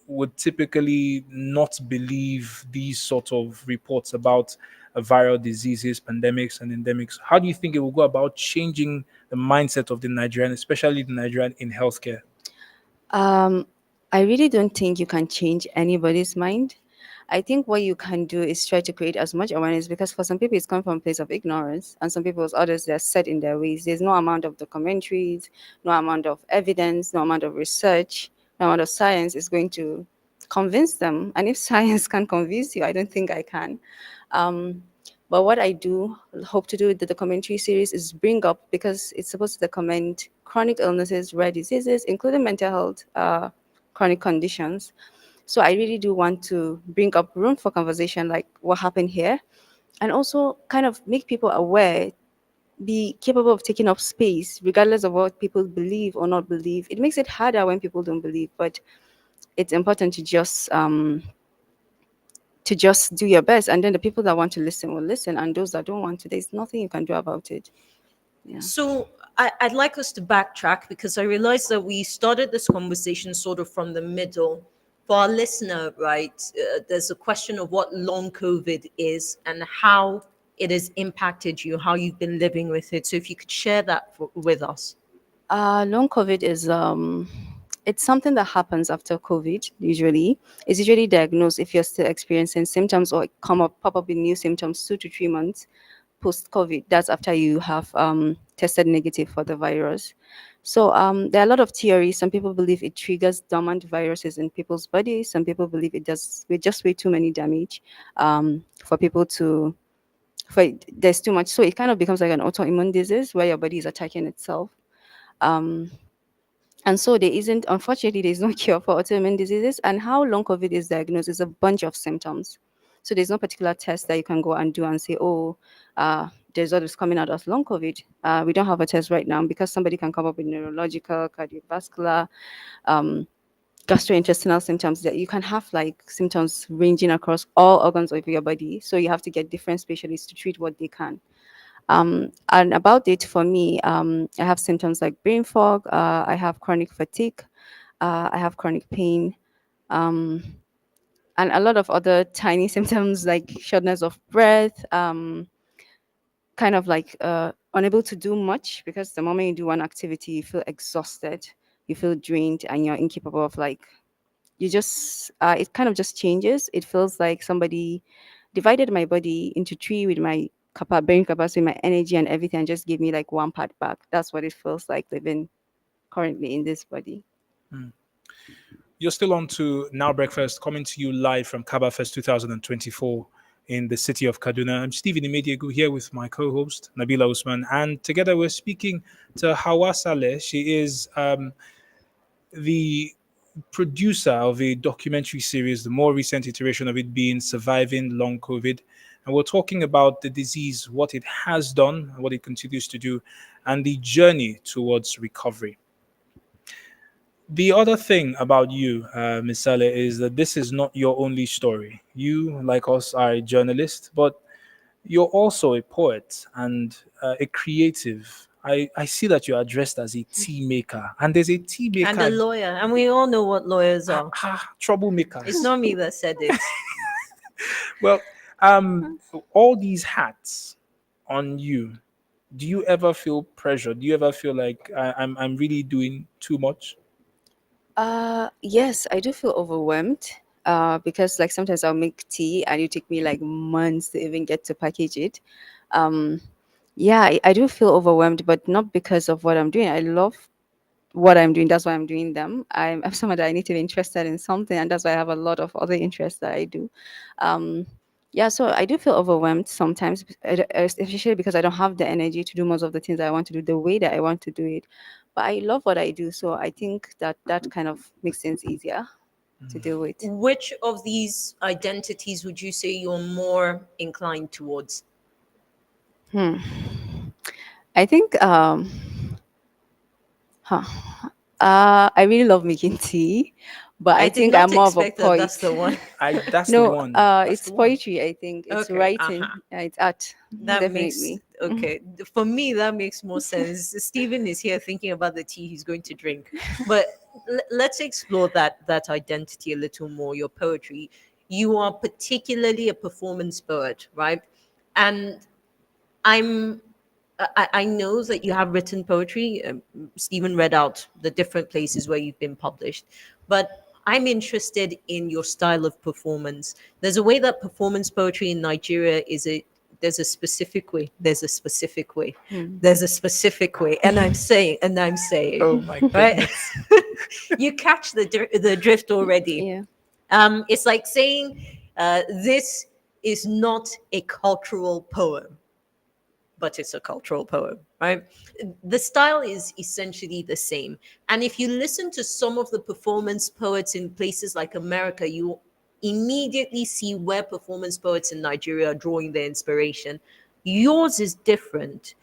would typically not believe these sort of reports about viral diseases, pandemics, and endemics? How do you think it will go about changing the mindset of the Nigerian, especially the Nigerian in healthcare? I really don't think you can change anybody's mind. I think what you can do is try to create as much awareness, because for some people it's come from a place of ignorance, and some people others they're set in their ways. There's no amount of documentaries, no amount of evidence, no amount of research, no amount of science is going to convince them. And if science can convince you, I don't think I can. Um, but what I do hope to do with the documentary series is bring up, because it's supposed to document chronic illnesses, rare diseases, including mental health, chronic conditions. So I really do want to bring up room for conversation, like what happened here, and also kind of make people aware, be capable of taking up space, regardless of what people believe or not believe. It makes it harder when people don't believe, but it's important to just do your best, and then the people that want to listen will listen, and those that don't want to, there's nothing you can do about it. Yeah. So I'd like us to backtrack because I realized that we started this conversation sort of from the middle. For our listener, right, there's a question of what long COVID is and how it has impacted you, how you've been living with it. So if you could share that with us. Long COVID is it's something that happens after COVID. Usually, it's usually diagnosed if you're still experiencing symptoms or pop up with new symptoms 2 to 3 months post COVID. That's after you have tested negative for the virus. So there are a lot of theories. Some people believe it triggers dormant viruses in people's bodies. Some people believe it does with just way too many damage for people to. There's too much, so it kind of becomes like an autoimmune disease where your body is attacking itself. Um, and so there isn't, unfortunately, there's no cure for autoimmune diseases. And how long COVID is diagnosed is a bunch of symptoms. So there's no particular test that you can go and do and say, oh, the result is coming out as long COVID. We don't have a test right now because somebody can come up with neurological, cardiovascular, um, gastrointestinal symptoms, that you can have like symptoms ranging across all organs of your body. So you have to get different specialists to treat what they can. And about it for me, I have symptoms like brain fog, I have chronic fatigue, I have chronic pain, um, and a lot of other tiny symptoms like shortness of breath, kind of like unable to do much, because the moment you do one activity, you feel exhausted, you feel drained, and you're incapable of like, you just, it kind of just changes. It feels like somebody divided my body into three with my brain capacity, my energy, and everything, and just give me like one part back. That's what it feels like living currently in this body. Mm. You're still on to Now Breakfast, coming to you live from Kabafest 2024 in the city of Kaduna. I'm Stephen Imediegu here with my co-host Nabila Usman, and together we're speaking to Hawa Saleh. She is the producer of a documentary series, the more recent iteration of it being Surviving Long COVID. And we're talking about the disease, what it has done, what it continues to do, and the journey towards recovery. The other thing about you, Ms. Saleh, is that this is not your only story. You, like us, are a journalist, but you're also a poet and a creative. I see that you're addressed as a tea maker, and there's a tea maker And a lawyer. And we all know what lawyers are. troublemakers. It's not me that said it. Well, all these hats on you. Do you ever feel pressure? Do you ever feel like I'm really doing too much? Yes, I do feel overwhelmed. Because like sometimes I'll make tea and it take me like months to even get to package it. Um, yeah, I do feel overwhelmed, but not because of what I'm doing. I love what I'm doing. That's why I'm doing them. I'm someone that I need to be interested in something, and that's why I have a lot of other interests that I do. Um, yeah, so I do feel overwhelmed sometimes, especially because I don't have the energy to do most of the things that I want to do the way that I want to do it. But I love what I do, so I think that that kind of makes things easier to deal with. Which of these identities would you say you're more inclined towards? Hmm. I think huh. I really love making tea, but I I did think I'm not more of a expect that poet. that's the one. That's the No, one. That's it's the one. poetry. I think it's Okay, writing. uh-huh. It's art. That makes Definitely. okay. For me, that makes more sense. Stephen is here thinking about the tea he's going to drink. But let's explore that identity a little more. Your poetry. You are particularly a performance poet, right? And I'm I know that you have written poetry. Stephen read out the different places where you've been published, but I'm interested in your style of performance. There's a way that performance poetry in Nigeria is a there's a specific way. There's a specific way. Hmm. There's a specific way. And I'm saying, Oh my right? goodness. You catch the drift already. Yeah. It's like saying this is not a cultural poem, but it's a cultural poem, right? The style is essentially the same. And if you listen to some of the performance poets in places like America, you immediately see where performance poets in Nigeria are drawing their inspiration. Yours is different.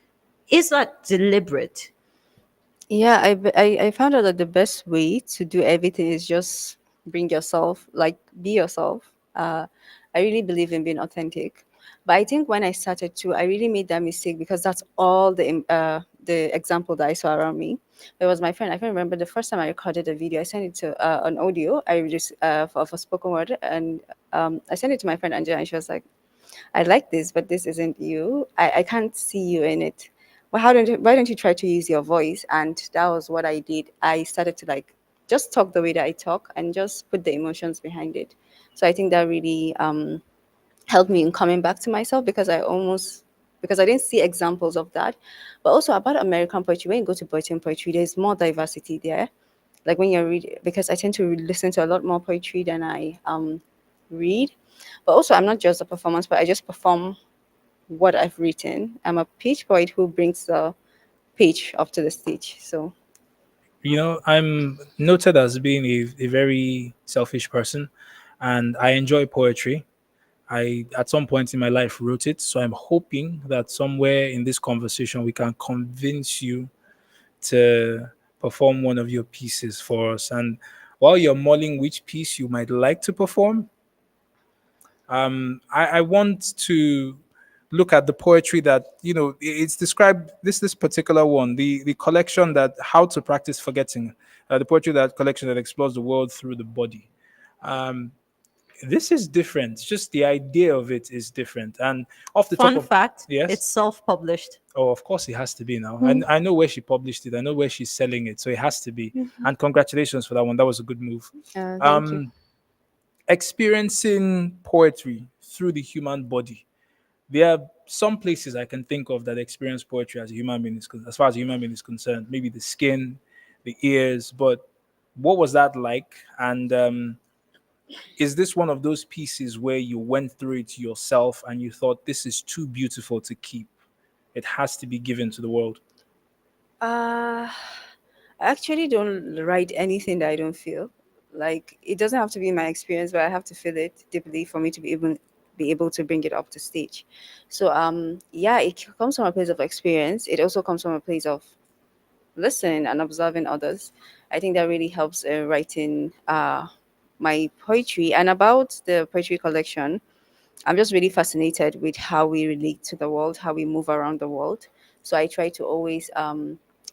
Is that deliberate? Yeah, I found out that the best way to do everything is just bring yourself, like be yourself. I really believe in being authentic, but I think when I started to, I really made that mistake because that's all the example that I saw around me. It was my friend. I can remember the first time I recorded a video. I sent it to an audio. I just for spoken word, and I sent it to my friend Angela, and she was like, I like this, but this isn't you. I can't see you in it. Well, why don't you try to use your voice? And that was what I did. I started to like just talk the way that I talk and just put the emotions behind it. So I think that really helped me in coming back to myself because I didn't see examples of that. But also about American poetry, when you go to Britain poetry, there's more diversity there. Like when you're reading, because I tend to listen to a lot more poetry than I read. But also, I'm not just a performance, but I just perform what I've written. I'm a page poet who brings the page up to the stage. So, I'm noted as being a very selfish person, and I enjoy poetry. I, at some point in my life, wrote it. So I'm hoping that somewhere in this conversation, we can convince you to perform one of your pieces for us. And while you're mulling which piece you might like to perform, I want to look at the poetry that it's described, this particular one, the collection, that how to practice forgetting, the poetry, that collection that explores the world through the body. um this is different. Just the idea of it is different. And off the top Fun of, fact, yes. it's self-published. Oh, of course it has to be now. Hmm. I know where she published it. I know where she's selling it. So it has to be. Mhm. And congratulations for that one. That was a good move. Thank you. Um, Experiencing poetry through the human body. There are some places I can think of that experience poetry as a human being as far as a human being is concerned. Maybe the skin, the ears. But what was that like? And is this one of those pieces where you went through it yourself and you thought this is too beautiful to keep? It has to be given to the world. I actually don't write anything that I don't feel. Like it doesn't have to be my experience, but I have to feel it deeply for me to be able to bring it up to stage. So yeah, it comes from a place of experience. It also comes from a place of listening and observing others. I think that really helps writing my poetry. And about the poetry collection, I'm just really fascinated with how we relate to the world, how we move around the world. So I try to always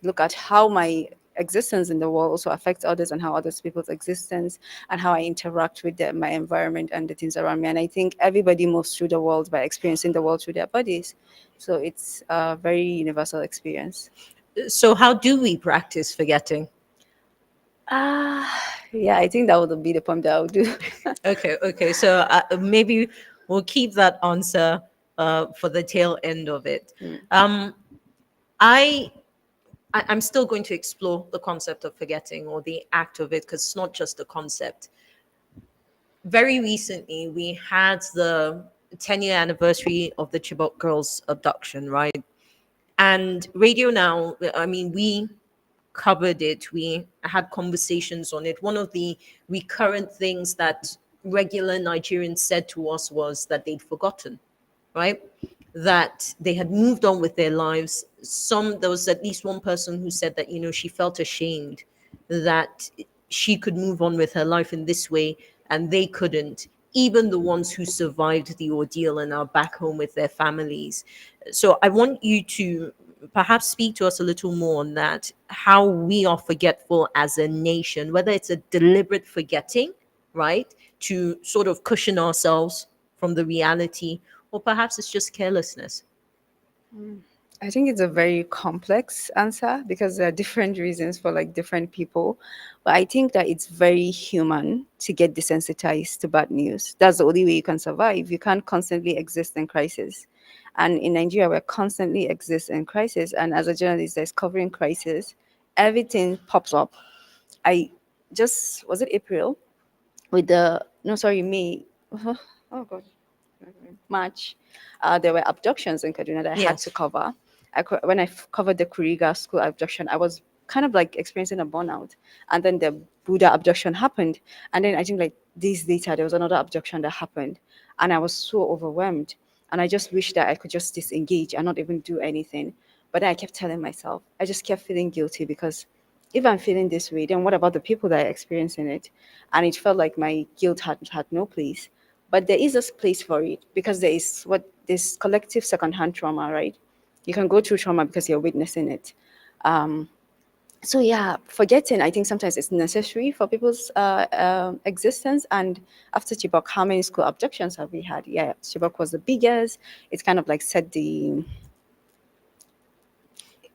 look at how my existence in the world also affects others and how others people's existence and how I interact with my environment and the things around me. And I think everybody moves through the world by experiencing the world through their bodies. So it's a very universal experience. So how do we practice forgetting? Yeah, I think that would be the poem that I would do. Okay. So maybe we'll keep that answer for the tail end of it. Um, I I'm still going to explore the concept of forgetting or the act of it because it's not just a concept. Very recently, we had the 10-year anniversary of the Chibok girls' abduction, right? And Radio Now, I mean, we covered it, we had conversations on it. One of the recurrent things that regular Nigerians said to us was that they'd forgotten, right? That they had moved on with their lives. There was at least one person who said that, she felt ashamed that she could move on with her life in this way and they couldn't, even the ones who survived the ordeal and are back home with their families. So I want you to perhaps speak to us a little more on that, how we are forgetful as a nation, whether it's a deliberate forgetting, right, to sort of cushion ourselves from the reality, or perhaps it's just carelessness. I think it's a very complex answer because there are different reasons for like different people. But I think that it's very human to get desensitized to bad news. That's the only way you can survive. You can't constantly exist in crisis. And in Nigeria, we're constantly exist in crisis. And as a journalist that's covering crisis, everything pops up. I just was it April with the no sorry May. Oh god, March, there were abductions in Kaduna that I had to Yes. cover. When I covered the Kuriga school abduction, I was kind of like experiencing a burnout. And then the Buddha abduction happened. And then I think like days later, there was another abduction that happened. And I was so overwhelmed. And I just wished that I could just disengage and not even do anything. But then I kept telling myself, I just kept feeling guilty because if I'm feeling this way, then what about the people that are experiencing it? And it felt like my guilt had no place. But there is a place for it because there is what this collective secondhand trauma, right? You can go through trauma because you're witnessing it. Um, so yeah, forgetting I think sometimes it's necessary for people's existence. And after Chibok, how many school abductions have we had? Yeah, Chibok was the biggest. It's kind of like set the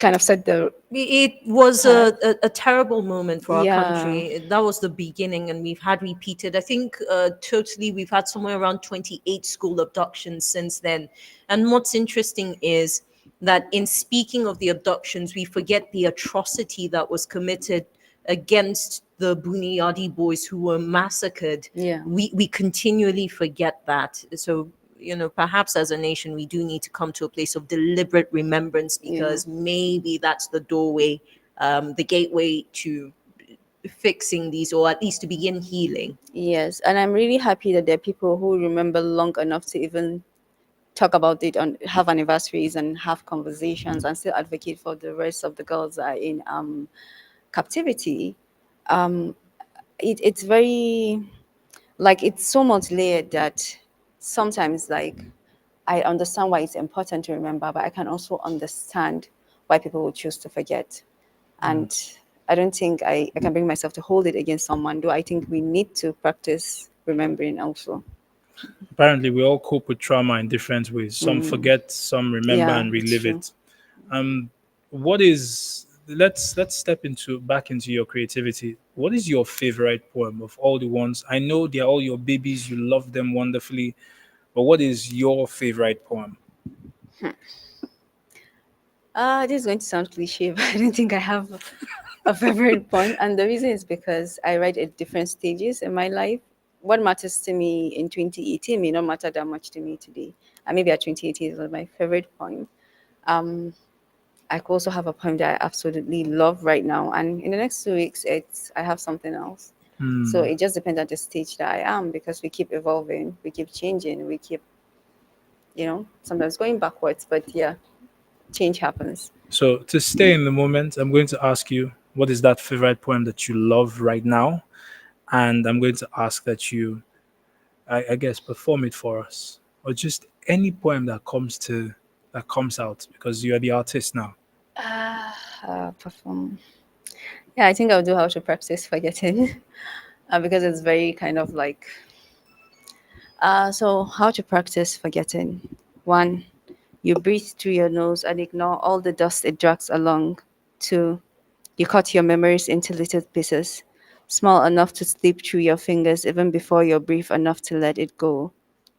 It was path. a terrible moment for our Yeah. country. That was the beginning, and we've had repeated. I think totally we've had somewhere around 28 school abductions since then. And what's interesting is that in speaking of the abductions, we forget the atrocity that was committed against the Buniyadi boys who were massacred. Yeah. We continually forget that. So perhaps as a nation, we do need to come to a place of deliberate remembrance because maybe that's the doorway, the gateway to fixing these, or at least to begin healing. Yes, and I'm really happy that there are people who remember long enough to even talk about it on have anniversaries and have conversations and still advocate for the rest of the girls that are in captivity. Um, it's very like it's so much layered that sometimes like I understand why it's important to remember, but I can also understand why people would choose to forget. And I don't think I can bring myself to hold it against someone, though I think we need to practice remembering also. Apparently, we all cope with trauma in different ways. Some Mm. forget, some remember Yeah, and it's relive true. it. What is let's step into back into your creativity. What is your favorite poem of all the ones? I know they're all your babies, you love them wonderfully, but what is your favorite poem? This is going to sound cliche, but I don't think I have a favorite poem. And the reason is because I write at different stages in my life. What matters to me in 2018 may not matter that much to me today. And maybe at 2018 it was my favorite poem. Um, I could also have a poem that I absolutely love right now. And in the next 2 weeks, I have something else. So Hmm. it just depends on the stage that I am because we keep evolving, we keep changing, we keep, sometimes going backwards. But yeah, change happens. So to stay in the moment, I'm going to ask you what is that favorite poem that you love right now, and I'm going to ask that you, I guess, perform it for us, or just any poem that comes out because you're the artist now. Perform. Yeah, I think I'll do how to practice forgetting because it's very kind of like. So, how to practice forgetting? One, you breathe through your nose and ignore all the dust it drags along. Two, you cut your memories into little pieces, small enough to slip through your fingers even before you're brief enough to let it go.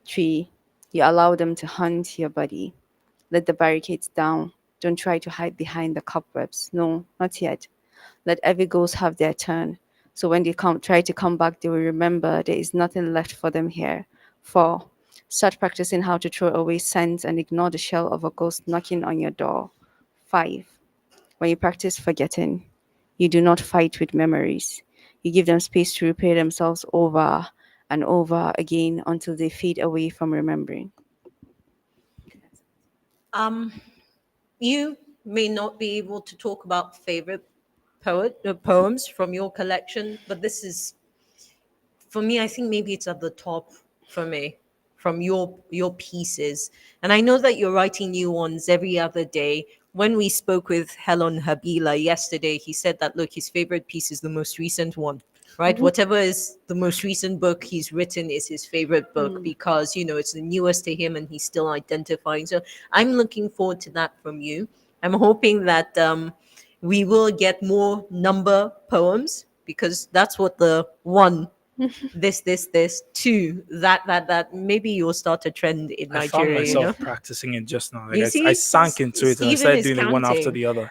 Three, you allow them to hunt your body. Let the barricades down. Don't try to hide behind the cobwebs. No, not yet. Let every ghost have their turn. So when they try to come back, they will remember there is nothing left for them here. 4. Start practicing how to throw away scents and ignore the shell of a ghost knocking on your door. 5. When you practice forgetting, you do not fight with memories. You give them space to repair themselves over and over again until they fade away from remembering. Um, you may not be able to talk about favorite poems from your collection, but this is for me. I think maybe it's at the top for me from your pieces. And I know that you're writing new ones every other day. When we spoke with Helen Habila yesterday, he said that look, his favorite piece is the most recent one right? Mhm. Whatever is the most recent book he's written is his favorite book because, it's the newest to him and he's still identifying. So I'm looking forward to that from you. I'm hoping that we will get more number poems because that's what the one, this, two, that, maybe you'll start a trend in I found Nigeria, myself practicing it just now. Like You I see, sank into it and I Stephen started is doing it one after counting. the other.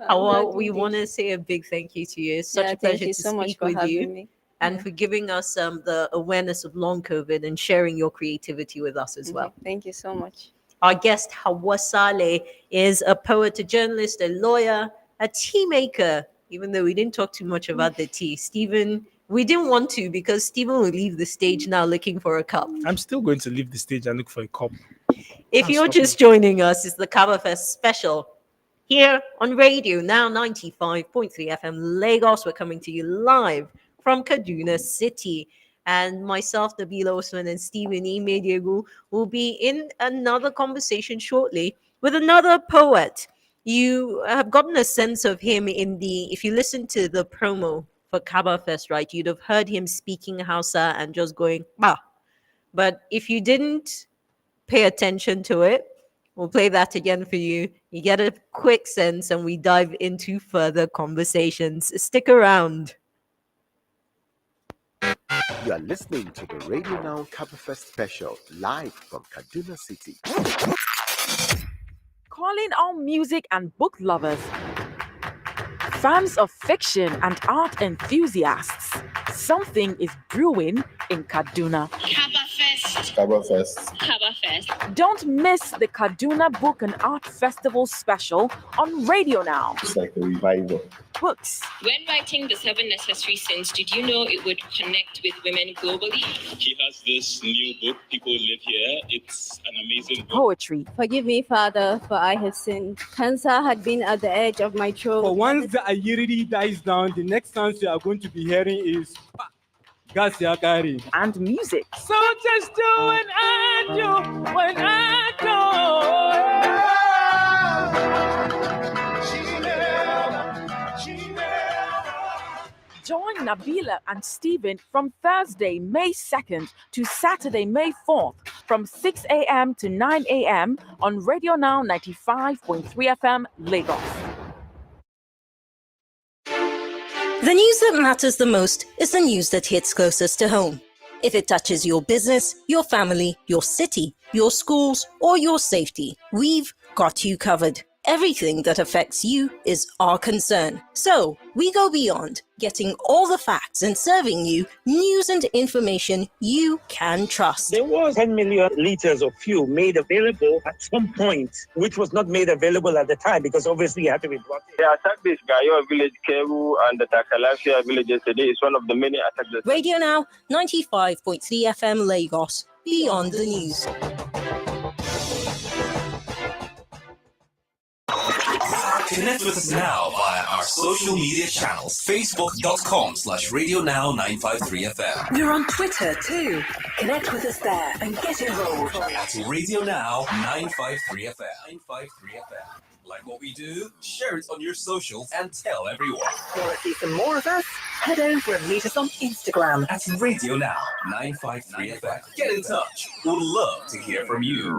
Well, we want to say a big thank you to you. It's such Yeah, a thank pleasure you to so much speak for with having you me. and for giving us the awareness of long COVID and sharing your creativity with us as well. Thank you so much. Our guest, Hawa Saleh, is a poet, a journalist, a lawyer, a tea maker, even though we didn't talk too much about the tea. Stephen, we didn't want to because Stephen will leave the stage now looking for a cup. I'm still going to leave the stage and look for a cup. If you're just joining us, it's the Kabafest special here on Radio Now 95.3 FM Lagos. We're coming to you live from Kaduna City. And myself, Nabila Osman, and Stephen E. Mediegu will be in another conversation shortly with another poet. You have gotten a sense of him if you listen to the promo for Kabafest, right, you'd have heard him speaking Hausa and just going, bah. But if you didn't pay attention to it, we'll play that again for you. You get a quick sense and we dive into further conversations. Stick around. You are listening to the Radio Now Kabafest special live from Kaduna City. Calling all music and book lovers, fans of fiction and art enthusiasts. Something is brewing in Kaduna. Kabafest. Kabafest. Kabafest. Don't miss the Kaduna Book and Art Festival special on Radio Now. It's like a revival. Books, When writing The Seven Necessary Sins, did you know it would connect with women globally? He has this new book, People Live Here. It's an amazing book. poetry, Forgive me, Father, for I have sinned. Cancer had been at the edge of my throat. But once the Ayiridi dies down, the next sounds you are going to be hearing is Gas Yakari. and music. So just do when I do, when I do. Join Nabila and Stephen from Thursday, May 2nd to Saturday, May 4th from 6 a.m. to 9 a.m. on Radio Now 95.3 FM Lagos. The news that matters the most is the news that hits closest to home. If it touches your business, your family, your city, your schools, or your safety, we've got you covered. Everything that affects you is our concern. So we go beyond, getting all the facts and serving you news and information you can trust. There was 10 million liters of fuel made available at some point, which was not made available at the time because obviously it had to be brought in. They attacked this Gayo village, Keru, and the Takalafia village yesterday. It's one of the many attacks. Radio Now, 95.3 FM Lagos. Beyond the news. Connect with us now via our social media channels. Facebook.com/RadioNow953FM. We're on Twitter too. Connect with us there and get involved. At Radio Now 953 FM. 953 FM. Like what we do? Share it on your socials and tell everyone. Want to see some more of us? Head over and meet us on Instagram at Radio Now 953 FM. Get in touch. We'd love to hear from you.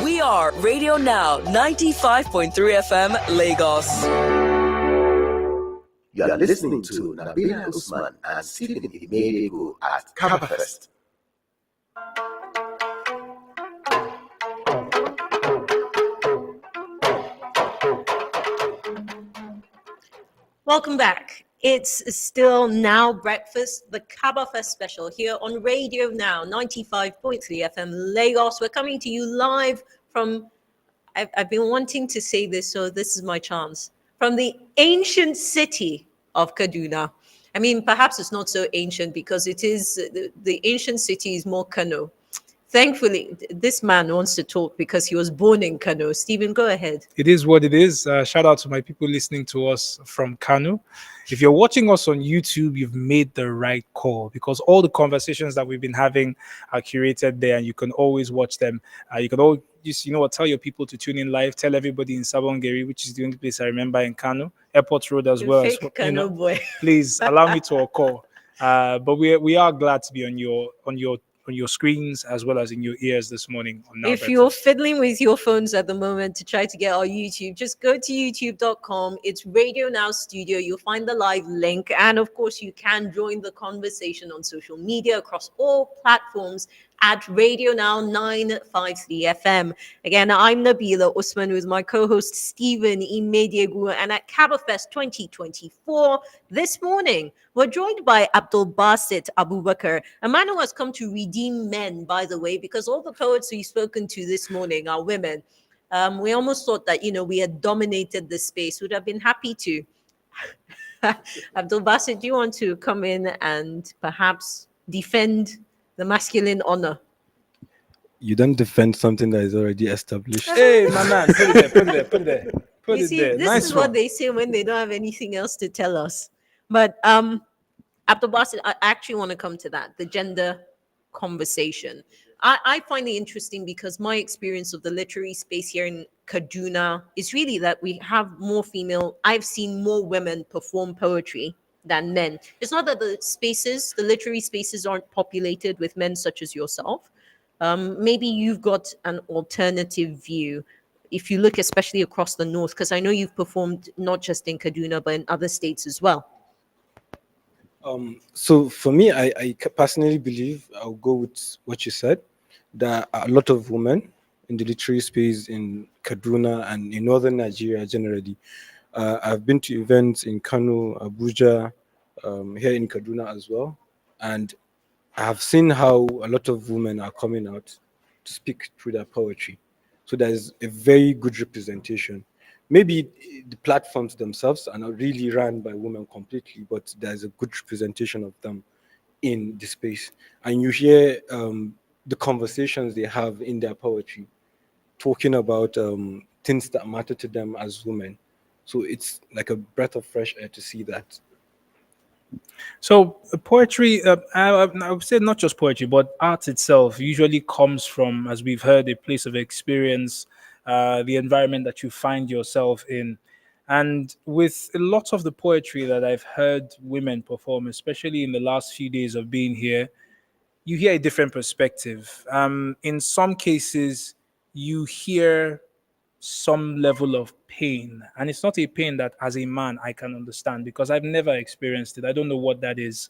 We are Radio Now 95.3 FM Lagos. You are listening to Nabila Usman and Stephen Imediego at Kabafest. Welcome back. It's still now breakfast, the Kabafest special here on Radio Now 95.3 FM Lagos. We're coming to you live from, I've been wanting to say this, so this is my chance, from the ancient city of Kaduna. I mean, perhaps it's not so ancient because it is, the ancient city is more Kano. Thankfully, this man wants to talk because he was born in Kano. Stephen, go ahead. It is what it is. Shout out to my people listening to us from Kanu. If you're watching us on YouTube, you've made the right call because all the conversations that we've been having are curated there, and you can always watch them. You can all just, tell your people to tune in live. Tell everybody in Sabongeri, which is the only place I remember in Kanu, Airport Road as You well. fake Kano boy. Please allow me to call. But we are glad to be on your screens as well as in your ears this morning on Now If you're Breakfast. fiddling with your phones at the moment to try to get our YouTube, just go to youtube.com. It's Radio Now Studio. You'll find the live link. And of course, you can join the conversation on social media across all platforms at Radio Now 953 FM. Again, I'm Nabila Usman with my co-host Stephen Imediegu, and at Kabafest 2024 this morning, we're joined by Abdul Basit Abubakar, a man who has come to redeem men, by the way, because all the poets we've spoken to this morning are women. We almost thought that, we had dominated the space. Would have been happy to. Abdul Basit, do you want to come in and perhaps defend the masculine honor? You don't defend something that is already established. Hey, my man, put it there, put it there, put it there. Put You it see, there. this Nice is one. what they say when they don't have anything else to tell us. But Abdul Basit, I actually want to come to that, the gender conversation. I find it interesting because my experience of the literary space here in Kaduna is really that we have more female. I've seen more women perform poetry than men. It's not that the literary spaces aren't populated with men such as yourself. Maybe you've got an alternative view. If you look especially across the north, because I know you've performed not just in Kaduna, but in other states as well. So for me, I personally believe I'll go with what you said. There are a lot of women in the literary space in Kaduna and in northern Nigeria generally. I've been to events in Kano, Abuja, here in Kaduna as well, and I have seen how a lot of women are coming out to speak through their poetry. So there's a very good representation. Maybe the platforms themselves are not really run by women completely, but there's a good representation of them in the space. And you hear the conversations they have in their poetry, talking about things that matter to them as women. So it's like a breath of fresh air to see that. So poetry, I would say not just poetry, but art itself usually comes from, as we've heard, a place of experience, the environment that you find yourself in. And with a lot of the poetry that I've heard women perform, especially in the last few days of being here, you hear a different perspective. In some cases, you hear some level of pain. And it's not a pain that, as a man, I can understand because I've never experienced it. I don't know what that is.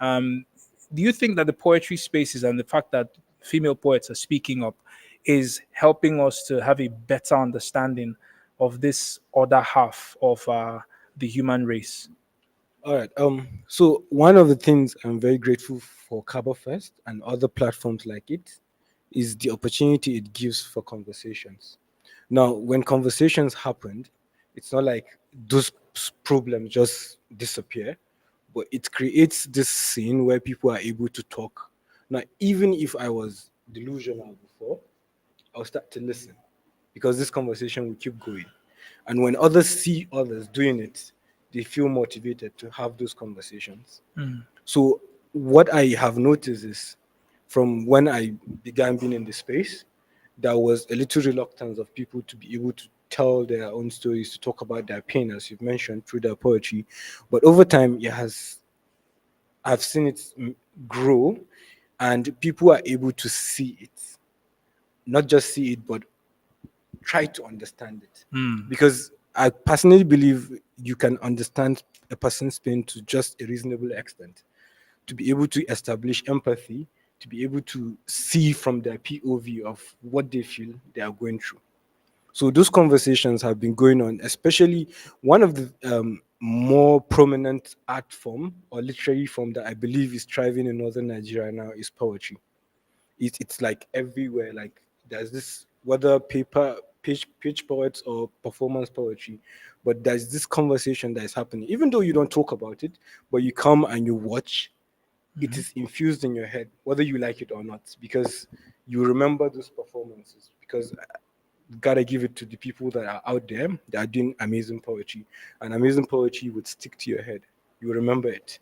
Do you think that the poetry spaces and the fact that female poets are speaking up is helping us to have a better understanding of this other half of the human race? All right. So one of the things I'm very grateful for Kabafest and other platforms like it is the opportunity it gives for conversations. Now, when conversations happened, it's not like those problems just disappear, but it creates this scene where people are able to talk. Now, even if I was delusional before, I'll start to listen because this conversation will keep going. And when others see others doing it, they feel motivated to have those conversations. So what I have noticed is from when I began being in the space, there was a little reluctance of people to be able to tell their own stories, to talk about their pain, as you've mentioned, through their poetry. But over time, I've seen it grow, and people are able to see it, not just see it, but try to understand it. Because I personally believe you can understand a person's pain to just a reasonable extent. To be able to establish empathy, to be able to see from their POV of what they feel they are going through. So those conversations have been going on, especially one of the more prominent art form or literary form that I believe is thriving in northern Nigeria now is poetry. It's like everywhere. Like there's this whether page poets or performance poetry, but there's this conversation that is happening. Even though you don't talk about it, but you come and you watch, it is infused in your head, whether you like it or not, because you remember those performances. Because gotta give it to the people that are out there that are doing amazing poetry, and amazing poetry would stick to your head. You remember it.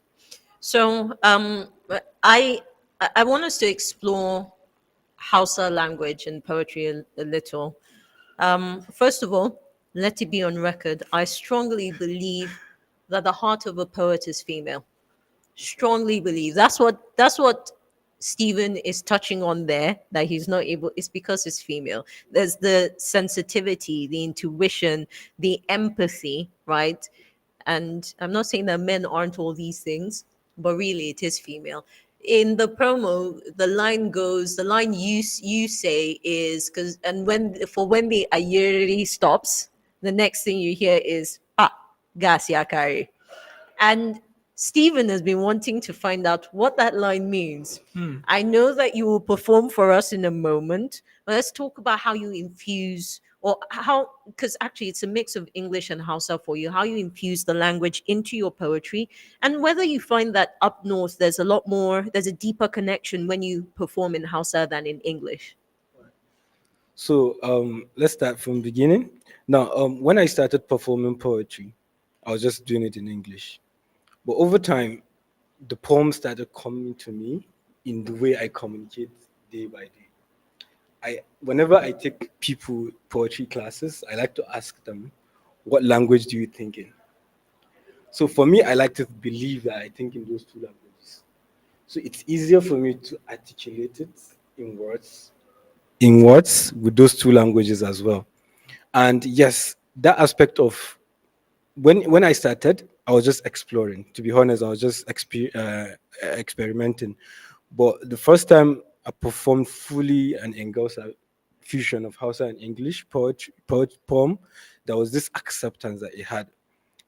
So I I want us to explore Hausa language and poetry a little. First of all, let it be on record. I strongly believe that the heart of a poet is female. Strongly believe that's what Stephen is touching on there, that he's not able, it's because it's female. There's the sensitivity, the intuition, the empathy, right? And I'm not saying that men aren't all these things, but really it is female. In the promo, the line you say is because, and when the ayeri stops, the next thing you hear is gas yakari. And Stephen has been wanting to find out what that line means. I know that you will perform for us in a moment, but let's talk about how you infuse, or how, because actually it's a mix of English and Hausa for you, how you infuse the language into your poetry, and whether you find that up north there's a deeper connection when you perform in Hausa than in English. So let's start from beginning. Now, when I started performing poetry, I was just doing it in English. But over time, the poems started coming to me in the way I communicate day by day. Whenever I take people poetry classes, I like to ask them, "What language do you think in?" So for me, I like to believe that I think in those two languages. So it's easier for me to articulate it in words, with those two languages as well. And yes, that aspect of when I started, I was just exploring. To be honest, I was just experimenting. But the first time I performed fully an Engausa fusion of Hausa and English poem, there was this acceptance that it had.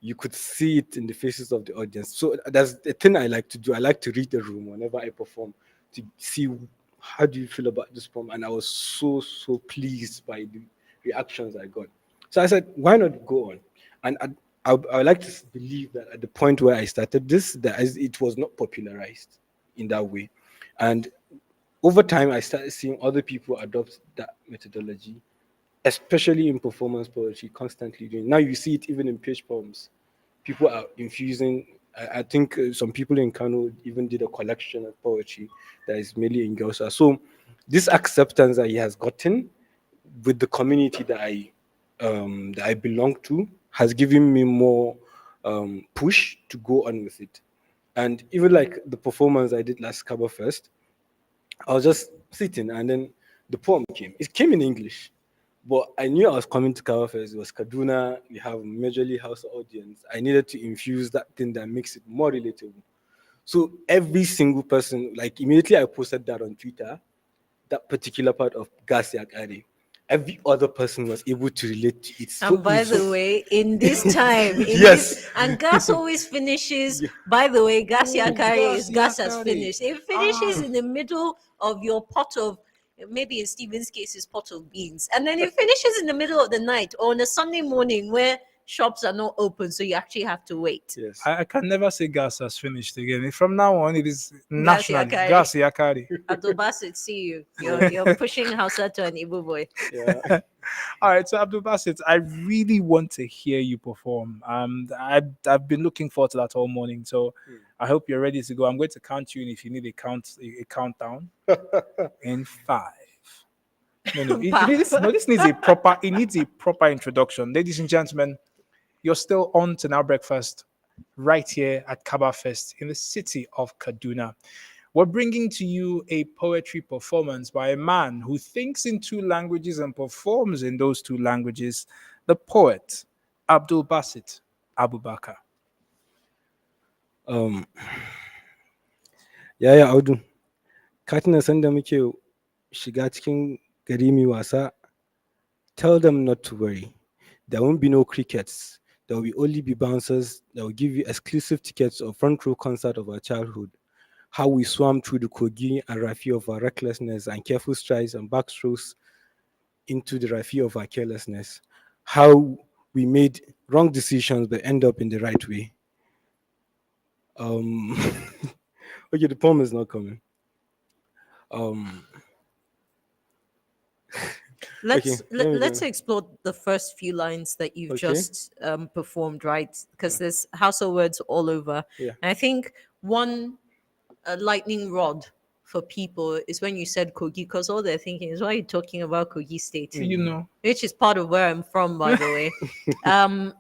You could see it in the faces of the audience. So that's the thing I like to do. I like to read the room whenever I perform to see how do you feel about this poem. And I was so pleased by the reactions I got. So I said, why not go on? And I would like to believe that at the point where I started this, that it was not popularized in that way. And over time, I started seeing other people adopt that methodology, especially in performance poetry, constantly doing. Now you see it even in page poems. People are infusing. I think some people in Kano even did a collection of poetry that is mainly in Gausa. So this acceptance that he has gotten with the community that I belong to has given me more push to go on with it. And even like the performance I did last Kabafest, I was just sitting and then the poem came. It came in English, but I knew I was coming to Kabafest. It was Kaduna. We have a majorly house audience. I needed to infuse that thing that makes it more relatable. So every single person, like immediately I posted that on Twitter, that particular part of Gasiak Ade. Every other person was able to relate to it. So And by it's the way, in this time, yes. and gas always finishes. By the way, gas yakari is gas has finished. It finishes in the middle of your pot of, maybe in Stephen's case, is pot of beans, and then it finishes in the middle of the night or on a Sunday morning where shops are not open, so you actually have to wait. Yes. I can never say gas has finished again. From now on, it is Gas nationally yakari. gas yakari. Abdul Basit, see you. You're pushing Hausa to an Igbo boy. Yeah. All right, so Abdul Basit, I really want to hear you perform. I've been looking forward to that all morning. So I hope you're ready to go. I'm going to count you in if you need a countdown. In 5. No, this needs a proper. It needs a proper introduction, ladies and gentlemen. You're still on to Now Breakfast, right here at Kabafest in the city of Kaduna. We're bringing to you a poetry performance by a man who thinks in two languages and performs in those two languages, the poet Abdul Basit Abubakar. Yaya Audu, ka tuna sanda muke shiga cikin gari mai wasa? Tell them not to worry. There won't be no crickets. There will only be bouncers that will give you exclusive tickets or front row concert of our childhood. How we swam through the Kogi and Rafi of our recklessness and careful strides and backstrokes into the Rafi of our carelessness. How we made wrong decisions but end up in the right way. Um, Okay, the poem is not coming. Um. Okay, Let's explore the first few lines that you've Okay. just performed, right? Because there's household words all over. Yeah. And I think one lightning rod for people is when you said Kogi, because all they're thinking is, why are you talking about Kogi State? You know. Which is part of where I'm from, by the way. Um,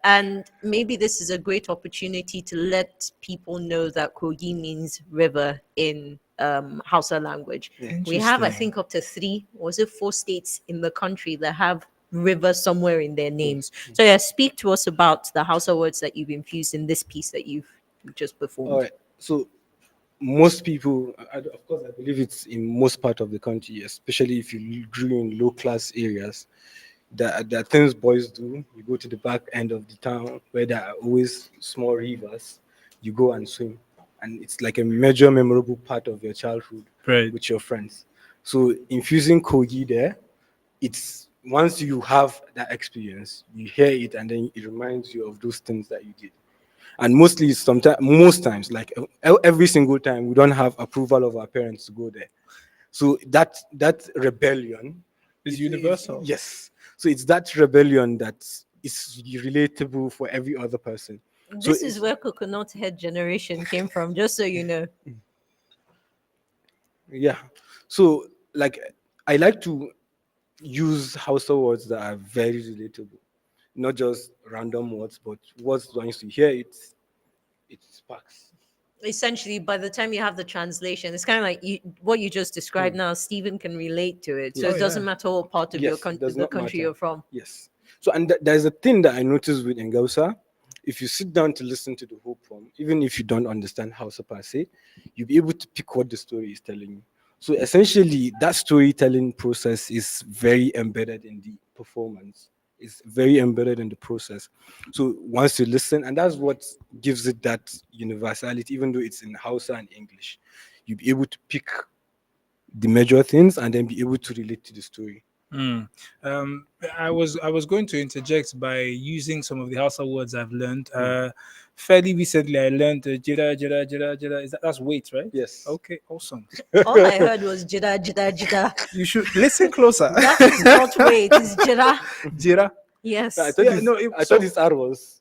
and maybe this is a great opportunity to let people know that Kogi means river in Hausa language. We have, I Interesting. think, up to 3, or is it 4 states in the country that have river somewhere in their names. So yeah, speak to us about the Hausa words that you've infused in this piece that you've just performed. All right. So most people, of course, I believe it's in most part of the country, especially if you grew in low class areas. There are things boys do. You go to the back end of the town where there are always small rivers. You go and swim, and it's like a major memorable part of your childhood Right. with your friends. So infusing kogi there, it's once you have that experience, you hear it, and then it reminds you of those things that you did. And mostly, sometimes, most times, like every single time, we don't have approval of our parents to go there. So that rebellion Is universal. yes. So it's that rebellion that is relatable for every other person. So This is where coconut head generation came from, just so you know. yeah. So like I like to use Hausa words that are very relatable, not just random words, but words once you hear it, it sparks. Essentially, by the time you have the translation, it's kind of like what you just described now. Stephen can relate to it, so Yes. it doesn't matter what part of your Yes, it does the not country matter. you're from. Yes. So, and there's a thing that I noticed with Ngausa. If you sit down to listen to the whole poem, even if you don't understand Hausa per se, you'll be able to pick what the story is telling you. So, essentially, that storytelling process is very embedded in the performance. It's very embedded in the process. So, once you listen, and that's what gives it that universality, even though it's in Hausa and English, you'll be able to pick the major things and then be able to relate to the story. Mm. I was going to interject by using some of the Hausa words I've learned. Fairly recently, I learned jira jira jira jira. That's weight, right? Yes. Okay, awesome. All I heard was jida jida jida. You should listen closer. That is not weight, it's jira. Jira. Yes. I thought his R was.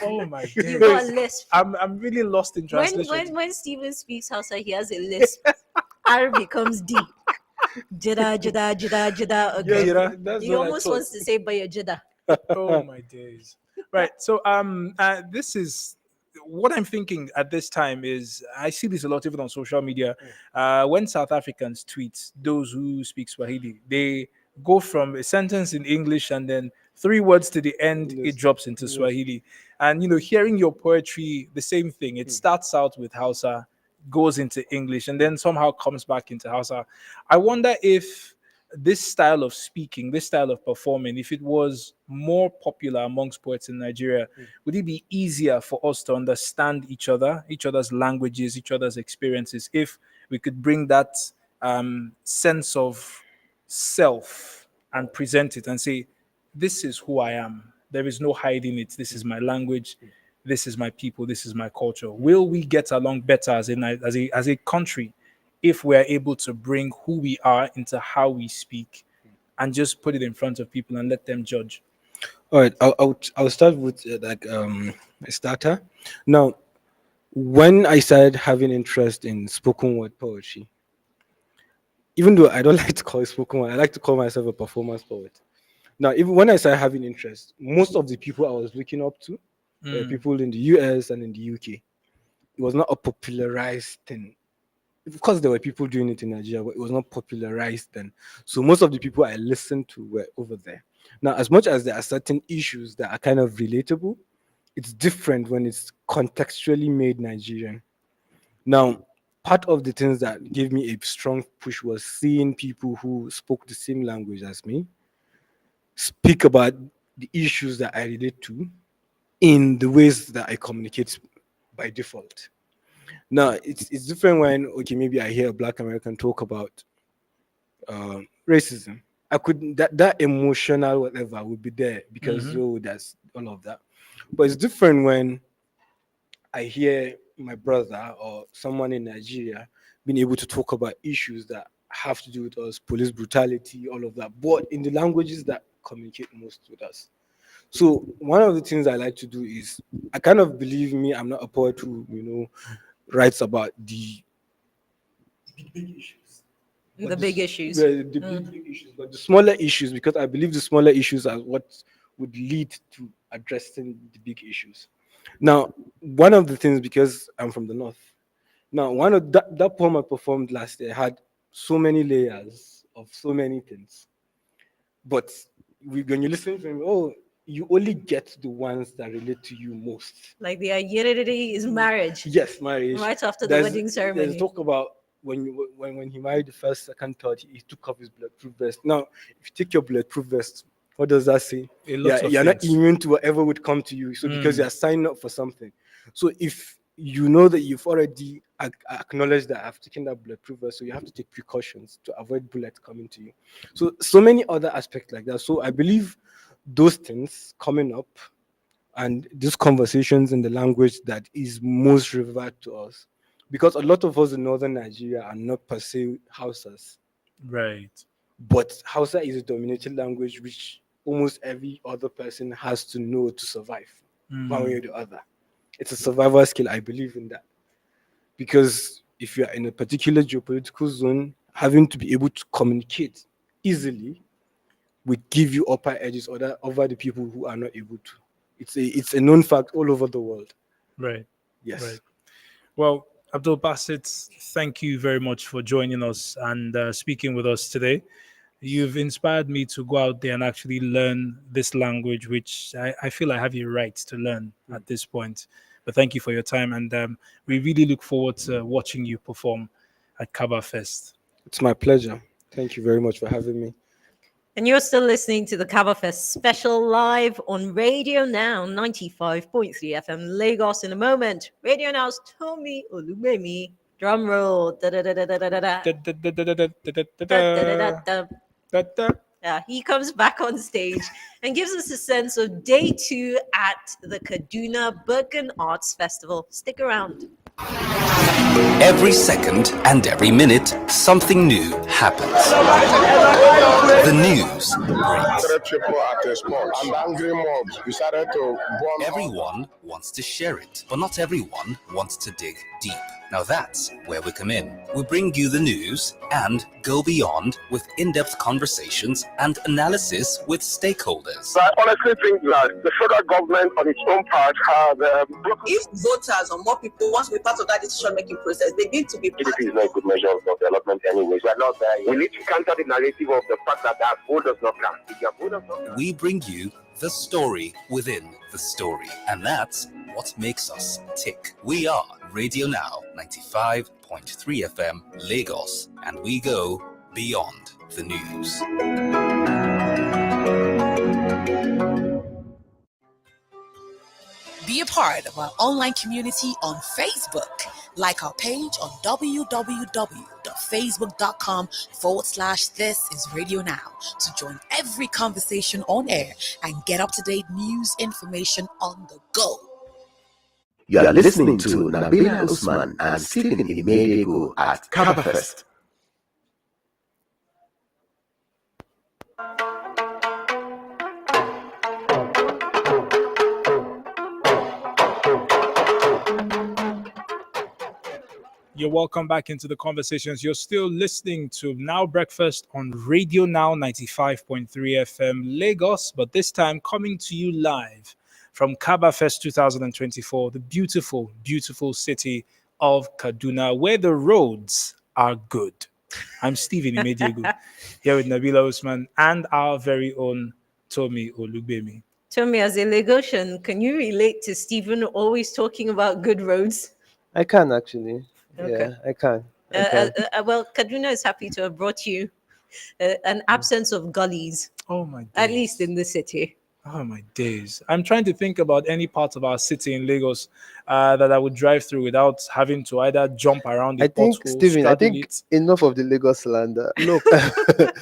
Oh my You god. got a lisp. I'm really lost in translation. When Stephen speaks Hausa, he has a lisp. R becomes D. Jida jida jida jida. Okay. Jida. That's He what I almost thought. wants to say by your jida. Oh my days. Right. So this is what I'm thinking at this time is I see this a lot even on social media. When South Africans tweet, those who speak Swahili, they go from a sentence in English and then 3 words to the end, it drops into Swahili. And hearing your poetry, the same thing. It starts out with Hausa, goes into English, and then somehow comes back into Hausa. I wonder if this style of speaking, this style of performing, if it was more popular amongst poets in Nigeria, would it be easier for us to understand each other, each other's languages, each other's experiences, if we could bring that sense of self and present it and say, this is who I am. There is no hiding it. This is my language. This is my people. This is my culture. Will we get along better as a country if we're able to bring who we are into how we speak and just put it in front of people and let them judge? All right, I'll start with a starter. Now, when I started having interest in spoken word poetry, even though I don't like to call it spoken word, I like to call myself a performance poet. Now, even when I started having interest, most of the people I was looking up to were people in the US and in the UK. It was not a popularized thing. Of course, there were people doing it in Nigeria, but it was not popularized then. So most of the people I listened to were over there. Now, as much as there are certain issues that are kind of relatable, it's different when it's contextually made Nigerian. Now, part of the things that gave me a strong push was seeing people who spoke the same language as me speak about the issues that I relate to in the ways that I communicate by default. Now, it's different when, okay, maybe I hear a black American talk about racism. I could that emotional whatever would be there because that's all of that. But it's different when I hear my brother or someone in Nigeria being able to talk about issues that have to do with us, police brutality, all of that, but in the languages that communicate most with us. So one of the things I like to do is I kind of believe me, I'm not a poet who, writes about the big issues. But The big issues. the big issues, but the smaller issues, because I believe the smaller issues are what would lead to addressing the big issues. Now, one of the things, because I'm from the north, now one of that poem I performed last year had so many layers of so many things. But when you listen to him, oh, you only get the ones that relate to you most. Like the identity is marriage. Yes, marriage. Right after the There's- wedding There's ceremony. talk about when he married the first, second, third, he took off his bulletproof vest. Now, if you take your bulletproof vest, what does that say? A lot of You're not things. immune to whatever would come to you. So because Mm. you're signing up for something. So if you know that you've already acknowledged that I've taken that bulletproof vest, so you have to take precautions to avoid bullets coming to you. So many other aspects like that. So I believe those things coming up and these conversations in the language that is most revered to us. Because a lot of us in northern Nigeria are not per se Hausas, Right. but Hausa is a dominated language which almost every other person has to know to survive, one way or the other. It's a survival skill, I believe in that. Because if you're in a particular geopolitical zone, having to be able to communicate easily would give you upper edges over the people who are not able to. It's a known fact all over the world. Right. Yes. Right. Well, Abdul Basit, thank you very much for joining us and speaking with us today. You've inspired me to go out there and actually learn this language, which I feel I have a right to learn at this point. But thank you for your time, and we really look forward to watching you perform at Kabafest. It's my pleasure. Thank you very much for having me. And you're still listening to the Kabafest special live on Radio Now 95.3 FM Lagos. In a moment, Radio Now's Tommy Olubemi. Drum roll. Da-da-da-da-da-da-da. Da-da-da-da-da. He comes back on stage and gives us a sense of day 2 at the Kaduna Book and Arts Festival. Stick around. Every second and every minute, something new happens. The news breaks. 3 people at a spot, and angry mobs decided to burn. Everyone wants to share it, but not everyone wants to dig deep. Now that's where we come in. We bring you the news and go beyond with in-depth conversations and analysis with stakeholders. I honestly think that the federal government on its own part have broken. If voters or more people want to be part of that decision-making process, they need to be part. GDP is not a good measure of development anyways. We are not there. We need to counter the narrative of the fact that our vote does not count. If your vote does not count. We bring you the story within the story, and that's what makes us tick. We are Radio Now 95.3 FM Lagos, and we go beyond the news. Be a part of our online community on Facebook. Like our page on www.facebook.com/This is Radio Now to join every conversation on air and get up-to-date news information on the go. You are listening to Nabila Usman and Stephen Imediego at Kabafest. You're welcome back into the conversations. You're still listening to Now Breakfast on Radio Now 95.3 FM Lagos, but this time coming to you live from Kabafest 2024, the beautiful, beautiful city of Kaduna, where the roads are good. I'm Stephen Imediego, here with Nabila Usman and our very own Tommy Olubemi. Tommy, as a Lagosian, can you relate to Stephen always talking about good roads? I can actually. Okay. Yeah, I can. Well, Kaduna is happy to have brought you an absence of gullies. Oh my God. At least in the city. Oh my days! I'm trying to think about any part of our city in Lagos that I would drive through without having to either jump around the I think, pothole, Stephen, I straddle think it. enough of the Lagos slander. Look,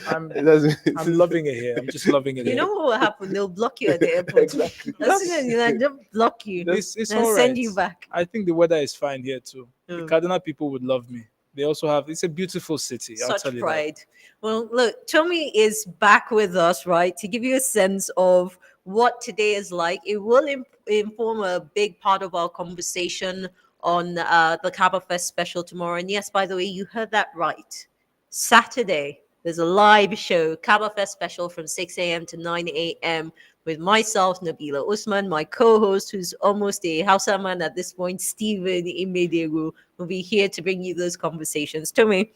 I'm It doesn't- I'm loving it here. I'm just loving it You here. know what will happen? They'll block you at the airport. Exactly. As soon as you land, they'll block you It's and all send right. you back. I think the weather is fine here too. The Mm. Kaduna people would love me. They also have. It's a beautiful city. I'll tell Such you that. pride. Well, look, Tommy is back with us, right, to give you a sense of what today is like. It will inform a big part of our conversation on the Kabafest special tomorrow. And yes, by the way, you heard that right. Saturday, there's a live show, Kabafest special from 6 a.m. to 9 a.m. with myself, Nabila Usman, my co-host, who's almost a Hausa man at this point, Stephen Imedegu, will be here to bring you those conversations. Tommy,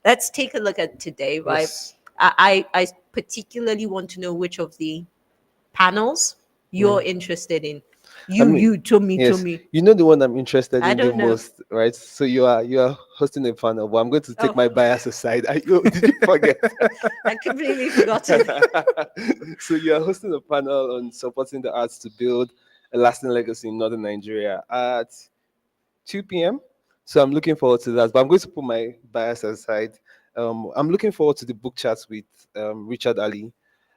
let's take a look at today, right? Yes. I particularly want to know which of the panels you're interested in. Tommy, yes, Tommy. you know the one I'm interested I in the don't know. most, right? So you are hosting a panel, but I'm going to take Oh. my bias aside. Did you forget? I completely forgotten. So you are hosting a panel on supporting the arts to build a lasting legacy in northern Nigeria at 2 p.m. So I'm looking forward to that. But I'm going to put my bias aside. I'm looking forward to the book chats with Richard Ali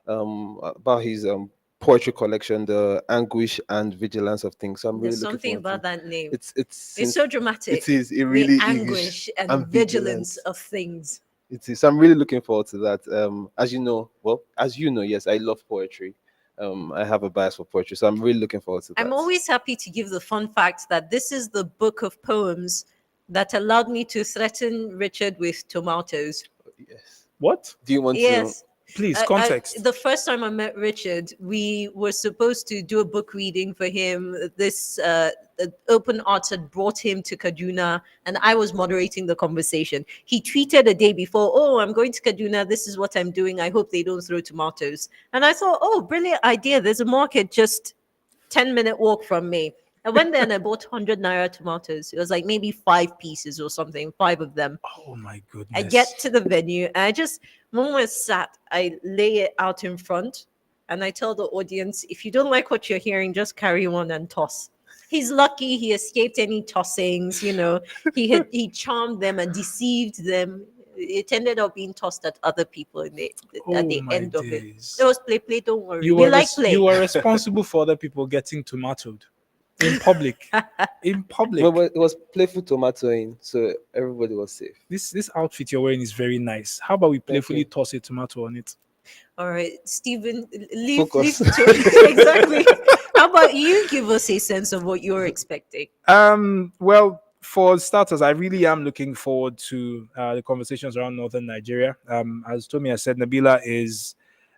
about his poetry collection, The Anguish and Vigilance of Things. So I'm really There's looking something forward to about that name. it's It's so dramatic. it is. It The really is. anguish and vigilance of things. It is. So I'm really looking forward to that. As you know, yes, I love poetry. I have a bias for poetry, so I'm really looking forward to that. I'm always happy to give the fun fact that this is the book of poems that allowed me to threaten Richard with tomatoes. Yes. What? Do you want Yes. Please, context. The first time I met Richard, we were supposed to do a book reading for him. This Open Arts had brought him to Kaduna, and I was moderating the conversation. He tweeted a day before, "Oh, I'm going to Kaduna. This is what I'm doing. I hope they don't throw tomatoes." And I thought, "Oh, brilliant idea. There's a market just 10-minute walk from me." I went there and I bought 100 naira tomatoes. It was like maybe 5 pieces or something, 5 of them. Oh my goodness. I get to the venue and I just, when we're sat, I lay it out in front and I tell the audience, if you don't like what you're hearing, just carry on and toss. He's lucky he escaped any tossings, he charmed them and deceived them. It ended up being tossed at other people at the my end of it. days. It was play, don't worry. You We were like play. you were responsible for other people getting tomatoed in public. In public. Well, it was playful tomatoing, so everybody was safe. This outfit you're wearing is very nice. How about we Thank playfully you. toss a tomato on it? All right, Stephen, leave Focus. exactly. How about you give us a sense of what you're expecting? Well, for starters, I really am looking forward to the conversations around northern Nigeria. As Tommy has said, Nabila is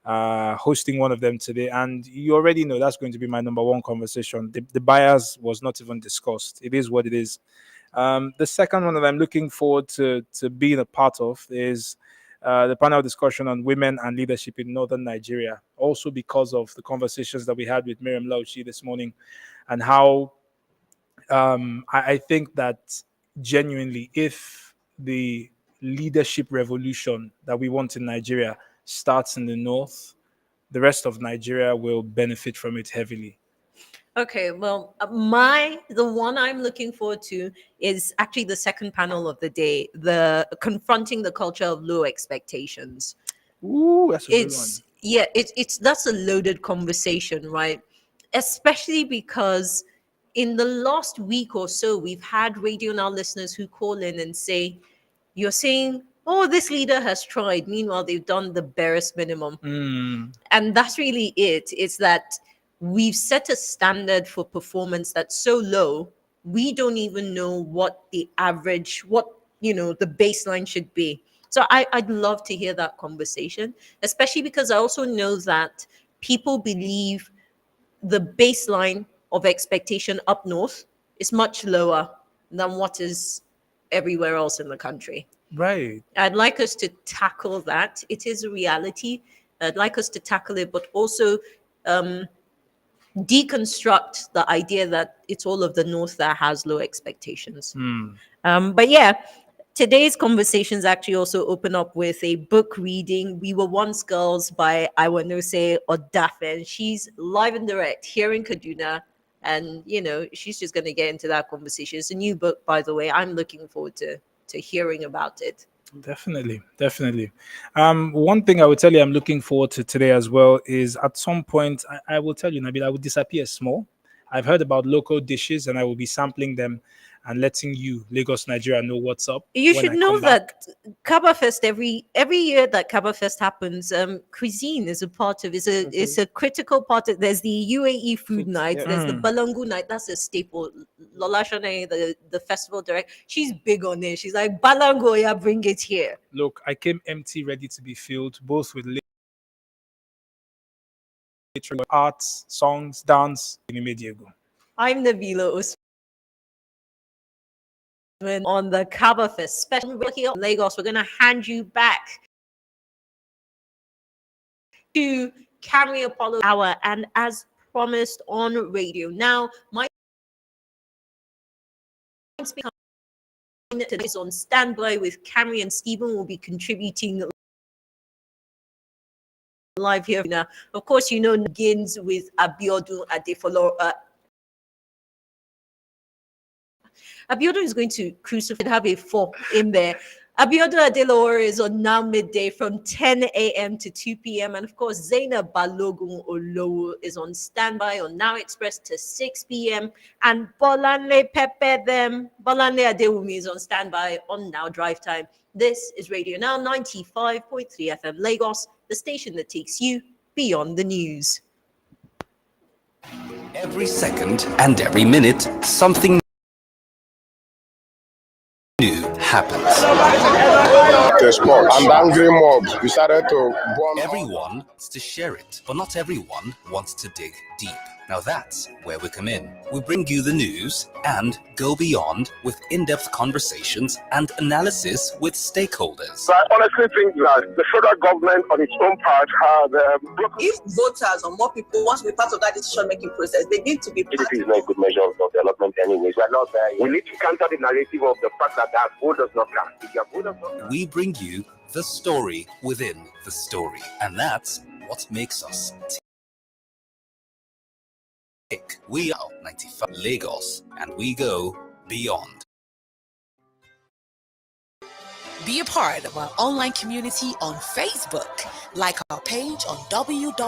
hosting one of them today, and you already know that's going to be my number one conversation. The bias was not even discussed. It is what it is. The second one that I'm looking forward to being a part of is the panel discussion on women and leadership in northern Nigeria. Also because of the conversations that we had with Miriam Lauchi this morning, and how I think that genuinely, if the leadership revolution that we want in Nigeria starts in the north, the rest of Nigeria will benefit from it heavily. Okay, well, the one I'm looking forward to is actually the second panel of the day, the confronting the culture of low expectations. Ooh, that's a good one. It's that's a loaded conversation, right? Especially because in the last week or so, we've had Radio Now listeners who call in and say, "You're saying, oh, this leader has tried. Meanwhile, they've done the barest minimum." And that's really it. It's that we've set a standard for performance that's so low, we don't even know what the average, the baseline should be. So I'd love to hear that conversation, especially because I also know that people believe the baseline of expectation up north is much lower than what is everywhere else in the country. Right. I'd like us to tackle that. It is a reality. I'd like us to tackle it, but also deconstruct the idea that it's all of the North that has low expectations. But yeah, Today's conversations actually also open up with a book reading, We Were Once Girls by Iwanose Odafe. She's live and direct here in Kaduna. And, she's just going to get into that conversation. It's a new book, by the way. I'm looking forward to hearing about it. Definitely, definitely. One thing I would tell you I'm looking forward to today as well is at some point, I will tell you, Nabil, I will disappear small. I've heard about local dishes and I will be sampling them and letting you, Lagos, Nigeria, know what's up. You when should I know come back. that Kabafest every year that Kabafest happens, cuisine is a part of. It's a critical part of. There's the UAE food nights. There's the Balangu night. That's a staple. Lola Shanae, the festival director, she's big on it. She's like, Balangu, yeah, bring it here. Look, I came empty, ready to be filled, both with literary arts, songs, dance. Diego. I'm Nabila Usman on the Kabafest special here in Lagos. We're gonna hand you back to Camry Apollo Hour, and as promised on radio. Now, my speaker is on standby with Camry and Stephen will be contributing live here. Now, of course, begins with Abiodun Adefolo. Abiodun is going to crucify, have a 4 in there. Abiodun Adelore is on now midday from 10 a.m. to 2 p.m. And of course, Zainab Balogun Olowo is on standby on Now Express to 6 p.m. And Bolanle Adewumi is on standby on Now Drive Time. This is Radio Now 95.3 FM Lagos, the station that takes you beyond the news. Every second and every minute, something new happens. The sport and the angry mobs decided to bomb. Everyone wants to share it, but not everyone wants to dig deep. Now that's where we come in. We bring you the news and go beyond with in-depth conversations and analysis with stakeholders. So I honestly think that the federal government on its own part has If voters or more people want to be part of that decision-making process, they need to be part. GDP is not a good measure of development anyways. We are not there. We need to counter the narrative of the fact that that vote does not count. If your vote does not count. We bring you the story within the story. And that's what makes us tick. We are 95 Lagos, and we go beyond. Be a part of our online community on Facebook. Like our page on www.